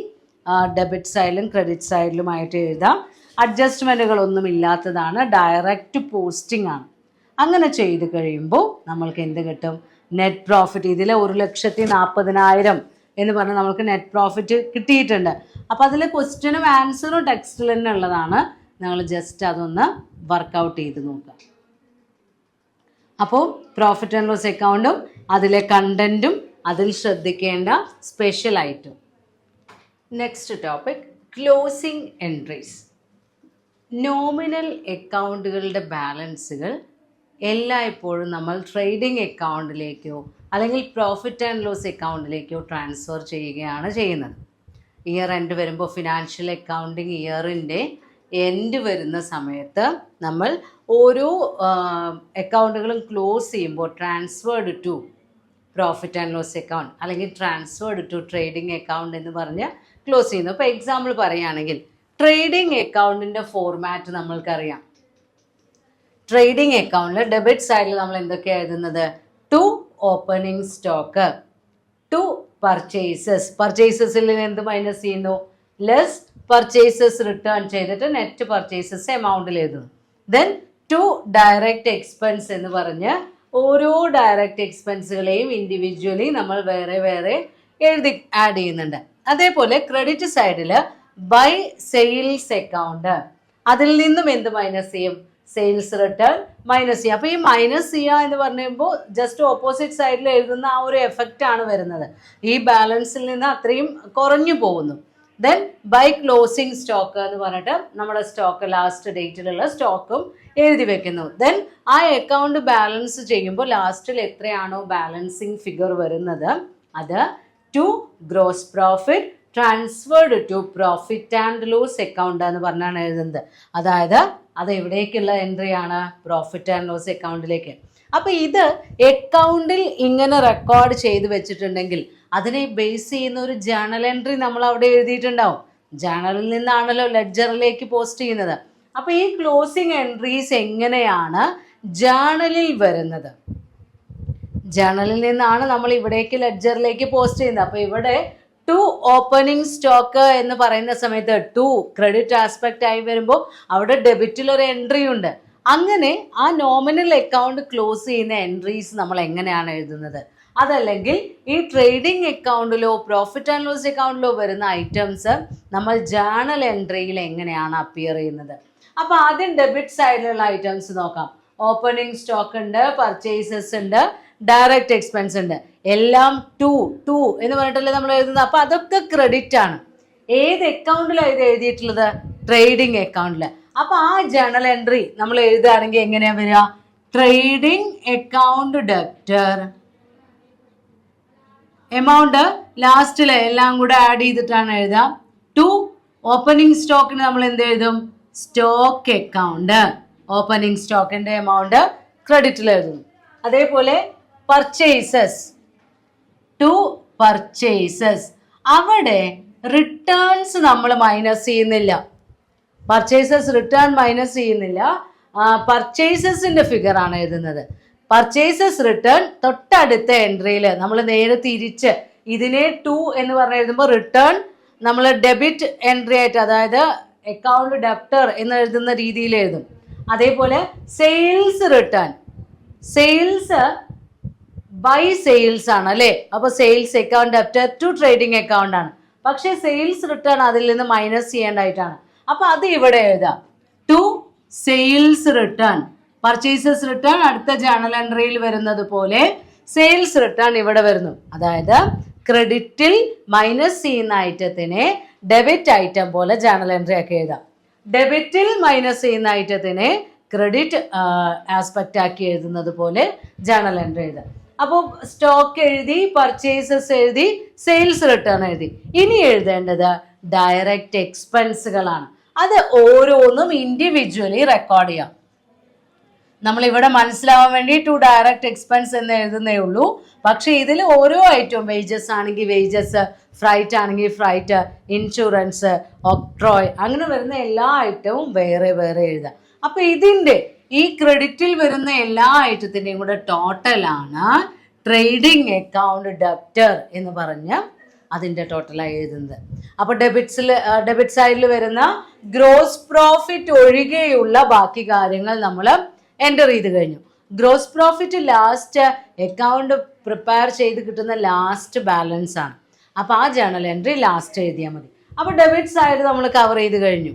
ഡെബിറ്റ് സൈഡിലും ക്രെഡിറ്റ് സൈഡിലുമായിട്ട് എഴുതാം. അഡ്ജസ്റ്റ്മെൻറ്റുകളൊന്നും ഇല്ലാത്തതാണ്, ഡയറക്റ്റ് പോസ്റ്റിംഗ് ആണ്. അങ്ങനെ ചെയ്ത് കഴിയുമ്പോൾ നമ്മൾക്ക് എന്ത് കിട്ടും? Net profit. ഇതിൽ 1,40,000 എന്ന് പറഞ്ഞാൽ നമുക്ക് നെറ്റ് പ്രോഫിറ്റ് കിട്ടിയിട്ടുണ്ട്. അപ്പോൾ അതിൽ ക്വസ്റ്റ്യനും ആൻസറും ടെക്സ്റ്റിൽ തന്നെ ഉള്ളതാണ്. നിങ്ങൾ ജസ്റ്റ് അതൊന്ന് വർക്കൗട്ട് ചെയ്ത് നോക്കുക. അപ്പോൾ പ്രോഫിറ്റ് ആൻഡ് ലോസ് അക്കൗണ്ടും അതിലെ കണ്ടൻറ്റും അതിൽ ശ്രദ്ധിക്കേണ്ട special item. Next topic, closing entries. Nominal അക്കൗണ്ടുകളുടെ ബാലൻസുകൾ എല്ലായ്പ്പോഴും നമ്മൾ ട്രേഡിംഗ് അക്കൗണ്ടിലേക്കോ അല്ലെങ്കിൽ പ്രോഫിറ്റ് ആൻഡ് ലോസ് അക്കൗണ്ടിലേക്കോ ട്രാൻസ്ഫർ ചെയ്യുകയാണ് ചെയ്യുന്നത്. ഇയർ എൻഡ് വരുമ്പോൾ ഫിനാൻഷ്യൽ അക്കൗണ്ടിങ് ഇയറിൻ്റെ എൻഡ് വരുന്ന സമയത്ത് നമ്മൾ ഓരോ അക്കൗണ്ടുകളും ക്ലോസ് ചെയ്യുമ്പോൾ transferred to profit and loss account അല്ലെങ്കിൽ ട്രാൻസ്ഫേർഡ് ടു ട്രേഡിംഗ് അക്കൗണ്ട് എന്ന് പറഞ്ഞ് ക്ലോസ് ചെയ്യുന്നു. ഇപ്പോൾ എക്സാമ്പിൾ പറയുകയാണെങ്കിൽ ട്രേഡിംഗ് അക്കൗണ്ടിൻ്റെ ഫോർമാറ്റ് നമ്മൾക്കറിയാം. ട്രേഡിംഗ് അക്കൗണ്ടിൽ ഡെബിറ്റ് സൈഡിൽ നമ്മൾ എന്തൊക്കെയാണ് എഴുതുന്നത്? To opening stock, to purchases. പർച്ചേസസിൽ എന്ത് മൈനസ് ചെയ്യുന്നു? ലെസ് പർച്ചേസസ് റിട്ടേൺ ചെയ്തിട്ട് നെറ്റ് പർച്ചേസസ് എമൗണ്ടിൽ എഴുതുന്നു. ദെൻ ടു ഡയറക്റ്റ് എക്സ്പെൻസ് എന്ന് പറഞ്ഞ് ഓരോ ഡയറക്റ്റ് എക്സ്പെൻസുകളെയും ഇൻഡിവിജ്വലി നമ്മൾ വേറെ വേറെ എഴുതി ആഡ് ചെയ്യുന്നുണ്ട്. അതേപോലെ ക്രെഡിറ്റ് സൈഡിൽ ബൈ സെയിൽസ് അക്കൗണ്ട്, അതിൽ നിന്നും എന്ത് മൈനസ് ചെയ്യും? സെയിൽസ് റിട്ടേൺ മൈനസ് ചെയ്യുക. അപ്പോൾ ഈ മൈനസ് ചെയ്യുക എന്ന് പറയുമ്പോൾ ജസ്റ്റ് ഓപ്പോസിറ്റ് സൈഡിൽ എഴുതുന്ന ആ ഒരു എഫക്റ്റ് ആണ് വരുന്നത്. ഈ ബാലൻസിൽ നിന്ന് അത്രയും കുറഞ്ഞു പോകുന്നു. ദെൻ ബൈ ക്ലോസിംഗ് സ്റ്റോക്ക് എന്ന് പറഞ്ഞിട്ട് നമ്മുടെ സ്റ്റോക്ക് ലാസ്റ്റ് ഡേറ്റിലുള്ള സ്റ്റോക്കും എഴുതി വെക്കുന്നു. ദെൻ ആ അക്കൗണ്ട് ബാലൻസ് ചെയ്യുമ്പോൾ ലാസ്റ്റിൽ എത്രയാണോ ബാലൻസിങ് ഫിഗർ വരുന്നത് അത് to gross profit transferred to profit and loss account എന്ന് പറഞ്ഞാണ് എഴുതുന്നത്. അതായത് അത് എവിടേക്കുള്ള എൻട്രി ആണ്? പ്രോഫിറ്റ് ആൻഡ് ലോസ് അക്കൗണ്ടിലേക്ക്. അപ്പോൾ ഇത് അക്കൗണ്ടിൽ ഇങ്ങനെ റെക്കോർഡ് ചെയ്ത് വെച്ചിട്ടുണ്ടെങ്കിൽ അതിനെ ബേസ് ചെയ്യുന്ന ഒരു ജേണൽ എൻട്രി നമ്മൾ അവിടെ എഴുതിയിട്ടുണ്ടാവും. ജേണലിൽ നിന്നാണല്ലോ ലെഡ്ജറിലേക്ക് പോസ്റ്റ് ചെയ്യുന്നത്. അപ്പോൾ ഈ ക്ലോസിംഗ് എൻട്രീസ് എങ്ങനെയാണ് ജേണലിൽ വരുന്നത്? ജേണലിൽ നിന്നാണ് നമ്മൾ ഇവിടേക്ക് ലെഡ്ജറിലേക്ക് പോസ്റ്റ് ചെയ്യുന്നത്. അപ്പോൾ ഇവിടെ ടു ഓപ്പണിംഗ് സ്റ്റോക്ക് എന്ന് പറയുന്ന സമയത്ത് ടു ക്രെഡിറ്റ് ആസ്പെക്റ്റ് ആയി വരുമ്പോൾ അവിടെ ഡെബിറ്റിൽ ഒരു എൻട്രി ഉണ്ട്. അങ്ങനെ ആ നോമിനൽ അക്കൗണ്ട് ക്ലോസ് ചെയ്യുന്ന എൻട്രീസ് നമ്മൾ എങ്ങനെയാണ് എഴുതുന്നത്? അതല്ലെങ്കിൽ ഈ ട്രേഡിംഗ് അക്കൗണ്ടിലോ പ്രോഫിറ്റ് ആൻഡ് ലോസ് അക്കൗണ്ടിലോ വരുന്ന ഐറ്റംസ് നമ്മൾ ജേണൽ എൻട്രിയിൽ എങ്ങനെയാണ് അപ്പിയർ ചെയ്യുന്നത്? അപ്പോൾ ആദ്യം ഡെബിറ്റ് സൈഡിലുള്ള ഐറ്റംസ് നോക്കാം. ഓപ്പണിംഗ് സ്റ്റോക്ക് ഉണ്ട്, പർച്ചേസസ് ഉണ്ട്, ഡയറക്റ്റ് എക്സ്പെൻസ് ഉണ്ട്. എല്ലാം ടു ടു എന്ന് പറഞ്ഞിട്ടല്ലേ നമ്മൾ എഴുതുന്നത്. അപ്പോൾ അതൊക്കെ ക്രെഡിറ്റ് ആണ്. ഏത് അക്കൗണ്ടിലാണ് ഇത് എഴുതിയിട്ടുള്ളത്? ട്രേഡിംഗ് അക്കൗണ്ടിൽ. അപ്പോൾ ആ ജേണൽ എൻട്രി നമ്മൾ എഴുതുകയാണെങ്കിൽ എങ്ങനെയാ വരിക? ട്രേഡിംഗ് അക്കൗണ്ട് ഡെപ്റ്റർ എമൗണ്ട് ലാസ്റ്റിൽ എല്ലാം കൂടെ ആഡ് ചെയ്തിട്ടാണ് എഴുതാം. ടു ഓപ്പണിംഗ് സ്റ്റോക്കിന് നമ്മൾ എന്ത് എഴുതും? Stock account. ഓപ്പണിംഗ് സ്റ്റോക്കിന്റെ എമൗണ്ട് ക്രെഡിറ്റിൽ എഴുതുന്നു. അതേപോലെ പർച്ചേസസ് ടു പർച്ചേസസ്, അവിടെ റിട്ടേൺസ് നമ്മൾ മൈനസ് ചെയ്യുന്നില്ല. പർച്ചേസസ് റിട്ടേൺ മൈനസ് ചെയ്യുന്നില്ല, പർച്ചേസസിന്റെ ഫിഗർ ആണ് എഴുതുന്നത്. പർച്ചേസസ് റിട്ടേൺ തൊട്ടടുത്ത എൻട്രിയിൽ നമ്മൾ നേരെ തിരിച്ച് ഇതിനെ ടു എന്ന് പറഞ്ഞ് എഴുതുമ്പോൾ റിട്ടേൺ നമ്മൾ ഡെബിറ്റ് എൻട്രി ആയിട്ട്, അതായത് അക്കൗണ്ട് ഡെപ്റ്റർ എന്ന് എഴുതുന്ന രീതിയിൽ എഴുതും. അതേപോലെ sales return, sales by sales ആണ് അല്ലേ? അപ്പോൾ sales account debtor to trading account ആണ്. പക്ഷേ സെയിൽസ് റിട്ടേൺ അതിൽ നിന്ന് മൈനസ് ചെയ്യേണ്ടതായിട്ടാണ്. അപ്പോൾ അത് ഇവിടെ എഴുതാം. To sales return, purchases return അടുത്ത ജേണൽ എൻട്രിയിൽ വരുന്നത് പോലെ സെയിൽസ് റിട്ടേൺ ഇവിടെ വരുന്നു. അതായത് ക്രെഡിറ്റിൽ മൈനസ് ചെയ്യുന്ന ഐറ്റത്തിനെ ഡെബിറ്റ് ഐറ്റം പോലെ ജേണൽ എൻട്രി ആക്കി എഴുതാം. ഡെബിറ്റിൽ മൈനസ് ചെയ്യുന്ന ഐറ്റത്തിനെ ക്രെഡിറ്റ് ആസ്പെക്റ്റ് ആക്കി എഴുതുന്നത് പോലെ ജേണൽ എൻട്രി എഴുതാം. അപ്പോൾ സ്റ്റോക്ക് എഴുതി, പർച്ചേസസ് എഴുതി, സെയിൽസ് റിട്ടേൺ എഴുതി. ഇനി എഴുതേണ്ടത് ഡയറക്റ്റ് എക്സ്പെൻസുകളാണ്. അത് ഓരോന്നും ഇൻഡിവിജ്വലി റെക്കോർഡ് ചെയ്യാം. നമ്മളിവിടെ മനസ്സിലാവാൻ വേണ്ടി ടു ഡയറക്റ്റ് എക്സ്പെൻസ് എന്ന് എഴുതുന്നേ ഉള്ളൂ. പക്ഷേ ഇതിൽ ഓരോ ഐറ്റവും വേജസ് ആണെങ്കിൽ വേജസ്, ഫ്രൈറ്റ് ആണെങ്കിൽ ഫ്രൈറ്റ്, ഇൻഷുറൻസ്, ഒക്ട്രോയ്, അങ്ങനെ വരുന്ന എല്ലാ ഐറ്റവും വേറെ വേറെ എഴുതാം. അപ്പോൾ ഇതിൻ്റെ ഈ ക്രെഡിറ്റിൽ വരുന്ന എല്ലാ ഐറ്റത്തിൻ്റെയും കൂടെ ടോട്ടലാണ് ട്രേഡിംഗ് അക്കൗണ്ട് ഡെപ്റ്റർ എന്ന് പറഞ്ഞ് അതിൻ്റെ ടോട്ടലായി എഴുതുന്നത്. അപ്പോൾ ഡെബിറ്റ് സൈഡിൽ വരുന്ന ഗ്രോസ് പ്രോഫിറ്റ് ഒഴികെയുള്ള ബാക്കി കാര്യങ്ങൾ നമ്മൾ എൻ്റർ ചെയ്ത് കഴിഞ്ഞു. Gross profit last account prepare ചെയ്ത് കിട്ടുന്ന ലാസ്റ്റ് ബാലൻസ് ആണ്. അപ്പോൾ ആ ജേണൽ എൻട്രി ലാസ്റ്റ് എഴുതിയാൽ മതി. അപ്പോൾ ഡെബിറ്റ് സൈഡ് നമ്മൾ കവർ ചെയ്ത് കഴിഞ്ഞു.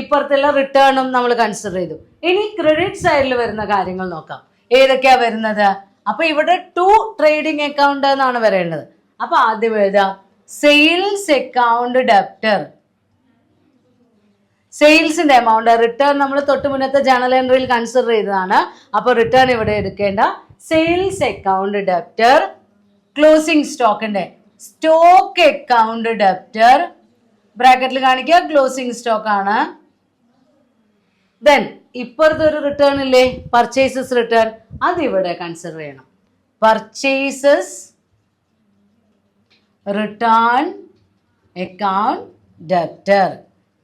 ഇപ്പുറത്തുള്ള റിട്ടേണും നമ്മൾ കൺസിഡർ ചെയ്തു. ഇനി ക്രെഡിറ്റ് സൈഡിൽ വരുന്ന കാര്യങ്ങൾ നോക്കാം. ഏതൊക്കെയാണ് വരുന്നത്? അപ്പോൾ ഇവിടെ ടു ട്രേഡിംഗ് അക്കൗണ്ട് എന്നാണ് വരേണ്ടത്. അപ്പോൾ ആദ്യം എഴുതാം സെയിൽസ് അക്കൗണ്ട് ഡെപ്റ്റർ. സെയിൽസിന്റെ എമൗണ്ട് റിട്ടേൺ നമ്മൾ തൊട്ട് മുന്നത്തെ ജേണൽ എൻട്രിയിൽ കൺസിഡർ ചെയ്തതാണ്. അപ്പോൾ റിട്ടേൺ ഇവിടെ എടുക്കേണ്ട. Sales account debtor. ക്ലോസിംഗ് സ്റ്റോക്കിന്റെ സ്റ്റോക്ക് അക്കൗണ്ട് ഡെപ്റ്റർ ബ്രാക്കറ്റിൽ കാണിക്കുക, ക്ലോസിംഗ് സ്റ്റോക്ക് ആണ്. ദെൻ ഇപ്പുറത്തെ ഒരു റിട്ടേൺ ഇല്ലേ, പർച്ചേസസ് റിട്ടേൺ, അതിവിടെ കൺസിഡർ ചെയ്യണം. Purchases return account debtor.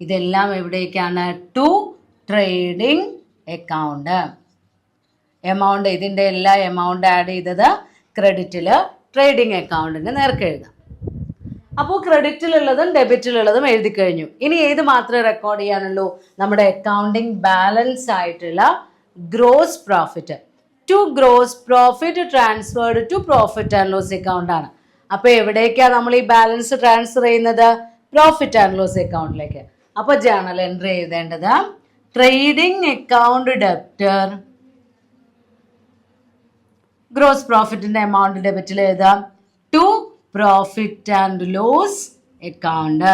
ഇതെല്ലാം എവിടേക്കാണ്? To trading account. എമൗണ്ട്, ഇതിൻ്റെ എല്ലാ എമൗണ്ട് ആഡ് ചെയ്തത് ക്രെഡിറ്റിൽ ട്രേഡിംഗ് അക്കൗണ്ടിന് നേർക്ക് എഴുതാം. അപ്പോൾ ക്രെഡിറ്റിലുള്ളതും ഡെബിറ്റിലുള്ളതും എഴുതി കഴിഞ്ഞു. ഇനി ഏത് മാത്രമേ റെക്കോർഡ് ചെയ്യാനുള്ളൂ? നമ്മുടെ അക്കൗണ്ടിങ് ബാലൻസ് ആയിട്ടുള്ള gross profit. To gross profit transferred to profit and loss account ആണ്. അപ്പോൾ എവിടേക്കാണ് നമ്മൾ ഈ ബാലൻസ് ട്രാൻസ്ഫർ ചെയ്യുന്നത്? പ്രോഫിറ്റ് ആൻഡ് ലോസ് അക്കൗണ്ടിലേക്ക്. അപ്പോൾ ജേണൽ എൻട്രി എഴുതേണ്ടത് ട്രേഡിംഗ് അക്കൗണ്ട് ഡെപ്റ്റർ. ഗ്രോസ് പ്രോഫിറ്റിന്റെ എമൗണ്ട് ഡെബിറ്റിൽ എഴുതാം. To profit and loss account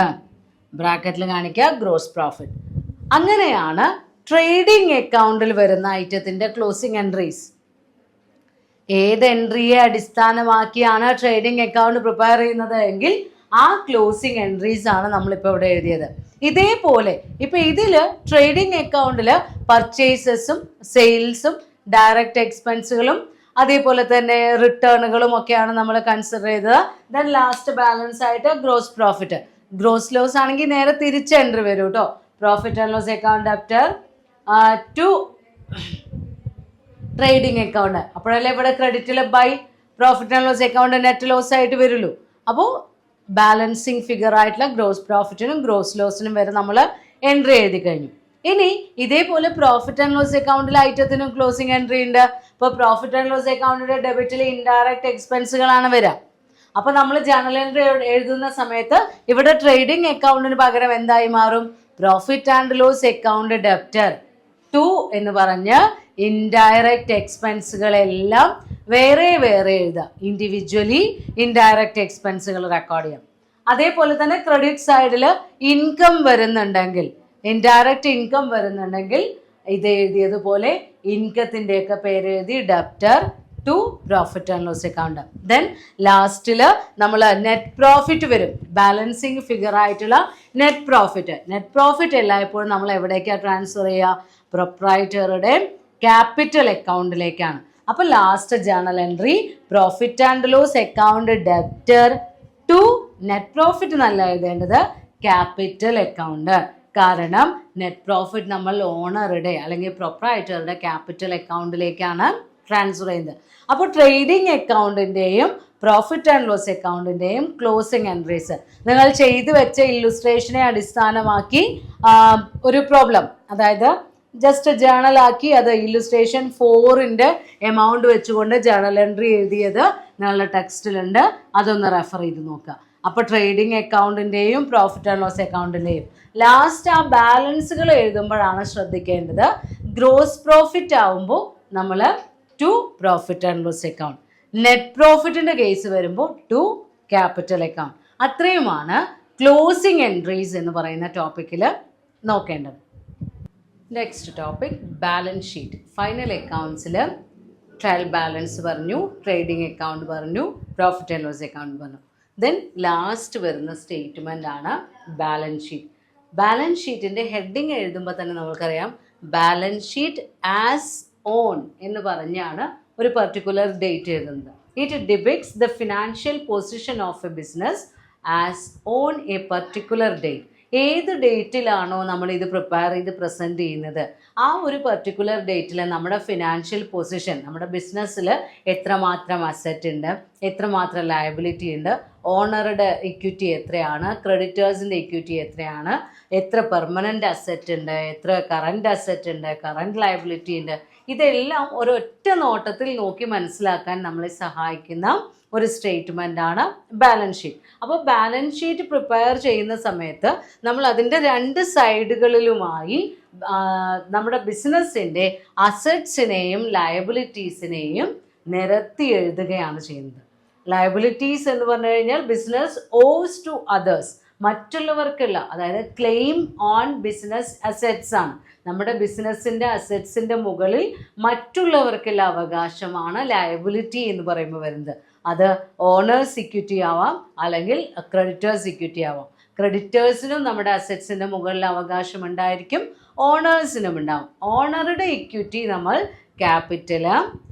ബ്രാക്കറ്റിൽ കാണിക്കുക ഗ്രോസ് പ്രോഫിറ്റ്. അങ്ങനെയാണ് ട്രേഡിംഗ് അക്കൗണ്ടിൽ വരുന്ന ഐറ്റത്തിന്റെ ക്ലോസിംഗ് എൻട്രീസ്. ഏത് എൻട്രിയെ അടിസ്ഥാനമാക്കിയാണ് ട്രേഡിംഗ് അക്കൗണ്ട് പ്രിപ്പയർ ചെയ്യുന്നത് എങ്കിൽ ആ ക്ലോസിംഗ് എൻട്രീസ് ആണ് നമ്മളിപ്പോൾ ഇവിടെ എഴുതിയത്. ഇതേപോലെ ഇപ്പം ഇതിൽ ട്രേഡിംഗ് അക്കൗണ്ടിൽ പർച്ചേസസും സെയിൽസും ഡയറക്റ്റ് എക്സ്പെൻസുകളും അതേപോലെ തന്നെ റിട്ടേണുകളും ഒക്കെയാണ് നമ്മൾ കൺസിഡർ ചെയ്തത്. ദെൻ ലാസ്റ്റ് ബാലൻസ് ആയിട്ട് ഗ്രോസ് പ്രോഫിറ്റ്. ഗ്രോസ് ലോസ് ആണെങ്കിൽ നേരെ തിരിച്ച് എൻട്രി വരും കേട്ടോ. Profit and loss account debtor to trading account. അപ്പോഴല്ലേ ഇവിടെ ക്രെഡിറ്റിൽ by profit and loss account net loss ആയിട്ട് വരുള്ളൂ. അപ്പോൾ ബാലൻസിങ് ഫിഗർ ആയിട്ടുള്ള ഗ്രോസ് പ്രോഫിറ്റിനും ഗ്രോസ് ലോസിനും വരെ നമ്മൾ എൻട്രി എഴുതി കഴിഞ്ഞു. ഇനി ഇതേപോലെ പ്രോഫിറ്റ് ആൻഡ് ലോസ് അക്കൗണ്ടിൽ ഐറ്റത്തിനും ക്ലോസിംഗ് എൻട്രി ഉണ്ട്. ഇപ്പോൾ പ്രോഫിറ്റ് ആൻഡ് ലോസ് അക്കൗണ്ടിന്റെ ഡെബിറ്റിൽ ഇൻഡയറക്റ്റ് എക്സ്പെൻസുകളാണ് വരിക. അപ്പോൾ നമ്മൾ ജേണൽ എൻട്രി എഴുതുന്ന സമയത്ത് ഇവിടെ ട്രേഡിംഗ് അക്കൗണ്ടിന് പകരം എന്തായി മാറും? Profit and loss account debtor to എന്ന് പറഞ്ഞ് ഇൻഡയറക്റ്റ് എക്സ്പെൻസുകളെല്ലാം വേറെ വേറെ എഴുതാം. ഇൻഡിവിജ്വലി ഇൻഡയറക്റ്റ് എക്സ്പെൻസുകൾ റെക്കോർഡ് ചെയ്യാം. അതേപോലെ തന്നെ ക്രെഡിറ്റ് സൈഡിൽ ഇൻകം വരുന്നുണ്ടെങ്കിൽ, ഇൻഡയറക്റ്റ് ഇൻകം വരുന്നുണ്ടെങ്കിൽ ഇത് എഴുതിയതുപോലെ ഇൻകത്തിൻ്റെയൊക്കെ പേര് എഴുതി debtor to profit and loss account. Then ലാസ്റ്റിൽ നമ്മൾ നെറ്റ് പ്രോഫിറ്റ് വരും. ബാലൻസിങ് ഫിഗർ ആയിട്ടുള്ള നെറ്റ് പ്രോഫിറ്റ്. നെറ്റ് പ്രോഫിറ്റ് എല്ലായ്പ്പോഴും നമ്മൾ എവിടേക്കാണ് ട്രാൻസ്ഫർ ചെയ്യുക? പ്രൊപ്രൈറ്ററുടെ ക്യാപിറ്റൽ അക്കൗണ്ടിലേക്കാണ്. അപ്പോൾ last journal entry profit and loss account debtor to net profit നല്ല എഴുതേണ്ടത് ക്യാപിറ്റൽ അക്കൗണ്ട്. കാരണം നെറ്റ് പ്രോഫിറ്റ് നമ്മൾ ഓണറുടെ അല്ലെങ്കിൽ പ്രൊപ്രൈറ്ററുടെ ക്യാപിറ്റൽ അക്കൗണ്ടിലേക്കാണ് ട്രാൻസ്ഫർ ചെയ്യുന്നത്. അപ്പോൾ ട്രേഡിംഗ് അക്കൗണ്ടിൻ്റെയും പ്രോഫിറ്റ് ആൻഡ് ലോസ് അക്കൗണ്ടിൻ്റെയും ക്ലോസിംഗ് എൻട്രീസ് നിങ്ങൾ ചെയ്തു വെച്ച ഇല്ലുസ്ട്രേഷനെ അടിസ്ഥാനമാക്കി ഒരു പ്രോബ്ലം, അതായത് ജസ്റ്റ് ജേണലാക്കി അത് ഇല്ലുസ്ട്രേഷൻ 4ന്റെ എമൗണ്ട് വെച്ചുകൊണ്ട് ജേണൽ എൻട്രി എഴുതിയത് നിങ്ങളുടെ ടെക്സ്റ്റിലുണ്ട്. അതൊന്ന് റെഫർ ചെയ്ത് നോക്കുക. അപ്പോൾ ട്രേഡിംഗ് അക്കൗണ്ടിൻ്റെയും പ്രോഫിറ്റ് ആൻഡ് ലോസ് അക്കൗണ്ടിൻ്റെയും ലാസ്റ്റ് ആ ബാലൻസുകൾ എഴുതുമ്പോഴാണ് ശ്രദ്ധിക്കേണ്ടത്. ഗ്രോസ് പ്രോഫിറ്റ് ആവുമ്പോൾ നമ്മൾ to profit and loss account, net പ്രോഫിറ്റിൻ്റെ കേസ് വരുമ്പോൾ ടു ക്യാപിറ്റൽ അക്കൗണ്ട്. അത്രയുമാണ് ക്ലോസിംഗ് എൻട്രീസ് എന്ന് പറയുന്ന ടോപ്പിക്കിൽ നോക്കേണ്ടത്. Next topic balance sheet. Final അക്കൗണ്ട്സിൽ ട്രയൽ ബാലൻസ് പറഞ്ഞു, ട്രേഡിംഗ് അക്കൗണ്ട് പറഞ്ഞു, പ്രോഫിറ്റ് ആൻഡ് ലോസ് അക്കൗണ്ട് പറഞ്ഞു. ദെൻ ലാസ്റ്റ് വരുന്ന സ്റ്റേറ്റ്മെൻ്റ് ആണ് ബാലൻസ് ഷീറ്റ്. ബാലൻസ് ഷീറ്റിൻ്റെ ഹെഡിങ് എഴുതുമ്പോൾ തന്നെ നമുക്കറിയാം ബാലൻസ് ഷീറ്റ് ആസ് ഓൺ എന്ന് പറഞ്ഞാണ് ഒരു പർട്ടിക്കുലർ ഡേറ്റ് എഴുതുന്നത്. It depicts the financial position of a business as on a particular date. ഏത് ഡേറ്റിലാണോ നമ്മൾ ഇത് പ്രിപ്പയർ ചെയ്ത് പ്രസൻറ്റ് ചെയ്യുന്നത് ആ ഒരു പർട്ടിക്കുലർ ഡേറ്റിൽ നമ്മുടെ ഫിനാൻഷ്യൽ പൊസിഷൻ, നമ്മുടെ ബിസിനസ്സിൽ എത്രമാത്രം അസറ്റ് ഉണ്ട്, എത്രമാത്രം ലയബിലിറ്റി ഉണ്ട്, ഓണറുടെ ഇക്വിറ്റി എത്രയാണ്, ക്രെഡിറ്റേഴ്സിൻ്റെ ഇക്വിറ്റി എത്രയാണ്, എത്ര പെർമനൻ്റ് അസറ്റ് ഉണ്ട്, എത്ര കറൻറ്റ് അസറ്റ് ഉണ്ട്, കറൻറ്റ് ലയബിലിറ്റി ഉണ്ട്, ഇതെല്ലാം ഒരൊറ്റ നോട്ടത്തിൽ നോക്കി മനസ്സിലാക്കാൻ നമ്മളെ സഹായിക്കുന്ന ഒരു സ്റ്റേറ്റ്മെൻ്റ് ആണ് ബാലൻസ് ഷീറ്റ്. അപ്പോൾ ബാലൻസ് ഷീറ്റ് പ്രിപ്പയർ ചെയ്യുന്ന സമയത്ത് നമ്മൾ അതിൻ്റെ രണ്ട് സൈഡുകളിലുമായി നമ്മുടെ ബിസിനസ്സിൻ്റെ അസറ്റ്സിനെയും ലയബിലിറ്റീസിനെയും നിരത്തി എഴുതുകയാണ് ചെയ്യുന്നത്. ലയബിലിറ്റീസ് എന്ന് പറഞ്ഞു കഴിഞ്ഞാൽ ബിസിനസ് ഓസ് ടു അതേഴ്സ്, മറ്റുള്ളവർക്കുള്ള, അതായത് ക്ലെയിം ഓൺ ബിസിനസ് അസറ്റ്സ് ആണ്. നമ്മുടെ ബിസിനസ്സിൻ്റെ അസറ്റ്സിൻ്റെ മുകളിൽ മറ്റുള്ളവർക്കുള്ള അവകാശമാണ് ലയബിലിറ്റി എന്ന് പറയുമ്പോൾ വരുന്നത്. അത് ഓണേഴ്സ് ഇക്വിറ്റി ആവാം, അല്ലെങ്കിൽ ക്രെഡിറ്റേഴ്സ് ഇക്വിറ്റി ആവാം. ക്രെഡിറ്റേഴ്സിനും നമ്മുടെ അസറ്റ്സിൻ്റെ മുകളിൽ അവകാശം ഉണ്ടായിരിക്കും, ഓണേഴ്സിനും ഉണ്ടാവും. ഓണറുടെ ഇക്വിറ്റി നമ്മൾ ക്യാപിറ്റൽ,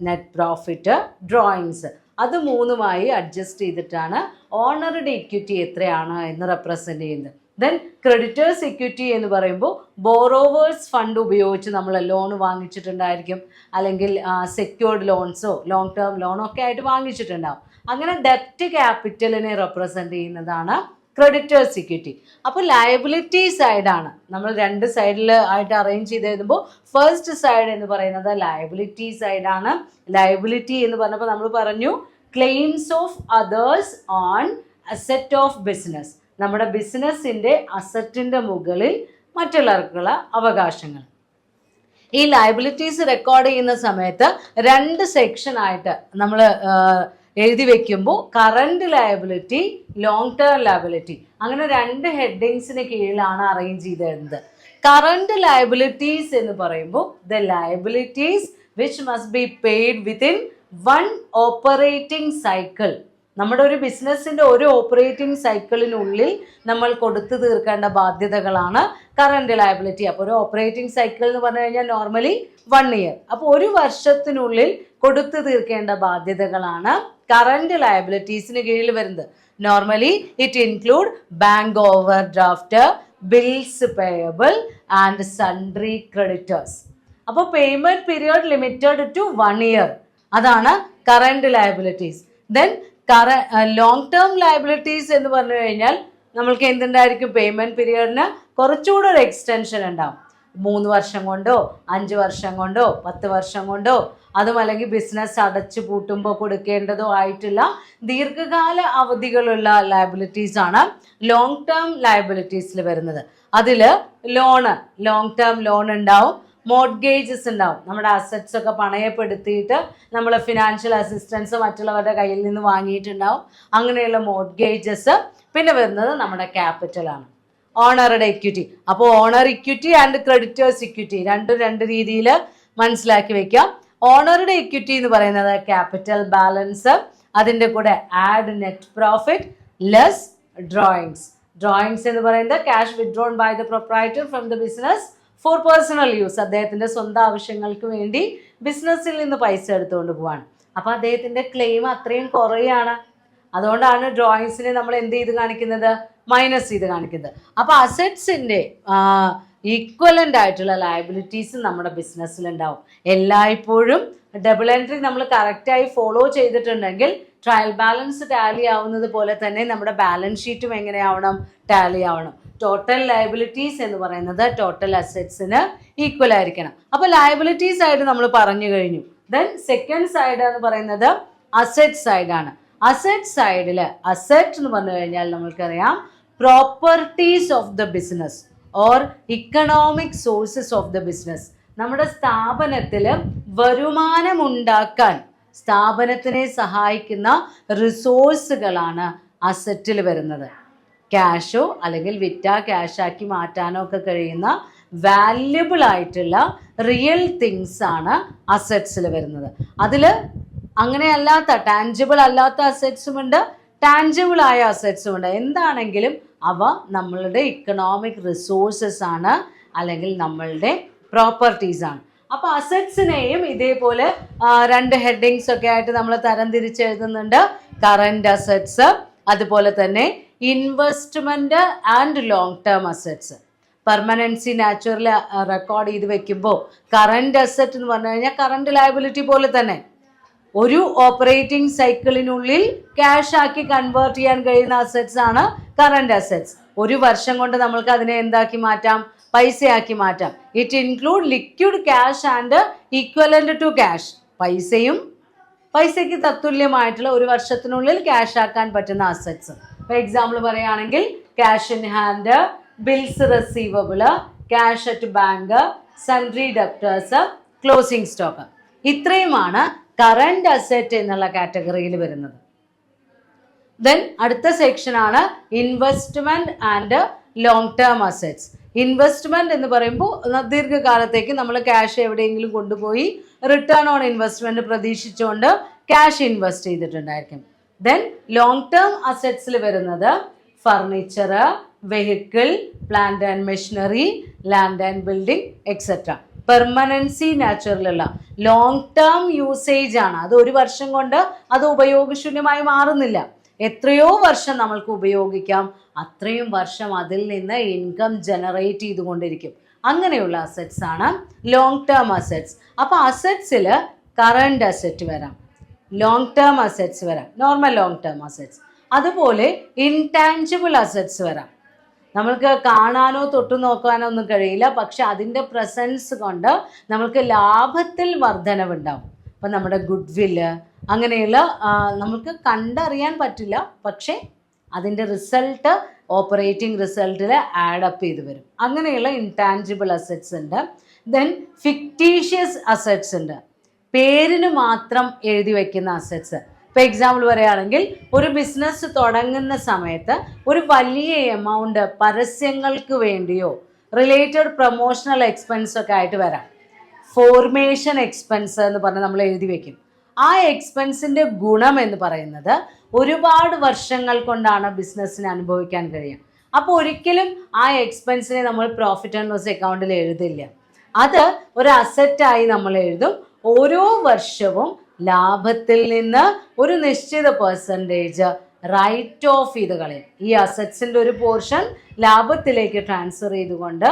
നെറ്റ് പ്രോഫിറ്റ്, ഡ്രോയിങ്സ്, അത് മൂന്നുമായി അഡ്ജസ്റ്റ് ചെയ്തിട്ടാണ് ഓണറുടെ ഇക്വിറ്റി എത്രയാണ് എന്ന് റെപ്രസെൻ്റ് ചെയ്യുന്നത്. ദെൻ ക്രെഡിറ്റേഴ്സ് ഇക്വിറ്റി എന്ന് പറയുമ്പോൾ ബോറോവേഴ്സ് ഫണ്ട് ഉപയോഗിച്ച് നമ്മൾ ലോൺ വാങ്ങിച്ചിട്ടുണ്ടായിരിക്കും, അല്ലെങ്കിൽ സെക്യൂർഡ് ലോൺസോ ലോങ് ടേം ലോണോ ഒക്കെ ആയിട്ട് വാങ്ങിച്ചിട്ടുണ്ടാവും. അങ്ങനെ ഡെപ്റ്റ് ക്യാപിറ്റലിനെ റെപ്രസെൻ്റ് ചെയ്യുന്നതാണ് ക്രെഡിറ്റേഴ്സ് ഇക്വിറ്റി. അപ്പോൾ ലയബിലിറ്റി സൈഡാണ് നമ്മൾ രണ്ട് സൈഡിൽ ആയിട്ട് അറേഞ്ച് ചെയ്ത് എഴുതുമ്പോൾ ഫസ്റ്റ് സൈഡ് എന്ന് പറയുന്നത് ലയബിലിറ്റി സൈഡാണ്. ലയബിലിറ്റി എന്ന് പറഞ്ഞപ്പോൾ നമ്മൾ പറഞ്ഞു claims of others on asset of business, നമ്മുടെ ബിസിനസ്സിൻ്റെ അസറ്റിൻ്റെ മുകളിൽ മറ്റുള്ളവർക്കുള്ള അവകാശങ്ങൾ. ഈ ലയബിലിറ്റീസ് റെക്കോർഡ് ചെയ്യുന്ന സമയത്ത് രണ്ട് സെക്ഷനായിട്ട് നമ്മൾ എഴുതി വെക്കുമ്പോൾ current liability, long term liability, അങ്ങനെ രണ്ട് ഹെഡിങ്സിന് കീഴിലാണ് അറേഞ്ച് ചെയ്ത് തരുന്നത്. കറണ്ട് ലയബിലിറ്റീസ് എന്ന് പറയുമ്പോൾ the liabilities which must be paid within one operating cycle. നമ്മുടെ ഒരു ബിസിനസ്സിൻ്റെ ഒരു ഓപ്പറേറ്റിംഗ് സൈക്കിളിനുള്ളിൽ നമ്മൾ കൊടുത്തു തീർക്കേണ്ട ബാധ്യതകളാണ് കറണ്ട് ലയബിലിറ്റി. അപ്പോൾ ഒരു ഓപ്പറേറ്റിംഗ് സൈക്കിൾ എന്ന് പറഞ്ഞു കഴിഞ്ഞാൽ നോർമലി 1 ഇയർ. അപ്പോൾ ഒരു വർഷത്തിനുള്ളിൽ കൊടുത്തു തീർക്കേണ്ട ബാധ്യതകളാണ് കറണ്ട് ലയബിലിറ്റീസിന് കീഴിൽ വരുന്നത്. Normally it include bank overdraft, bills payable and sundry creditors. അപ്പോൾ payment period limited to 1 year, അതാണ് current liabilities. Then long term liabilities എന്ന് പറഞ്ഞു കഴിഞ്ഞാൽ നമ്മൾക്ക് എന്തുണ്ടായിരിക്കും, പേയ്മെൻറ്റ് പീരിയഡിന് കുറച്ചുകൂടെ ഒരു എക്സ്റ്റൻഷൻ ഉണ്ടാവും. 3 വർഷം കൊണ്ടോ 5 വർഷം കൊണ്ടോ 10 വർഷം കൊണ്ടോ, അതും അല്ലെങ്കിൽ ബിസിനസ് അടച്ചു പൂട്ടുമ്പോൾ കൊടുക്കേണ്ടതോ ആയിട്ടുള്ള ദീർഘകാല അവധികളുള്ള ലയബിലിറ്റീസ് ആണ് ലോങ് ടേം ലയബിലിറ്റീസിൽ വരുന്നത്. അതിൽ ലോങ് ടേം ലോൺ ഉണ്ടാവും, മോർട്ട്ഗേജസ് ഉണ്ടാവും. നമ്മുടെ അസറ്റ്സ് ഒക്കെ പണയപ്പെടുത്തിയിട്ട് നമ്മൾ ഫിനാൻഷ്യൽ അസിസ്റ്റൻസ് മറ്റുള്ളവരുടെ കയ്യിൽ നിന്ന് വാങ്ങിയിട്ടുണ്ടാവും, അങ്ങനെയുള്ള മോർട്ട്ഗേജസ്. പിന്നെ വരുന്നത് നമ്മുടെ ക്യാപിറ്റലാണ്, ഓണറുടെ ഇക്വിറ്റി. അപ്പോൾ owner equity and creditors equity രണ്ടും രണ്ട് രീതിയിൽ മനസ്സിലാക്കി വെക്കാം. ഓണറുടെ ഇക്വിറ്റി എന്ന് പറയുന്നത് ക്യാപിറ്റൽ ബാലൻസ്, അതിൻ്റെ കൂടെ add net profit less drawings. Drawings എന്ന് പറയുന്നത് cash withdrawn by the proprietor from the business for personal use. അദ്ദേഹത്തിൻ്റെ സ്വന്തം ആവശ്യങ്ങൾക്ക് വേണ്ടി ബിസിനസ്സിൽ നിന്ന് പൈസ എടുത്തുകൊണ്ട് പോവാണ്. അപ്പോൾ അദ്ദേഹത്തിൻ്റെ ക്ലെയിം അത്രയും കുറയാണ്. അതുകൊണ്ടാണ് ഡ്രോയിങ്സിനെ നമ്മൾ എന്ത് ചെയ്ത് കാണിക്കുന്നത്, മൈനസ് ചെയ്ത് കാണിക്കുന്നത്. അപ്പോൾ അസറ്റ്സിൻ്റെ ഈക്വലൻ്റ് ആയിട്ടുള്ള ലയബിലിറ്റീസ് നമ്മുടെ ബിസിനസ്സിലുണ്ടാവും. എല്ലായ്പ്പോഴും ഡബിൾ എൻട്രി നമ്മൾ കറക്റ്റായി ഫോളോ ചെയ്തിട്ടുണ്ടെങ്കിൽ ട്രയൽ ബാലൻസ് ടാലി ആവുന്നത് പോലെ തന്നെ നമ്മുടെ ബാലൻസ് ഷീറ്റും എങ്ങനെയാവണം, ടാലി ആവണം. ടോട്ടൽ ലയബിലിറ്റീസ് എന്ന് പറയുന്നത് ടോട്ടൽ അസറ്റ്സിന് ഈക്വൽ ആയിരിക്കണം. അപ്പോൾ ലയബിലിറ്റി സൈഡ് നമ്മൾ പറഞ്ഞു കഴിഞ്ഞു. ദെൻ സെക്കൻഡ് സൈഡ് എന്ന് പറയുന്നത് അസറ്റ് സൈഡാണ്. അസറ്റ് സൈഡിൽ അസറ്റ് എന്ന് പറഞ്ഞു കഴിഞ്ഞാൽ നമ്മൾക്കറിയാം properties of the business or economic sources of the business. നമ്മുടെ സ്ഥാപനത്തിൽ വരുമാനമുണ്ടാക്കാൻ സ്ഥാപനത്തിനെ സഹായിക്കുന്ന റിസോഴ്സുകളാണ് അസറ്റിൽ വരുന്നത്. ക്യാഷോ അല്ലെങ്കിൽ വിറ്റാ ക്യാഷാക്കി മാറ്റാനോ ഒക്കെ കഴിയുന്ന വാല്യുബിൾ ആയിട്ടുള്ള റിയൽ തിങ്സ് ആണ് അസറ്റ്സിൽ വരുന്നത്. അതിൽ അങ്ങനെയല്ലാത്ത ടാഞ്ചിബിൾ അല്ലാത്ത അസറ്റ്സും ഉണ്ട്, ടാഞ്ചിബിൾ ആയ അസറ്റ്സും ഉണ്ട്. എന്താണെങ്കിലും അവ നമ്മളുടെ ഇക്കണോമിക് റിസോഴ്സസ് ആണ്, അല്ലെങ്കിൽ നമ്മളുടെ പ്രോപ്പർട്ടീസ് ആണ്. അപ്പോൾ അസറ്റ്സിനെയും ഇതേപോലെ 2 ഹെഡിങ്സ് ഒക്കെ ആയിട്ട് നമ്മൾ തരം തിരിച്ചെഴുതുന്നുണ്ട്. കറന്റ് അസറ്റ്സ്, അതുപോലെ തന്നെ investment and long term assets. Permanency natural record ചെയ്ത് വെക്കുമ്പോൾ കറന്റ് അസറ്റ് എന്ന് പറഞ്ഞു കഴിഞ്ഞാൽ കറന്റ് ലയബിലിറ്റി പോലെ തന്നെ ഒരു ഓപ്പറേറ്റിംഗ് സൈക്കിളിനുള്ളിൽ ക്യാഷ് ആക്കി കൺവേർട്ട് ചെയ്യാൻ കഴിയുന്ന അസറ്റ്സ് ആണ് കറന്റ് അസറ്റ്സ്. ഒരു വർഷം കൊണ്ട് നമ്മൾക്ക് അതിനെ എന്താക്കി മാറ്റാം? പൈസയാക്കി മാറ്റാം. It include liquid cash and equivalent to cash. പൈസയ്ക്ക് തത്തുല്യമായിട്ടുള്ള ഒരു വർഷത്തിനുള്ളിൽ ക്യാഷ് ആക്കാൻ പറ്റുന്ന അസറ്റ്സ്. ഇപ്പോൾ എക്സാമ്പിൾ പറയുകയാണെങ്കിൽ cash in hand, bills receivable, cash at bank, sundry debtors, closing stock. ഇത്രയുമാണ് കറന്റ് അസറ്റ് എന്നുള്ള കാറ്റഗറിയിൽ വരുന്നത്. ദെൻ അടുത്ത സെക്ഷനാണ് investment and long term assets. Investment എന്ന് പറയുമ്പോൾ ദീർഘകാലത്തേക്ക് നമ്മൾ ക്യാഷ് എവിടെയെങ്കിലും കൊണ്ടുപോയി റിട്ടേൺ ഓൺ ഇൻവെസ്റ്റ്മെന്റ് പ്രതീക്ഷിച്ചുകൊണ്ട് ക്യാഷ് ഇൻവെസ്റ്റ് ചെയ്തിട്ടുണ്ടായിരിക്കും. ദെൻ ലോങ് ടേം അസറ്റ്സിൽ വരുന്നത് furniture, vehicle, plant and machinery, land and building etcetera. Permanency നാച്ചുറലുള്ള ലോങ് ടേം യൂസേജ് ആണ്. അത് ഒരു വർഷം കൊണ്ട് അത് ഉപയോഗശൂന്യമായി മാറുന്നില്ല. എത്രയോ വർഷം നമ്മൾക്ക് ഉപയോഗിക്കാം, അത്രയും വർഷം അതിൽ നിന്ന് ഇൻകം ജനറേറ്റ് ചെയ്തുകൊണ്ടിരിക്കും. അങ്ങനെയുള്ള അസറ്റ്സ് ആണ് ലോങ് ടേം അസറ്റ്സ്. അപ്പോൾ അസറ്റ്സിൽ കറണ്ട് അസറ്റ് വരാം, ലോങ് ടേം അസറ്റ്സ് വരാം, നോർമൽ ലോങ് ടേം അസറ്റ്സ്. അതുപോലെ ഇൻടാഞ്ചിബിൾ അസറ്റ്സ് വരാം. നമ്മൾക്ക് കാണാനോ തൊട്ടു നോക്കാനോ ഒന്നും കഴിയില്ല, പക്ഷെ അതിൻ്റെ പ്രസൻസ് കൊണ്ട് നമ്മൾക്ക് ലാഭത്തിൽ വർധനവുണ്ടാവും. അപ്പം നമ്മുടെ ഗുഡ് വില്ല് അങ്ങനെയുള്ള നമുക്ക് കണ്ടറിയാൻ പറ്റില്ല, പക്ഷേ അതിൻ്റെ റിസൾട്ട് ഓപ്പറേറ്റിംഗ് റിസൾട്ടിൽ ആഡപ്പ് ചെയ്ത് വരും. അങ്ങനെയുള്ള ഇൻടാഞ്ചിബിൾ അസറ്റ്സ് ഉണ്ട്. ദെൻ ഫിക്റ്റീഷ്യസ് അസറ്റ്സ് ഉണ്ട്, പേരിന് മാത്രം എഴുതി വയ്ക്കുന്ന അസറ്റ്സ്. ഇപ്പോൾ എക്സാമ്പിൾ പറയുകയാണെങ്കിൽ ഒരു ബിസിനസ് തുടങ്ങുന്ന സമയത്ത് ഒരു വലിയ എമൗണ്ട് പരസ്യങ്ങൾക്ക് വേണ്ടിയോ റിലേറ്റഡ് പ്രൊമോഷണൽ എക്സ്പെൻസ് ഒക്കെ ആയിട്ട് വരാം. ഫോർമേഷൻ എക്സ്പെൻസ് എന്ന് പറഞ്ഞ് നമ്മൾ എഴുതി വെക്കും. ആ എക്സ്പെൻസിൻ്റെ ഗുണം എന്ന് പറയുന്നത് ഒരുപാട് വർഷങ്ങൾ കൊണ്ടാണ് ബിസിനസ്സിന് അനുഭവിക്കാൻ കഴിയുക. അപ്പോൾ ഒരിക്കലും ആ എക്സ്പെൻസിനെ നമ്മൾ പ്രോഫിറ്റ് ആൻഡ് ലോസ് അക്കൗണ്ടിൽ എഴുതില്ല. അത് ഒരു അസറ്റായി നമ്മൾ എഴുതും. ഓരോ വർഷവും ലാഭത്തിൽ നിന്ന് ഒരു നിശ്ചിത പെർസെൻറ്റേജ് റൈറ്റ് ഓഫ് ചെയ്ത് കളയും. ഈ അസറ്റ്സിൻ്റെ ഒരു പോർഷൻ ലാഭത്തിലേക്ക് ട്രാൻസ്ഫർ ചെയ്തുകൊണ്ട്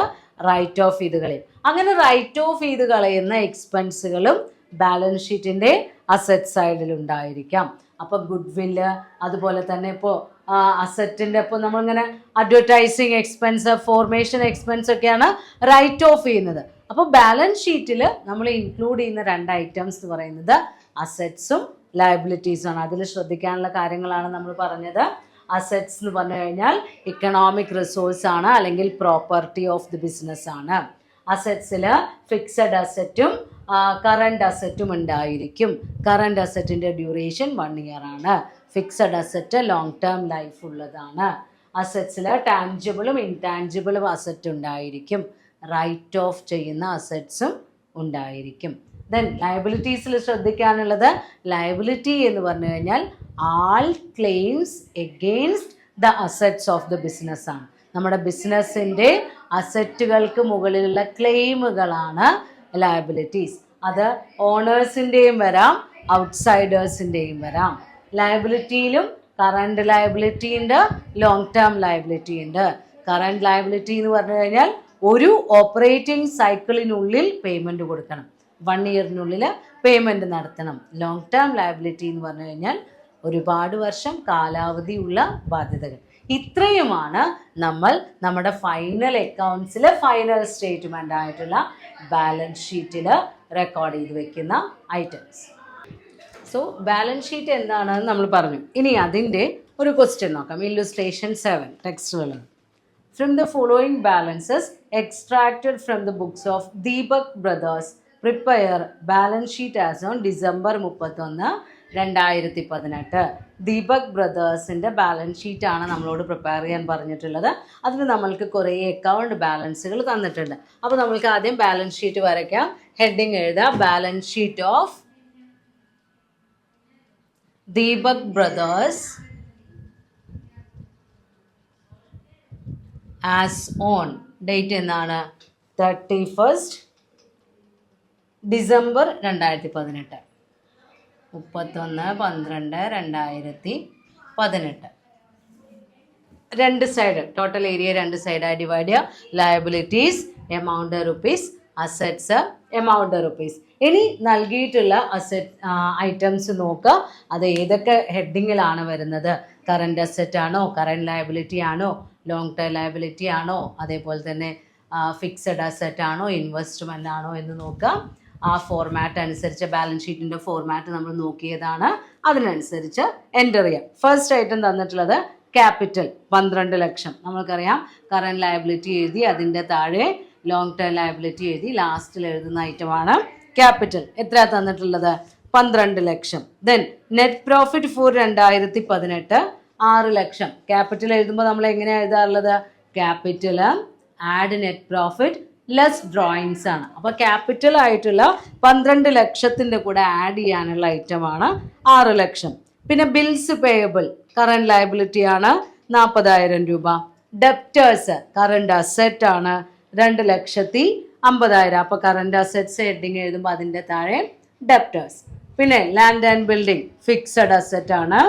റൈറ്റ് ഓഫ് ചെയ്ത് കളയും. അങ്ങനെ റൈറ്റ് ഓഫ് ചെയ്ത് കളയുന്ന എക്സ്പെൻസുകളും ബാലൻസ് ഷീറ്റിൻ്റെ അസറ്റ് സൈഡിൽ ഉണ്ടായിരിക്കാം. അപ്പോൾ ഗുഡ് വില്ല്, അതുപോലെ തന്നെ ഇപ്പോൾ അസറ്റിൻ്റെ ഇപ്പോൾ നമ്മളിങ്ങനെ അഡ്വർടൈസിങ് എക്സ്പെൻസ്, ഫോർമേഷൻ എക്സ്പെൻസ് ഒക്കെയാണ് റൈറ്റ് ഓഫ് ചെയ്യുന്നത്. അപ്പോൾ ബാലൻസ് ഷീറ്റിൽ നമ്മൾ ഇൻക്ലൂഡ് ചെയ്യുന്ന 2 ഐറ്റംസ് എന്ന് പറയുന്നത് അസറ്റ്സും ലയബിലിറ്റീസുമാണ്. അതിൽ ശ്രദ്ധിക്കാനുള്ള കാര്യങ്ങളാണ് നമ്മൾ പറഞ്ഞത്. അസറ്റ്സ് എന്ന് പറഞ്ഞു കഴിഞ്ഞാൽ ഇക്കണോമിക് റിസോഴ്സ് ആണ്, അല്ലെങ്കിൽ പ്രോപ്പർട്ടി ഓഫ് ദി ബിസിനസ് ആണ്. അസറ്റ്സിൽ ഫിക്സഡ് അസറ്റും കറണ്ട് അസറ്റും ഉണ്ടായിരിക്കും. കറണ്ട് അസറ്റിൻ്റെ ഡ്യൂറേഷൻ 1 ഇയർ ആണ്. Fixed asset long term life ഉള്ളതാണ്. അസറ്റ്സിൽ ടാഞ്ചിബിളും ഇൻടാഞ്ചിബിളും അസറ്റ് ഉണ്ടായിരിക്കും. റൈറ്റ് ഓഫ് ചെയ്യുന്ന അസറ്റ്സും ഉണ്ടായിരിക്കും. ദെൻ ലയബിലിറ്റീസിൽ ശ്രദ്ധിക്കാനുള്ളത്, ലയബിലിറ്റി എന്ന് പറഞ്ഞു കഴിഞ്ഞാൽ all claims against the assets of the business ആണ്. നമ്മുടെ ബിസിനസ്സിൻ്റെ അസറ്റുകൾക്ക് മുകളിലുള്ള ക്ലെയിമുകളാണ് ലയബിലിറ്റീസ്. അത് ഓണേഴ്സിൻ്റെയും വരാം, ഔട്ട്സൈഡേഴ്സിൻ്റെയും വരാം. ലയബിലിറ്റിയിലും കറണ്ട് ലയബിലിറ്റി ഉണ്ട്, ലോങ് ടേം ലയബിലിറ്റി ഉണ്ട്. കറണ്ട് ലയബിലിറ്റി എന്ന് പറഞ്ഞു കഴിഞ്ഞാൽ ഒരു ഓപ്പറേറ്റിംഗ് സൈക്കിളിനുള്ളിൽ പേയ്മെൻറ്റ് കൊടുക്കണം, 1 ഇയറിനുള്ളിൽ പേയ്മെൻറ്റ് നടത്തണം. ലോങ് ടേം ലയബിലിറ്റി എന്ന് പറഞ്ഞു കഴിഞ്ഞാൽ ഒരുപാട് വർഷം കാലാവധിയുള്ള ബാധ്യതകൾ. ഇത്രയുമാണ് നമ്മൾ നമ്മുടെ ഫൈനൽ അക്കൗണ്ട്സിൽ ഫൈനൽ സ്റ്റേറ്റ്മെൻ്റ് ആയിട്ടുള്ള ബാലൻസ് ഷീറ്റിൽ റെക്കോർഡ് ചെയ്ത് വെക്കുന്ന ഐറ്റംസ്. സോ ബാലൻസ് ഷീറ്റ് എന്താണെന്ന് നമ്മൾ പറഞ്ഞു. ഇനി അതിൻ്റെ ഒരു ക്വസ്റ്റ്യൻ നോക്കാം. Illustration 7 ടെക്സ്റ്റുകൾ. From the following balances extracted from the books of Deepak Brothers, prepare balance sheet as on December 31, 2018. Deepak ബ്രദേഴ്സിൻ്റെ balance ഷീറ്റാണ് നമ്മളോട് പ്രിപ്പയർ ചെയ്യാൻ പറഞ്ഞിട്ടുള്ളത്. അതിന് നമ്മൾക്ക് കുറേ അക്കൗണ്ട് ബാലൻസുകൾ തന്നിട്ടുണ്ട്. അപ്പോൾ നമ്മൾക്ക് ആദ്യം ബാലൻസ് ഷീറ്റ് വരയ്ക്കാം. ഹെഡിങ് എഴുതാം, balance sheet of Deepak brothers as on date എന്നാണ് 31 ഡിസംബർ 2018, 31/12/2018. രണ്ട് സൈഡ് ടോട്ടൽ ഏരിയ രണ്ട് സൈഡായി ഡിവൈഡ് ചെയ്യുക. Liabilities amount rupees, assets amount rupees. ഇനി നൽകിയിട്ടുള്ള അസറ്റ് ഐറ്റംസ് നോക്കുക, അത് ഏതൊക്കെ ഹെഡിങ്ങിലാണ് വരുന്നത്. കറണ്ട് അസറ്റ് ആണോ, കറണ്ട് ലയബിലിറ്റി ആണോ, ലോങ് ടേം ലയബിലിറ്റി ആണോ, അതേപോലെ തന്നെ ഫിക്സഡ് അസറ്റ് ആണോ, ഇൻവെസ്റ്റ്മെൻ്റ് ആണോ എന്ന് നോക്കുക. ആ ഫോർമാറ്റ് അനുസരിച്ച് ബാലൻസ് ഷീറ്റിൻ്റെ ഫോർമാറ്റ് നമ്മൾ നോക്കിയതാണ്, അതിനനുസരിച്ച് എൻ്റർ ചെയ്യാം. ഫസ്റ്റ് ഐറ്റം തന്നിട്ടുള്ളത് ക്യാപിറ്റൽ 12 ലക്ഷം. നമ്മൾക്കറിയാം കറണ്ട് ലയബിലിറ്റി എഴുതി, അതിൻ്റെ താഴെ ലോങ് ടേം ലയബിലിറ്റി എഴുതി, ലാസ്റ്റിൽ എഴുതുന്ന ഐറ്റമാണ് ക്യാപിറ്റൽ. എത്ര തന്നിട്ടുള്ളത്? 12 lakh. Then net profit for 2018 6 lakh. Capital എഴുതുമ്പോൾ നമ്മൾ എങ്ങനെയാണ് എഴുതാറുള്ളത്? Capital add net profit less drawings ആണ്. അപ്പോൾ ക്യാപിറ്റൽ ആയിട്ടുള്ള 12 ലക്ഷത്തിൻ്റെ കൂടെ ആഡ് ചെയ്യാനുള്ള ഐറ്റമാണ് 6 ലക്ഷം. പിന്നെ ബിൽസ് പേയബിൾ കറണ്ട് ലയബിലിറ്റി ആണ് 40,000 രൂപ. ഡെപ്റ്റേഴ്സ് കറണ്ട് അസറ്റ് ആണ് 2,50,000. അപ്പോൾ കറണ്ട് അസറ്റ്സ് ഹെഡിങ് എഴുതുമ്പോൾ അതിൻ്റെ താഴെ ഡെപ്റ്റേഴ്സ്. പിന്നെ land and building fixed asset ആണ്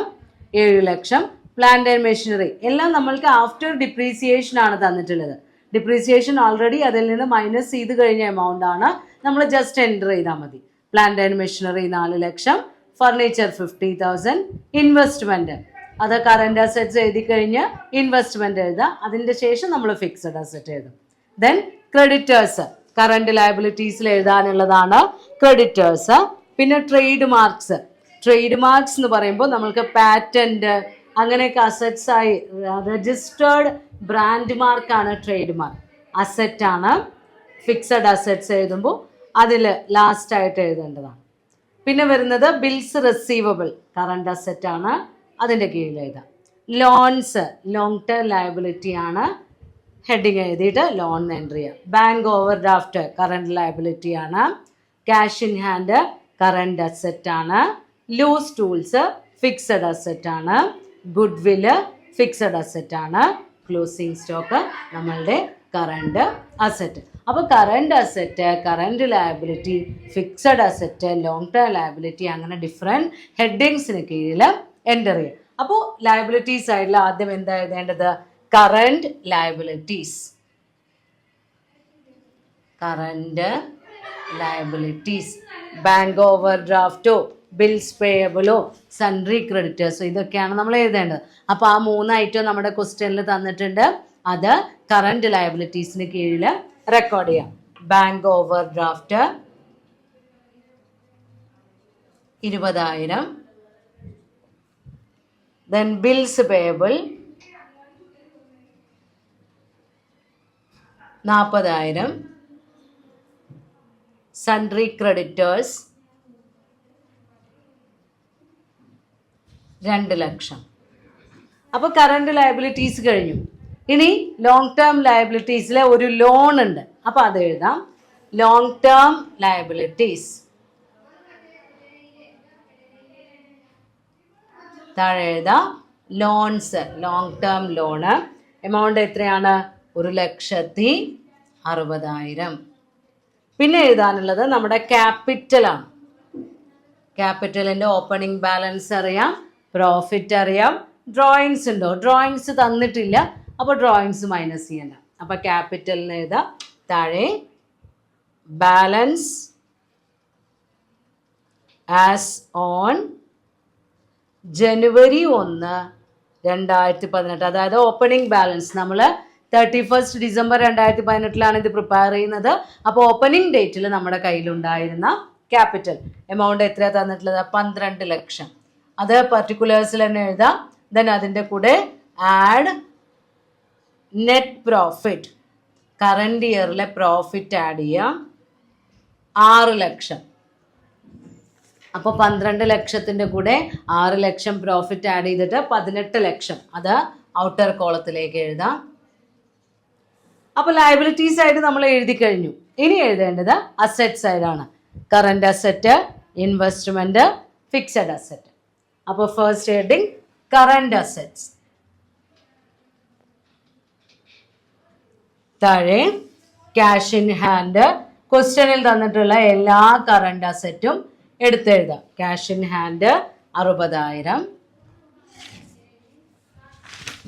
7 ലക്ഷം. പ്ലാന്റ് ആൻഡ് മെഷീനറി എല്ലാം നമ്മൾക്ക് ആഫ്റ്റർ ഡിപ്രീസിയേഷൻ ആണ് തന്നിട്ടുള്ളത്. ഡിപ്രീസിയേഷൻ ഓൾറെഡി അതിൽ നിന്ന് മൈനസ് ചെയ്ത് കഴിഞ്ഞ എമൗണ്ട് ആണ്, നമ്മൾ ജസ്റ്റ് എൻ്റർ ചെയ്താൽ മതി. Plant and machinery 4 lakh. Furniture 50,000. Investment അത് കറണ്ട് അസറ്റ്സ് എഴുതി കഴിഞ്ഞ് ഇൻവെസ്റ്റ്മെൻറ്റ് എഴുതാം, അതിൻ്റെ ശേഷം നമ്മൾ ഫിക്സഡ് അസറ്റ് എഴുതും. ദെൻ ക്രെഡിറ്റേഴ്സ് കറണ്ട് ലയബിലിറ്റീസിൽ എഴുതാനുള്ളതാണ് ക്രെഡിറ്റേഴ്സ്. പിന്നെ ട്രേഡ് മാർക്സ് എന്ന് പറയുമ്പോൾ നമ്മൾക്ക് പാറ്റൻറ്റ് അങ്ങനെയൊക്കെ അസറ്റ്സ് ആയി രജിസ്റ്റേർഡ് ബ്രാൻഡ് മാർക്കാണ് ട്രേഡ് മാർക്ക്. അസറ്റാണ്. ഫിക്സഡ് അസറ്റ്സ് എഴുതുമ്പോൾ അതിൽ ലാസ്റ്റായിട്ട് എഴുതേണ്ടതാണ്. പിന്നെ വരുന്നത് ബിൽസ് റിസീവബിൾ കറണ്ട് അസറ്റ് ആണ്, അതിൻ്റെ കീഴിൽ എഴുതാം. ലോൺസ് ലോങ് ടേം ലയബിലിറ്റി ആണ്, ഹെഡിങ് എഴുതിയിട്ട് ലോൺ എൻട്രി ചെയ്യാം. Bank overdraft current liability ആണ്. Cash in hand current asset ആണ്. ലൂസ് ടൂൾസ് ഫിക്സഡ് അസറ്റ് ആണ്. ഗുഡ് വില്ല് ഫിക്സഡ് അസറ്റ് ആണ്. ക്ലോസിംഗ് സ്റ്റോക്ക് നമ്മളുടെ കറണ്ട് അസറ്റ്. അപ്പോൾ current asset, current liability, fixed asset, long term liability, അങ്ങനെ ഡിഫറെൻറ്റ് ഹെഡിങ്സിന് കീഴിൽ എൻ്റർ ചെയ്യുക. അപ്പോൾ ലയബിലിറ്റി സൈഡിൽ ആദ്യം എന്താ എഴുതേണ്ടത്? Current liabilities. Current liabilities, bank ഓവർ ഡ്രാഫ്റ്റോ ബിൽസ് പേയബിളോ സൺട്രി ക്രെഡിറ്റേഴ്സോ ഇതൊക്കെയാണ് നമ്മൾ എഴുതേണ്ടത്. അപ്പോൾ ആ 3 ഐറ്റം നമ്മുടെ ക്വസ്റ്റ്യനിൽ തന്നിട്ടുണ്ട്, അത് കറണ്ട് ലയബിലിറ്റീസിന് കീഴിൽ റെക്കോർഡ് ചെയ്യാം. Bank over draft 20,000. Then bills payable 40,000. Sundry creditors 2 ലക്ഷം. അപ്പോൾ കറണ്ട് ലയബിലിറ്റീസ് കഴിഞ്ഞു. ഇനി ലോങ് ടേം ലയബിലിറ്റീസിലെ ഒരു ലോൺ ഉണ്ട്, അപ്പോൾ അത് എഴുതാം. ലോങ് ടേം ലയബിലിറ്റീസ് താഴെ എഴുതാം. Loans long term loan amount എത്രയാണ്? 1,60,60,000. പിന്നെ എഴുതാനുള്ളത് നമ്മുടെ ക്യാപിറ്റലാണ്. ക്യാപിറ്റലിൻ്റെ ഓപ്പണിംഗ് ബാലൻസ് അറിയാം, പ്രോഫിറ്റ് അറിയാം. ഡ്രോയിങ്സ് ഉണ്ടോ? ഡ്രോയിങ്സ് തന്നിട്ടില്ല, അപ്പോൾ ഡ്രോയിങ്സ് മൈനസ് ചെയ്യണ്ട. അപ്പോൾ ക്യാപിറ്റലിന് എഴുതാം താഴെ ബാലൻസ് ആസ് ഓൺ ജനുവരി 1, 2018. അതായത് ഓപ്പണിംഗ് ബാലൻസ് നമ്മൾ 31 ഡിസംബർ 2018 ഇത് പ്രിപ്പയർ ചെയ്യുന്നത്. അപ്പോൾ ഓപ്പണിംഗ് ഡേറ്റിൽ നമ്മുടെ കയ്യിലുണ്ടായിരുന്ന ക്യാപിറ്റൽ എമൗണ്ട് എത്രയാണ് തന്നിട്ടുള്ളത്? 12 ലക്ഷം. അത് പർട്ടിക്കുലേഴ്സിൽ തന്നെ എഴുതാം. ദെൻ അതിൻ്റെ കൂടെ ആഡ് നെറ്റ് പ്രോഫിറ്റ്, കറണ്ട് ഇയറിലെ പ്രോഫിറ്റ് ആഡ് ചെയ്യാം. 6 ലക്ഷം. അപ്പോൾ 12 ലക്ഷത്തിൻ്റെ കൂടെ 6 ലക്ഷം പ്രോഫിറ്റ് ആഡ് ചെയ്തിട്ട് 18 ലക്ഷം അത് ഔട്ടർ കോളത്തിലേക്ക് എഴുതാം. അപ്പോൾ ലയബിലിറ്റി സൈഡ് നമ്മൾ എഴുതി കഴിഞ്ഞു. ഇനി എഴുതേണ്ടത് അസറ്റ് സൈഡാണ്. Current asset, investment, fixed asset. അപ്പോൾ ഫസ്റ്റ് ഹെഡിങ് കറണ്ട് അസറ്റ്സ്. താഴെ ക്യാഷ് ഇൻ ഹാൻഡ്, ക്വസ്റ്റ്യനിൽ തന്നിട്ടുള്ള എല്ലാ കറണ്ട് അസറ്റും എടുത്തെഴുതാം. Cash in hand 60,000.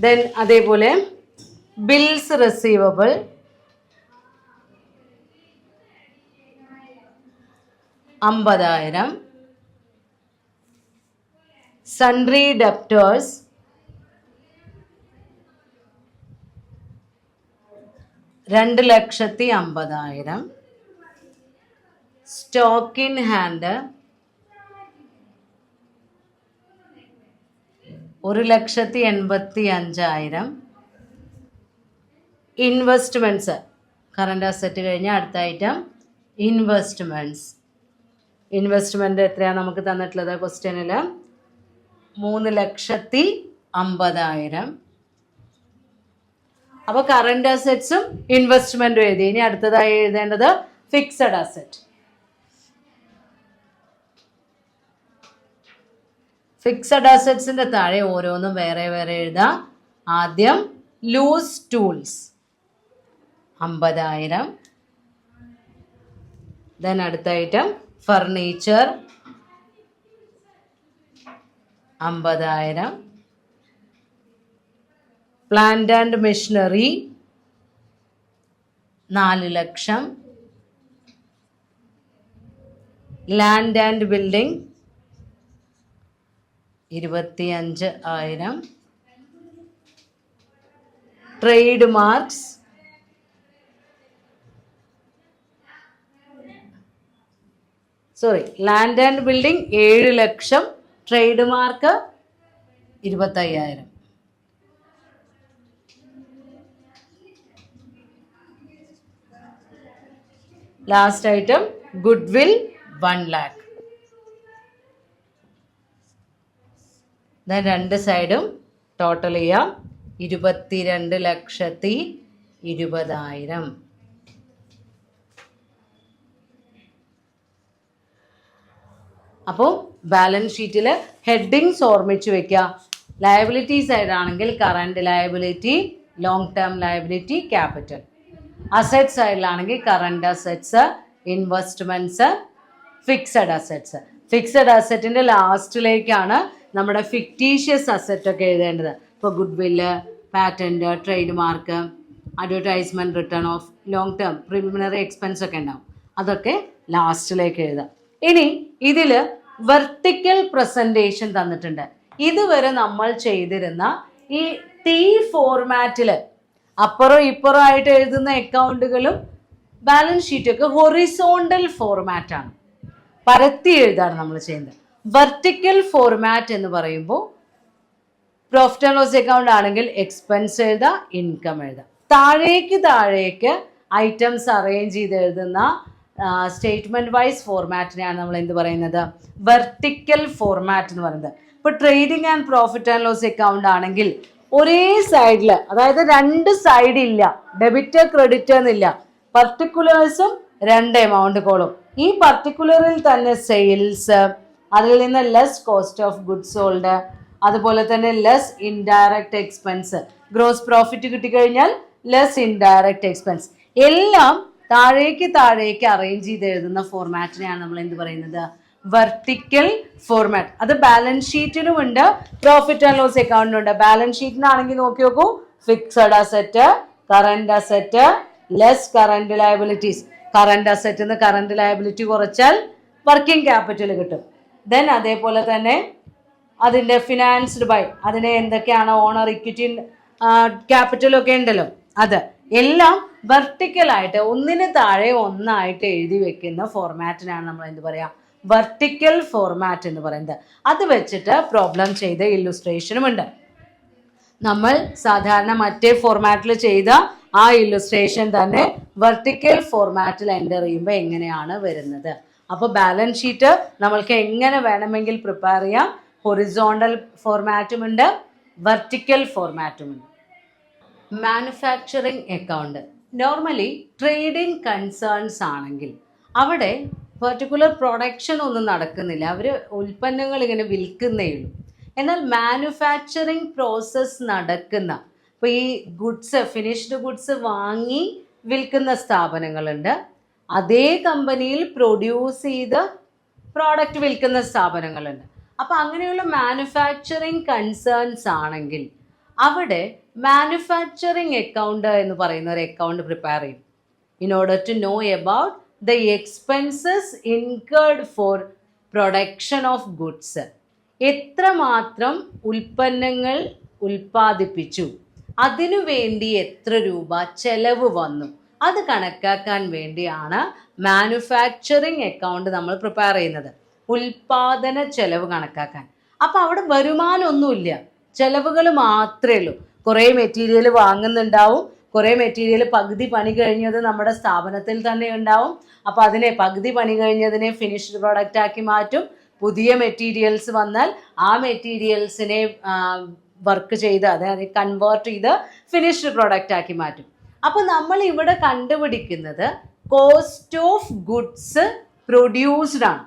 ദെൻ അതേപോലെ bills receivable 50,000. Sundry debtors 2,50,000. Stock in hand 1,85,000. Investments, current asset കഴിഞ്ഞ അടുത്ത ഐറ്റം ഇൻവെസ്റ്റ്മെൻറ്റ്സ്. ഇൻവെസ്റ്റ്മെൻറ്റ് എത്രയാണ് നമുക്ക് തന്നിട്ടുള്ളത് ക്വസ്റ്റ്യനിൽ? 3,50,000. അപ്പോൾ കറണ്ട് അസറ്റ്സും ഇൻവെസ്റ്റ്മെൻറ്റും എഴുതി. ഇനി അടുത്തതായി എഴുതേണ്ടത് ഫിക്സഡ് അസറ്റ്. ഫിക്സഡ് അസറ്റ്സിൻ്റെ താഴെ ഓരോന്നും വേറെ വേറെ എഴുതാം. ആദ്യം ലൂസ് ടൂൾസ് 50,000. ദെൻ അടുത്ത item furniture 50,000. Plant and machinery 4 lakh. Land and building 25,000. Trade marks land and building 7 lakh. Trade mark 25,000. Last item good will 1 lakh. രണ്ട് സൈഡും ടോട്ടൽ ചെയ്യാം. 22,20,000. അപ്പോൾ ബാലൻസ് ഷീറ്റിൽ ഹെഡിങ്സ് ഓർമ്മിച്ച് വെക്കുക. ലയബിലിറ്റി സൈഡ് ആണെങ്കിൽ current liability, long term liability, capital. Asset സൈഡിലാണെങ്കിൽ current assets, investments, fixed assets. Fixed അസറ്റിൻ്റെ ലാസ്റ്റിലേക്കാണ് നമ്മുടെ ഫിക്റ്റീഷ്യസ് അസറ്റ് ഒക്കെ എഴുതേണ്ടത്. ഇപ്പോൾ goodwill, patent, trade mark, advertisement, return of, long term, preliminary expense ഒക്കെ ഉണ്ടാവും. അതൊക്കെ ലാസ്റ്റിലേക്ക് എഴുതാം. ഇനി ഇതിൽ വെർട്ടിക്കൽ പ്രസൻറ്റേഷൻ തന്നിട്ടുണ്ട്. ഇതുവരെ നമ്മൾ ചെയ്തിരുന്ന ഈ T ഫോർമാറ്റിൽ അപ്പുറം ഇപ്പുറം ആയിട്ട് എഴുതുന്ന അക്കൗണ്ടുകളും ബാലൻസ് ഷീറ്റൊക്കെ ഹൊറിസോണ്ടൽ ഫോർമാറ്റാണ്, പരത്തി എഴുതാണ് നമ്മൾ ചെയ്യുന്നത്. വെർട്ടിക്കൽ ഫോർമാറ്റ് എന്ന് പറയുമ്പോൾ പ്രോഫിറ്റ് ആൻഡ് ലോസ് അക്കൗണ്ട് ആണെങ്കിൽ എക്സ്പെൻസ് എഴുതാം, ഇൻകം എഴുതാം. താഴേക്ക് ഐറ്റംസ് അറേഞ്ച് ചെയ്ത് എഴുതുന്ന സ്റ്റേറ്റ്മെൻറ്റ് വൈസ് ഫോർമാറ്റിനെയാണ് നമ്മൾ എന്ത് പറയുന്നത്? വെർട്ടിക്കൽ ഫോർമാറ്റ് എന്ന് പറയുന്നത്. ഇപ്പോൾ trading and profit and loss account ആണെങ്കിൽ ഒരേ സൈഡിൽ, അതായത് 2 സൈഡ് ഇല്ല, ഡെബിറ്റ് ക്രെഡിറ്റ് എന്നില്ല, പർട്ടിക്കുലേഴ്സും 2 എമൗണ്ട് കോളും. ഈ പർട്ടിക്കുലറിൽ തന്നെ സെയിൽസ്, അതിൽ നിന്ന് less cost of goods sold, അതുപോലെ തന്നെ less indirect expense, gross profit കിട്ടിക്കഴിഞ്ഞാൽ ലെസ് ഇൻഡയറക്റ്റ് എക്സ്പെൻസ്, എല്ലാം താഴേക്ക് അറേഞ്ച് ചെയ്ത് എഴുതുന്ന ഫോർമാറ്റിനെയാണ് നമ്മൾ എന്ത് പറയുന്നത്? Vertical format. അത് ബാലൻസ് ഷീറ്റിനുമുണ്ട്, പ്രോഫിറ്റ് ആൻഡ് ലോസ് അക്കൗണ്ടിനുണ്ട്. ബാലൻസ് ഷീറ്റിനാണെങ്കിൽ നോക്കി നോക്കൂ, fixed asset, current asset, less current liabilities. Current asset നിന്ന് കറണ്ട് ലയബിലിറ്റി കുറച്ചാൽ വർക്കിംഗ് ക്യാപിറ്റൽ കിട്ടും. ദെൻ അതേപോലെ തന്നെ അതിൻ്റെ ഫിനാൻസ്ഡ് ബൈ, അതിനെ എന്തൊക്കെയാണ് ഓണർ ഇക്വിറ്റി ക്യാപിറ്റലൊക്കെ ഉണ്ടല്ലോ, അത് എല്ലാം വെർട്ടിക്കലായിട്ട് ഒന്നിന് താഴെ ഒന്നായിട്ട് എഴുതി വെക്കുന്ന ഫോർമാറ്റിനാണ് നമ്മൾ എന്ത് പറയുക? വെർട്ടിക്കൽ ഫോർമാറ്റ് എന്ന് പറയുന്നത്. അത് വെച്ചിട്ട് പ്രോബ്ലം ചെയ്ത ഇല്ലുസ്ട്രേഷനും ഉണ്ട്. നമ്മൾ സാധാരണ മറ്റേ ഫോർമാറ്റിൽ ചെയ്ത ആ ഇല്ലുസ്ട്രേഷൻ തന്നെ വെർട്ടിക്കൽ ഫോർമാറ്റിൽ എൻ്റർ ചെയ്യുമ്പോൾ എങ്ങനെയാണ് വരുന്നത്? അപ്പോൾ ബാലൻസ് ഷീറ്റ് നമ്മൾക്ക് എങ്ങനെ വേണമെങ്കിൽ പ്രിപ്പയർ ചെയ്യാം. ഹൊറിസോണ്ടൽ ഫോർമാറ്റും ഉണ്ട്, വെർട്ടിക്കൽ ഫോർമാറ്റും ഉണ്ട്. Manufacturing account normally trading concerns ആണെങ്കിൽ അവിടെ പെർട്ടിക്കുലർ പ്രൊഡക്ഷൻ ഒന്നും നടക്കുന്നില്ല, അവർ ഉൽപ്പന്നങ്ങൾ ഇങ്ങനെ വിൽക്കുന്നേ ഉള്ളൂ. എന്നാൽ മാനുഫാക്ചറിങ് പ്രോസസ്സ് നടക്കുന്ന, ഇപ്പോൾ ഈ ഗുഡ്സ് ഫിനിഷ്ഡ് ഗുഡ്സ് വാങ്ങി വിൽക്കുന്ന സ്ഥാപനങ്ങളുണ്ട്, അതേ കമ്പനിയിൽ പ്രൊഡ്യൂസ് ചെയ്ത് പ്രോഡക്റ്റ് വിൽക്കുന്ന സ്ഥാപനങ്ങളുണ്ട്. അപ്പോൾ അങ്ങനെയുള്ള മാനുഫാക്ചറിങ് കൺസേൺസ് ആണെങ്കിൽ അവിടെ മാനുഫാക്ചറിങ് അക്കൗണ്ട് എന്ന് പറയുന്ന ഒരു അക്കൗണ്ട് പ്രിപ്പയർ ചെയ്യും. In order to know about the expenses incurred for production of goods, എത്രമാത്രം ഉൽപ്പന്നങ്ങൾ ഉൽപ്പാദിപ്പിച്ചു, അതിനു വേണ്ടി എത്ര രൂപ ചെലവ് വന്നു, അത് കണക്കാക്കാൻ വേണ്ടിയാണ് മാനുഫാക്ചറിങ് അക്കൗണ്ട് നമ്മൾ പ്രിപ്പയർ ചെയ്യുന്നത്, ഉൽപാദന ചെലവ് കണക്കാക്കാൻ. അപ്പോൾ അവിടെ വരുമാനമൊന്നുമില്ല, ചെലവുകൾ മാത്രമേ ഉള്ളൂ. കുറേ മെറ്റീരിയൽ വാങ്ങുന്നുണ്ടാവും, കുറേ മെറ്റീരിയൽ പകുതി പണി കഴിഞ്ഞത് നമ്മുടെ സ്ഥാപനത്തിൽ തന്നെ ഉണ്ടാവും. അപ്പോൾ അതിനെ പകുതി പണി കഴിഞ്ഞതിനെ ഫിനിഷ്ഡ് പ്രോഡക്റ്റ് ആക്കി മാറ്റും. പുതിയ മെറ്റീരിയൽസ് വന്നാൽ ആ മെറ്റീരിയൽസിനെ വർക്ക് ചെയ്ത് അതായത് കൺവേർട്ട് ചെയ്ത് ഫിനിഷ്ഡ് പ്രോഡക്റ്റ് ആക്കി മാറ്റും. അപ്പോൾ നമ്മൾ ഇവിടെ കണ്ടുപിടിക്കുന്നത് കോസ്റ്റ് ഓഫ് ഗുഡ്സ് പ്രൊഡ്യൂസ്ഡ് ആണ്.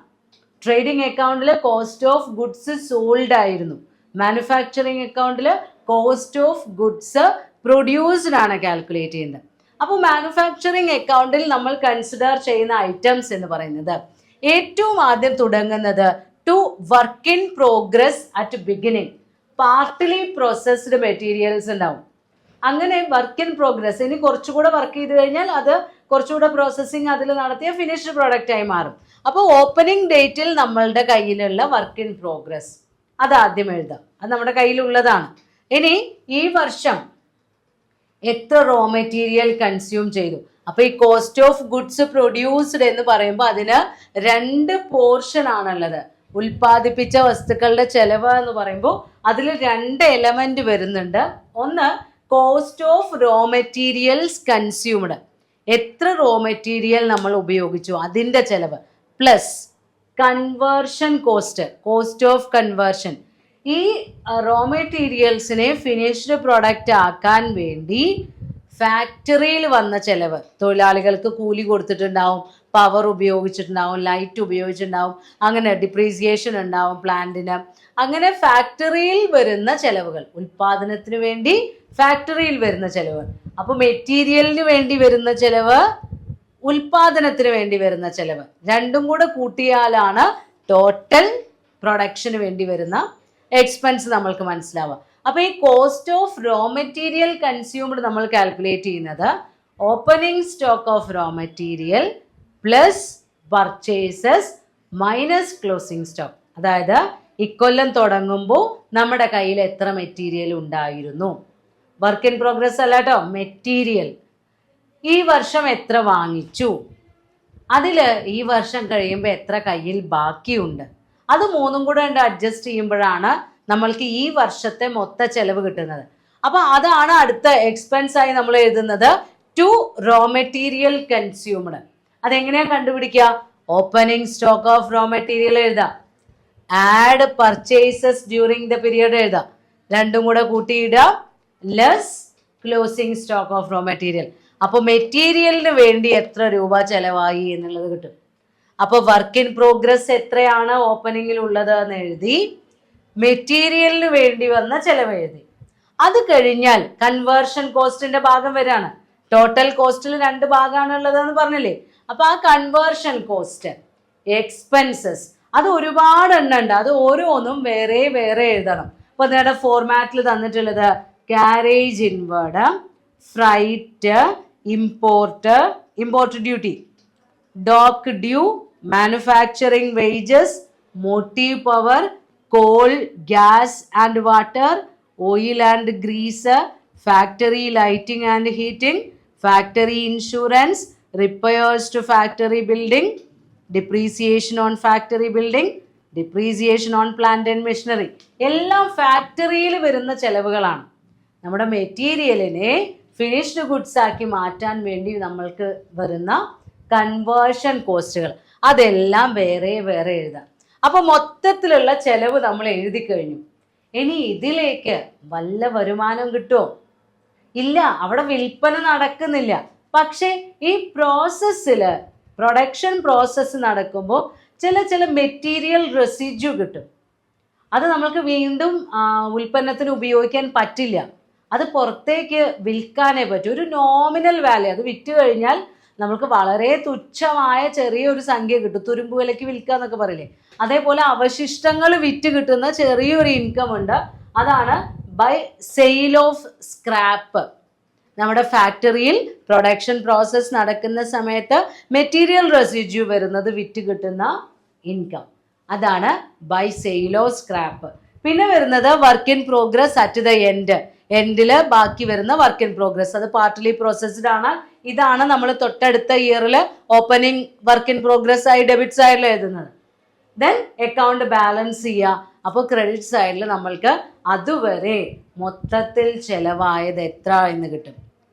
ട്രേഡിംഗ് അക്കൗണ്ടിൽ കോസ്റ്റ് ഓഫ് ഗുഡ്സ് സോൾഡ് ആയിരുന്നു, മാനുഫാക്ചറിങ് അക്കൗണ്ടിൽ കോസ്റ്റ് ഓഫ് ഗുഡ്സ് പ്രൊഡ്യൂസ്ഡ് ആണ് കാൽക്കുലേറ്റ് ചെയ്യുന്നത്. അപ്പോൾ മാനുഫാക്ചറിങ് അക്കൗണ്ടിൽ നമ്മൾ കൺസിഡർ ചെയ്യുന്ന ഐറ്റംസ് എന്ന് പറയുന്നത് ഏറ്റവും ആദ്യം തുടങ്ങുന്നത് to work in progress at beginning, partly processed materials ഉണ്ടാവും. അങ്ങനെ വർക്ക് ഇൻ പ്രോഗ്രസ്, ഇനി കുറച്ചുകൂടെ വർക്ക് ചെയ്ത് കഴിഞ്ഞാൽ അത് കുറച്ചുകൂടെ പ്രോസസ്സിങ് അതിൽ നടത്തിയ ഫിനിഷ്ഡ് പ്രോഡക്റ്റ് ആയി മാറും. അപ്പോൾ ഓപ്പണിംഗ് ഡേറ്റിൽ നമ്മളുടെ കയ്യിലുള്ള വർക്ക് ഇൻ പ്രോഗ്രസ് അത് ആദ്യം എഴുതാം, അത് നമ്മുടെ കയ്യിലുള്ളതാണ്. ഇനി ഈ വർഷം എത്ര റോ മെറ്റീരിയൽ കൺസ്യൂം ചെയ്തു. അപ്പോൾ ഈ കോസ്റ്റ് ഓഫ് ഗുഡ്സ് പ്രൊഡ്യൂസ്ഡ് എന്ന് പറയുമ്പോൾ അതിന് 2 പോർഷൻ ആണുള്ളത്. ഉൽപ്പാദിപ്പിച്ച വസ്തുക്കളുടെ ചെലവ് എന്ന് പറയുമ്പോൾ അതിൽ 2 എലമെന്റ് വരുന്നുണ്ട്. ഒന്ന് cost of raw materials consumed, എത്ര റോ മെറ്റീരിയൽ നമ്മൾ ഉപയോഗിച്ചു അതിൻ്റെ ചെലവ്, plus conversion cost, cost of conversion. ഈ റോ മെറ്റീരിയൽസിനെ ഫിനിഷ്ഡ് പ്രൊഡക്റ്റ് ആക്കാൻ വേണ്ടി ഫാക്ടറിയിൽ വന്ന ചെലവ്, തൊഴിലാളികൾക്ക് കൂലി കൊടുത്തിട്ടുണ്ടാവും, പവർ ഉപയോഗിച്ചിട്ടുണ്ടാവും, ലൈറ്റ് ഉപയോഗിച്ചിട്ടുണ്ടാവും, അങ്ങനെ ഡിപ്രീസിയേഷൻ ഉണ്ടാവും പ്ലാന്റിന്. അങ്ങനെ ഫാക്ടറിയിൽ വരുന്ന ചെലവുകൾ, ഉൽപാദനത്തിന് വേണ്ടി ഫാക്ടറിയിൽ വരുന്ന ചെലവ്. അപ്പോൾ മെറ്റീരിയലിന് വേണ്ടി വരുന്ന ചെലവ്, ഉൽപാദനത്തിന് വേണ്ടി വരുന്ന ചെലവ്, രണ്ടും കൂടെ കൂട്ടിയാലാണ് ടോട്ടൽ പ്രൊഡക്ഷന് വേണ്ടി വരുന്ന എക്സ്പെൻസ് നമ്മൾക്ക് മനസ്സിലാവുക. അപ്പോൾ ഈ cost of raw material consumed നമ്മൾ കാൽക്കുലേറ്റ് ചെയ്യുന്നത് opening stock of raw material plus purchases minus closing stock. അതായത് ഇക്കൊല്ലം തുടങ്ങുമ്പോൾ നമ്മുടെ കയ്യിൽ എത്ര മെറ്റീരിയൽ ഉണ്ടായിരുന്നു, വർക്ക് ഇൻ പ്രോഗ്രസ് അല്ല കേട്ടോ, മെറ്റീരിയൽ. ഈ വർഷം എത്ര വാങ്ങിച്ചു, അതിൽ ഈ വർഷം കഴിയുമ്പോൾ എത്ര കയ്യിൽ ബാക്കിയുണ്ട്, അത് മൂന്നും കൂടെ അഡ്ജസ്റ്റ് ചെയ്യുമ്പോഴാണ് നമ്മൾക്ക് ഈ വർഷത്തെ മൊത്ത ചെലവ് കിട്ടുന്നത്. അപ്പോൾ അതാണ് അടുത്ത എക്സ്പെൻസ് ആയി നമ്മൾ എഴുതുന്നത് ടു റോ മെറ്റീരിയൽ കൺസ്യൂംഡ്. അതെങ്ങനെയാണ് കണ്ടുപിടിക്കുക? Opening stock of raw material എഴുതാം, add purchases during the period എഴുതാം, രണ്ടും കൂടെ കൂട്ടിയിടുക, less closing stock of raw material. അപ്പോൾ മെറ്റീരിയലിന് വേണ്ടി എത്ര രൂപ ചെലവായി എന്നുള്ളത് കിട്ടും. അപ്പോൾ വർക്ക് ഇൻ പ്രോഗ്രസ് എത്രയാണ് ഓപ്പണിങ്ങിൽ ഉള്ളത് എന്ന് എഴുതി, മെറ്റീരിയലിന് വേണ്ടി വന്ന ചെലവ് എഴുതി. അത് കഴിഞ്ഞാൽ കൺവേർഷൻ കോസ്റ്റിന്റെ ഭാഗം വരാണ്. ടോട്ടൽ കോസ്റ്റിൽ 2 ഭാഗമാണ് ഉള്ളതെന്ന് പറഞ്ഞില്ലേ. അപ്പോൾ ആ കൺവേർഷൻ കോസ്റ്റ് എക്സ്പെൻസസ് അത് ഒരുപാട് എണ്ണം ഉണ്ട്, അത് ഓരോന്നും വേറെ വേറെ എഴുതണം. അപ്പോൾ നിങ്ങളുടെ ഫോർമാറ്റിൽ തന്നിട്ടുള്ളത് carriage inward, freight, import duty, dock due, manufacturing wages, motive power, coal, gas and water, oil and grease, factory lighting and heating, factory insurance, repairs to factory building, depreciation on factory building, depreciation on plant and machinery. എല്ലാം ഫാക്ടറിയിൽ വരുന്ന ചെലവുകളാണ്. നമ്മുടെ മെറ്റീരിയലിനെ ഫിനിഷ്ഡ് ഗുഡ്സ് ആക്കി മാറ്റാൻ വേണ്ടി നമ്മൾക്ക് വരുന്ന കൺവേർഷൻ കോസ്റ്റുകൾ. അതെല്ലാം വേറെ വേറെ എഴുതാം. അപ്പൊ മൊത്തത്തിലുള്ള ചെലവ് നമ്മൾ എഴുതി കഴിഞ്ഞു. ഇനി ഇതിലേക്ക് വല്ല വരുമാനം കിട്ടുമോ? ഇല്ല, അവിടെ വിൽപ്പന നടക്കുന്നില്ല. പക്ഷേ ഈ പ്രോസസ്സിൽ പ്രൊഡക്ഷൻ പ്രോസസ്സ് നടക്കുമ്പോൾ ചില മെറ്റീരിയൽ റെസിഡ്യൂ കിട്ടും. അത് നമുക്ക് വീണ്ടും ഉൽപ്പന്നത്തിന് ഉപയോഗിക്കാൻ പറ്റില്ല. അത് പുറത്തേക്ക് വിൽക്കാനേ പറ്റും. ഒരു നോമിനൽ വാല്യൂ, അത് വിറ്റ് കഴിഞ്ഞാൽ നമുക്ക് വളരെ തുച്ഛമായ ചെറിയൊരു സംഖ്യ കിട്ടും. തുരുമ്പ് വിലയ്ക്ക് വിൽക്കുക എന്നൊക്കെ പറയില്ലേ, അതേപോലെ അവശിഷ്ടങ്ങൾ വിറ്റ് കിട്ടുന്ന ചെറിയൊരു ഇൻകം ഉണ്ട്. അതാണ് ബൈ സെയിൽ ഓഫ് സ്ക്രാപ്പ്. നമ്മുടെ ഫാക്ടറിയിൽ പ്രൊഡക്ഷൻ പ്രോസസ്സ് നടക്കുന്ന സമയത്ത് മെറ്റീരിയൽ റെസിഡ്യൂ വരുന്നത് വിറ്റ് കിട്ടുന്ന ഇൻകം, അതാണ് ബൈ സെയിൽ ഓഫ് സ്ക്രാപ്പ്. പിന്നെ വരുന്നത് work in progress at the എൻഡിൽ ബാക്കി വരുന്ന വർക്ക് ഇൻ പ്രോഗ്രസ്. അത് പാർട്ട്ലി പ്രോസസ്ഡ് ആണ്. ഇതാണ് നമ്മൾ തൊട്ടടുത്ത ഇയറിൽ ഓപ്പണിംഗ് വർക്ക് ഇൻ പ്രോഗ്രസ് ആയി ഡെബിറ്റ് സൈഡിൽ എഴുതുന്നത്. ദെൻ അക്കൗണ്ട് ബാലൻസ് ചെയ്യുക. അപ്പോൾ ക്രെഡിറ്റ് സൈഡിൽ നമ്മൾക്ക് അതുവരെ മൊത്തത്തിൽ ചെലവായത് എത്ര എന്ന് കിട്ടും.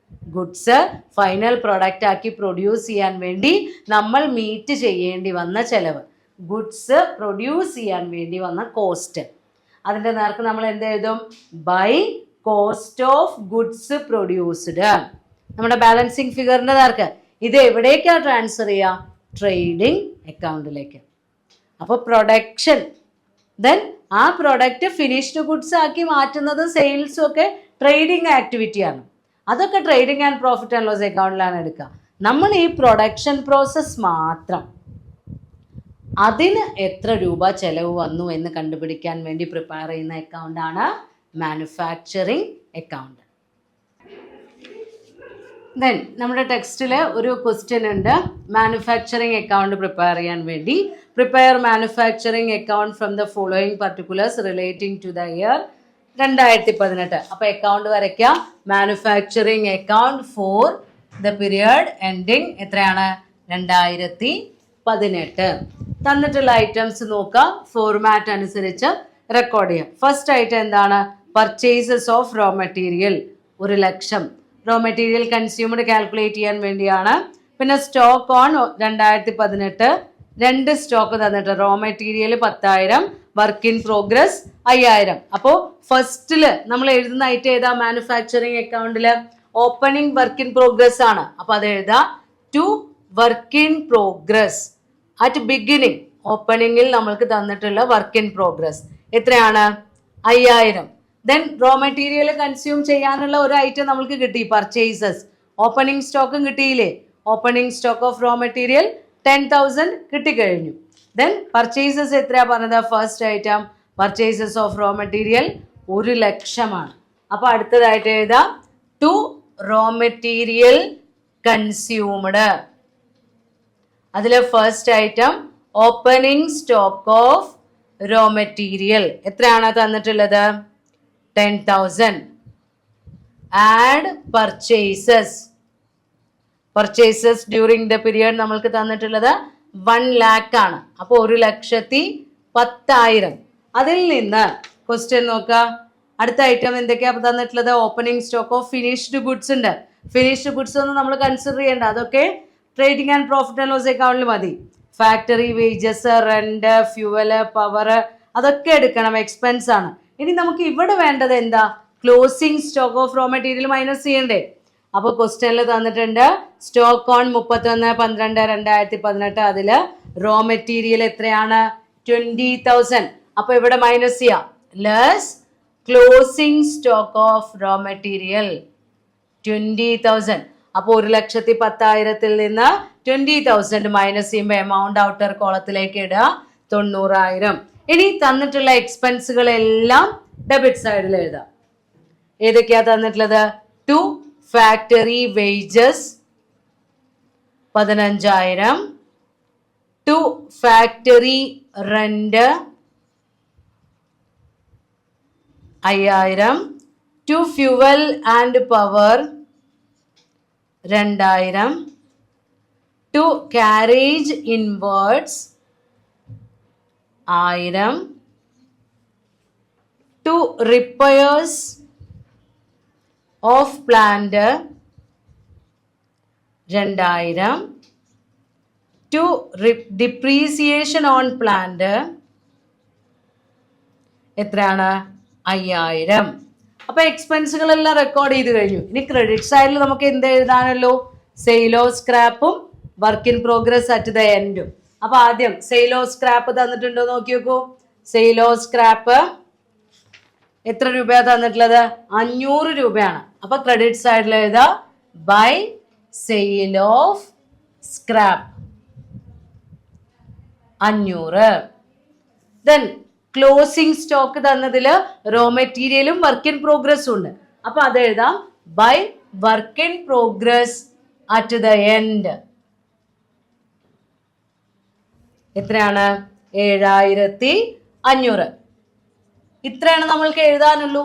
ഗുഡ്സ് ഫൈനൽ പ്രൊഡക്റ്റ് ആക്കി പ്രൊഡ്യൂസ് ചെയ്യാൻ വേണ്ടി നമ്മൾ മീറ്റ് ചെയ്യേണ്ടി വന്ന ചെലവ്, ഗുഡ്സ് പ്രൊഡ്യൂസ് ചെയ്യാൻ വേണ്ടി വന്ന കോസ്റ്റ്. അതിൻ്റെ നേർക്ക് നമ്മൾ എന്ത് എഴുതും? By cost of goods produced. നമ്മുടെ ബാലൻസിങ് ഫിഗറിൻ്റെ നേർക്ക് ഇത് എവിടേക്കാണ് ട്രാൻസ്ഫർ ചെയ്യുക? ട്രേഡിംഗ് അക്കൗണ്ടിലേക്ക്. അപ്പോൾ പ്രൊഡക്ഷൻ, ദെൻ ആ പ്രൊഡക്റ്റ് ഫിനിഷ്ഡ് ഗുഡ്സ് ആക്കി മാറ്റുന്നത് സെയിൽസും ഒക്കെ ട്രേഡിംഗ് ആക്ടിവിറ്റിയാണ്. അതൊക്കെ trading and profit and loss അക്കൗണ്ടിലാണ് എടുക്കുക. നമ്മൾ ഈ പ്രൊഡക്ഷൻ പ്രോസസ് മാത്രം, അതിന് എത്ര രൂപ ചെലവ് വന്നു എന്ന് കണ്ടുപിടിക്കാൻ വേണ്ടി പ്രിപ്പയർ ചെയ്യുന്ന അക്കൗണ്ടാണ് മാനുഫാക്ചറിങ് അക്കൗണ്ട്. ദെൻ നമ്മുടെ ടെക്സ്റ്റിൽ ഒരു ക്വസ്റ്റ്യൻ ഉണ്ട്. മാനുഫാക്ചറിങ് അക്കൗണ്ട് പ്രിപ്പയർ ചെയ്യാൻ വേണ്ടി prepare manufacturing account from the following particulars relating to the year 2018. അപ്പോൾ അക്കൗണ്ട് വരയ്ക്കാം. Manufacturing account for the period ending എത്രയാണ്? 2018. തന്നിട്ടുള്ള ഐറ്റംസ് നോക്കാം, ഫോർമാറ്റ് അനുസരിച്ച് റെക്കോർഡ് ചെയ്യാം. ഫസ്റ്റ് ഐറ്റം എന്താണ്? Purchases of raw material 1,00,000. Raw material consumed calculate ചെയ്യാൻ വേണ്ടിയാണ്. പിന്നെ സ്റ്റോക്ക് ഓൺ 2018, 2 സ്റ്റോക്ക് തന്നിട്ട് raw material 10,000, work in progress 5,000. അപ്പോൾ ഫസ്റ്റിൽ നമ്മൾ എഴുതുന്ന ഐറ്റം ഏതാ? മാനുഫാക്ചറിങ് അക്കൗണ്ടിൽ ഓപ്പണിംഗ് വർക്ക് ഇൻ പ്രോഗ്രസ് ആണ്. അപ്പോൾ അത് എഴുതാം to work in progress. At beginning ഓപ്പണിങ്ങിൽ നമ്മൾക്ക് തന്നിട്ടുള്ള വർക്ക് ഇൻ പ്രോഗ്രസ് എത്രയാണ്? 5,000. ദെൻ റോ മെറ്റീരിയൽ കൺസ്യൂം ചെയ്യാനുള്ള ഒരു ഐറ്റം നമ്മൾക്ക് കിട്ടി, പർച്ചേസസ്. ഓപ്പണിംഗ് സ്റ്റോക്കും കിട്ടിയില്ലേ? Opening stock of raw material 10,000 കിട്ടിക്കഴിഞ്ഞു. ദെൻ പർച്ചേസസ് എത്രയാ പറഞ്ഞത്? First item purchases of raw material 1,00,000. അപ്പോൾ അടുത്തതായിട്ട് എഴുതാം ടു റോ മെറ്റീരിയൽ കൺസ്യൂംഡ്. അതിൽ first item opening stock of raw material എത്രയാണ് തന്നിട്ടുള്ളത്? 10,000. Add purchases. Purchases during the period നമ്മൾക്ക് തന്നിട്ടുള്ളത് 1 lakh ആണ്. അപ്പോൾ 1,10,000. അതിൽ നിന്ന് ക്വസ്റ്റ്യൻ നോക്കുക. അടുത്ത ഐറ്റം എന്തൊക്കെയാ തന്നിട്ടുള്ളത്? Opening stock of finished goods ഉണ്ട്. ഫിനിഷ്ഡ് ഗുഡ്സ് ഒന്നും നമ്മൾ കൺസിഡർ ചെയ്യേണ്ട, അതൊക്കെ trading and profit and loss അക്കൗണ്ടിൽ മതി. Factory wages, rent, fuel, power, അതൊക്കെ എടുക്കണം, എക്സ്പെൻസ് ആണ്. ഇനി നമുക്ക് ഇവിടെ വേണ്ടത് എന്താ? Closing stock of raw material minus ചെയ്യണ്ടേ? അപ്പോൾ ക്വസ്റ്റ്യനിൽ തന്നിട്ടുണ്ട് സ്റ്റോക്ക് ഓൺ 31/12/2018. അതിൽ റോ മെറ്റീരിയൽ എത്രയാണ്? 20,000. അപ്പോൾ ഇവിടെ മൈനസ് ചെയ്യാം. Less closing stock of raw material 20,000. അപ്പോൾ 1,10,000 നിന്ന് 20,000 മൈനസ് ചെയ്യുമ്പോൾ എമൗണ്ട് ഔട്ടർ കോളത്തിലേക്ക് ഇടുക 90,000. ഇനി തന്നിട്ടുള്ള എക്സ്പെൻസുകളെല്ലാം ഡെബിറ്റ് സൈഡിൽ എഴുതാം. ഏതൊക്കെയാ തന്നിട്ടുള്ളത്? To factory wages 15,000, to factory rent 5,000, to fuel and power 2,000, to carriage inwards 1,000, to repairs of plant 2,000, to depreciation on plant എത്രയാണ്? 5000. അപ്പൊ എക്സ്പെൻസുകളെല്ലാം റെക്കോർഡ് ചെയ്ത് കഴിഞ്ഞു. ഇനി ക്രെഡിറ്റ് സൈഡിൽ നമുക്ക് എന്ത് എഴുതാനല്ലോ? സെയിലോ സ്ക്രാപ്പും work in progress at the എൻഡും. അപ്പൊ ആദ്യം സെയിലോ സ്ക്രാപ്പ് തന്നിട്ടുണ്ടോ നോക്കി നോക്കൂ. സെയിലോ സ്ക്രാപ്പ് എത്ര രൂപയാണ് തന്നിട്ടുള്ളത്? 500 രൂപയാണ്. അപ്പൊ ക്രെഡിറ്റ് സൈഡിൽ എഴുതാ by sale of scrap 500. Then closing stock തന്നതില് റോ മെറ്റീരിയലും വർക്ക് ഇൻ പ്രോഗ്രസ്സും ഉണ്ട്. അപ്പൊ അത് എഴുതാം by work in progress at the end. എത്രയാണ്? 7500. ഇത്രയാണ് നമ്മൾക്ക് എഴുതാനുള്ളൂ.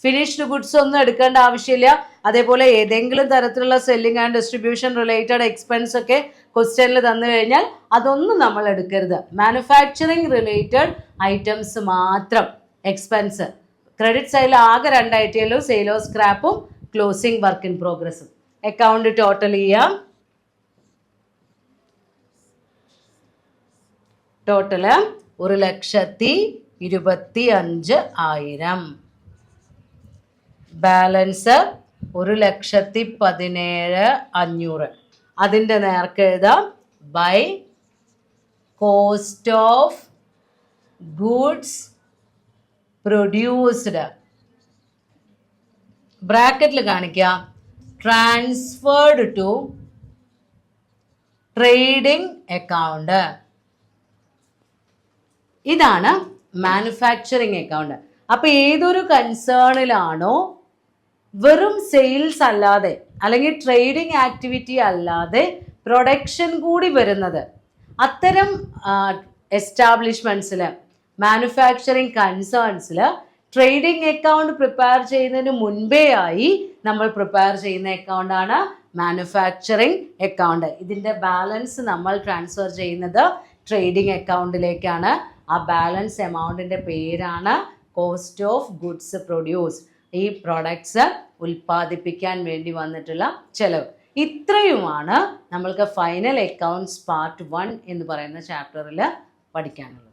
ഫിനിഷ്ഡ് ഗുഡ്സ് ഒന്നും എടുക്കേണ്ട ആവശ്യമില്ല. അതേപോലെ ഏതെങ്കിലും തരത്തിലുള്ള selling and distribution related expense ഒക്കെ ക്വസ്റ്റ്യനിൽ തന്നു കഴിഞ്ഞാൽ അതൊന്നും നമ്മൾ എടുക്കരുത്. മാനുഫാക്ചറിങ് റിലേറ്റഡ് ഐറ്റംസ് മാത്രം എക്സ്പെൻസ്. ക്രെഡിറ്റ് സൈഡിൽ ആകെ 2 ഐറ്റമല്ലോ, സെയിലോ സ്ക്രാപ്പും ക്ലോസിംഗ് വർക്ക് ഇൻ പ്രോഗ്രസും. അക്കൗണ്ട് ടോട്ടൽ ചെയ്യാം. ടോട്ടല് 1,25,000. ബാലൻസ് 1,17,500. അതിൻ്റെ നേർക്ക് എഴുതാം by cost of goods produced. ബ്രാക്കറ്റിൽ കാണിക്കാം ട്രാൻസ്ഫേർഡ് ടു ട്രേഡിംഗ് അക്കൗണ്ട്. ഇതാണ് മാനുഫാക്ചറിങ് അക്കൗണ്ട്. അപ്പൊ ഏതൊരു കൺസേണിലാണോ വെറും സെയിൽസ് അല്ലാതെ അല്ലെങ്കിൽ ട്രേഡിംഗ് ആക്ടിവിറ്റി അല്ലാതെ പ്രൊഡക്ഷൻ കൂടി വരുന്നത്, അത്തരം എസ്റ്റാബ്ലിഷ്മെന്റ്സിൽ, മാനുഫാക്ചറിങ് കൺസേൺസിൽ ട്രേഡിംഗ് അക്കൗണ്ട് പ്രിപ്പയർ ചെയ്യുന്നതിന് മുൻപേ ആയി നമ്മൾ പ്രിപ്പയർ ചെയ്യുന്ന അക്കൗണ്ടാണ് മാനുഫാക്ചറിങ് അക്കൗണ്ട്. ഇതിൻ്റെ ബാലൻസ് നമ്മൾ ട്രാൻസ്ഫർ ചെയ്യുന്നത് ട്രേഡിംഗ് അക്കൗണ്ടിലേക്കാണ്. ആ ബാലൻസ് എമൗണ്ടിൻ്റെ പേരാണ് കോസ്റ്റ് ഓഫ് ഗുഡ്സ് പ്രൊഡ്യൂസ്. ഈ പ്രോഡക്ട്സ് ഉൽപ്പാദിപ്പിക്കാൻ വേണ്ടി വന്നിട്ടുള്ള ചെലവ്. ഇത്രയുമാണ് നമ്മൾക്ക് ഫൈനൽ അക്കൗണ്ട്സ് പാർട്ട് 1 എന്ന് പറയുന്ന ചാപ്റ്ററിൽ പഠിക്കാനുള്ളത്.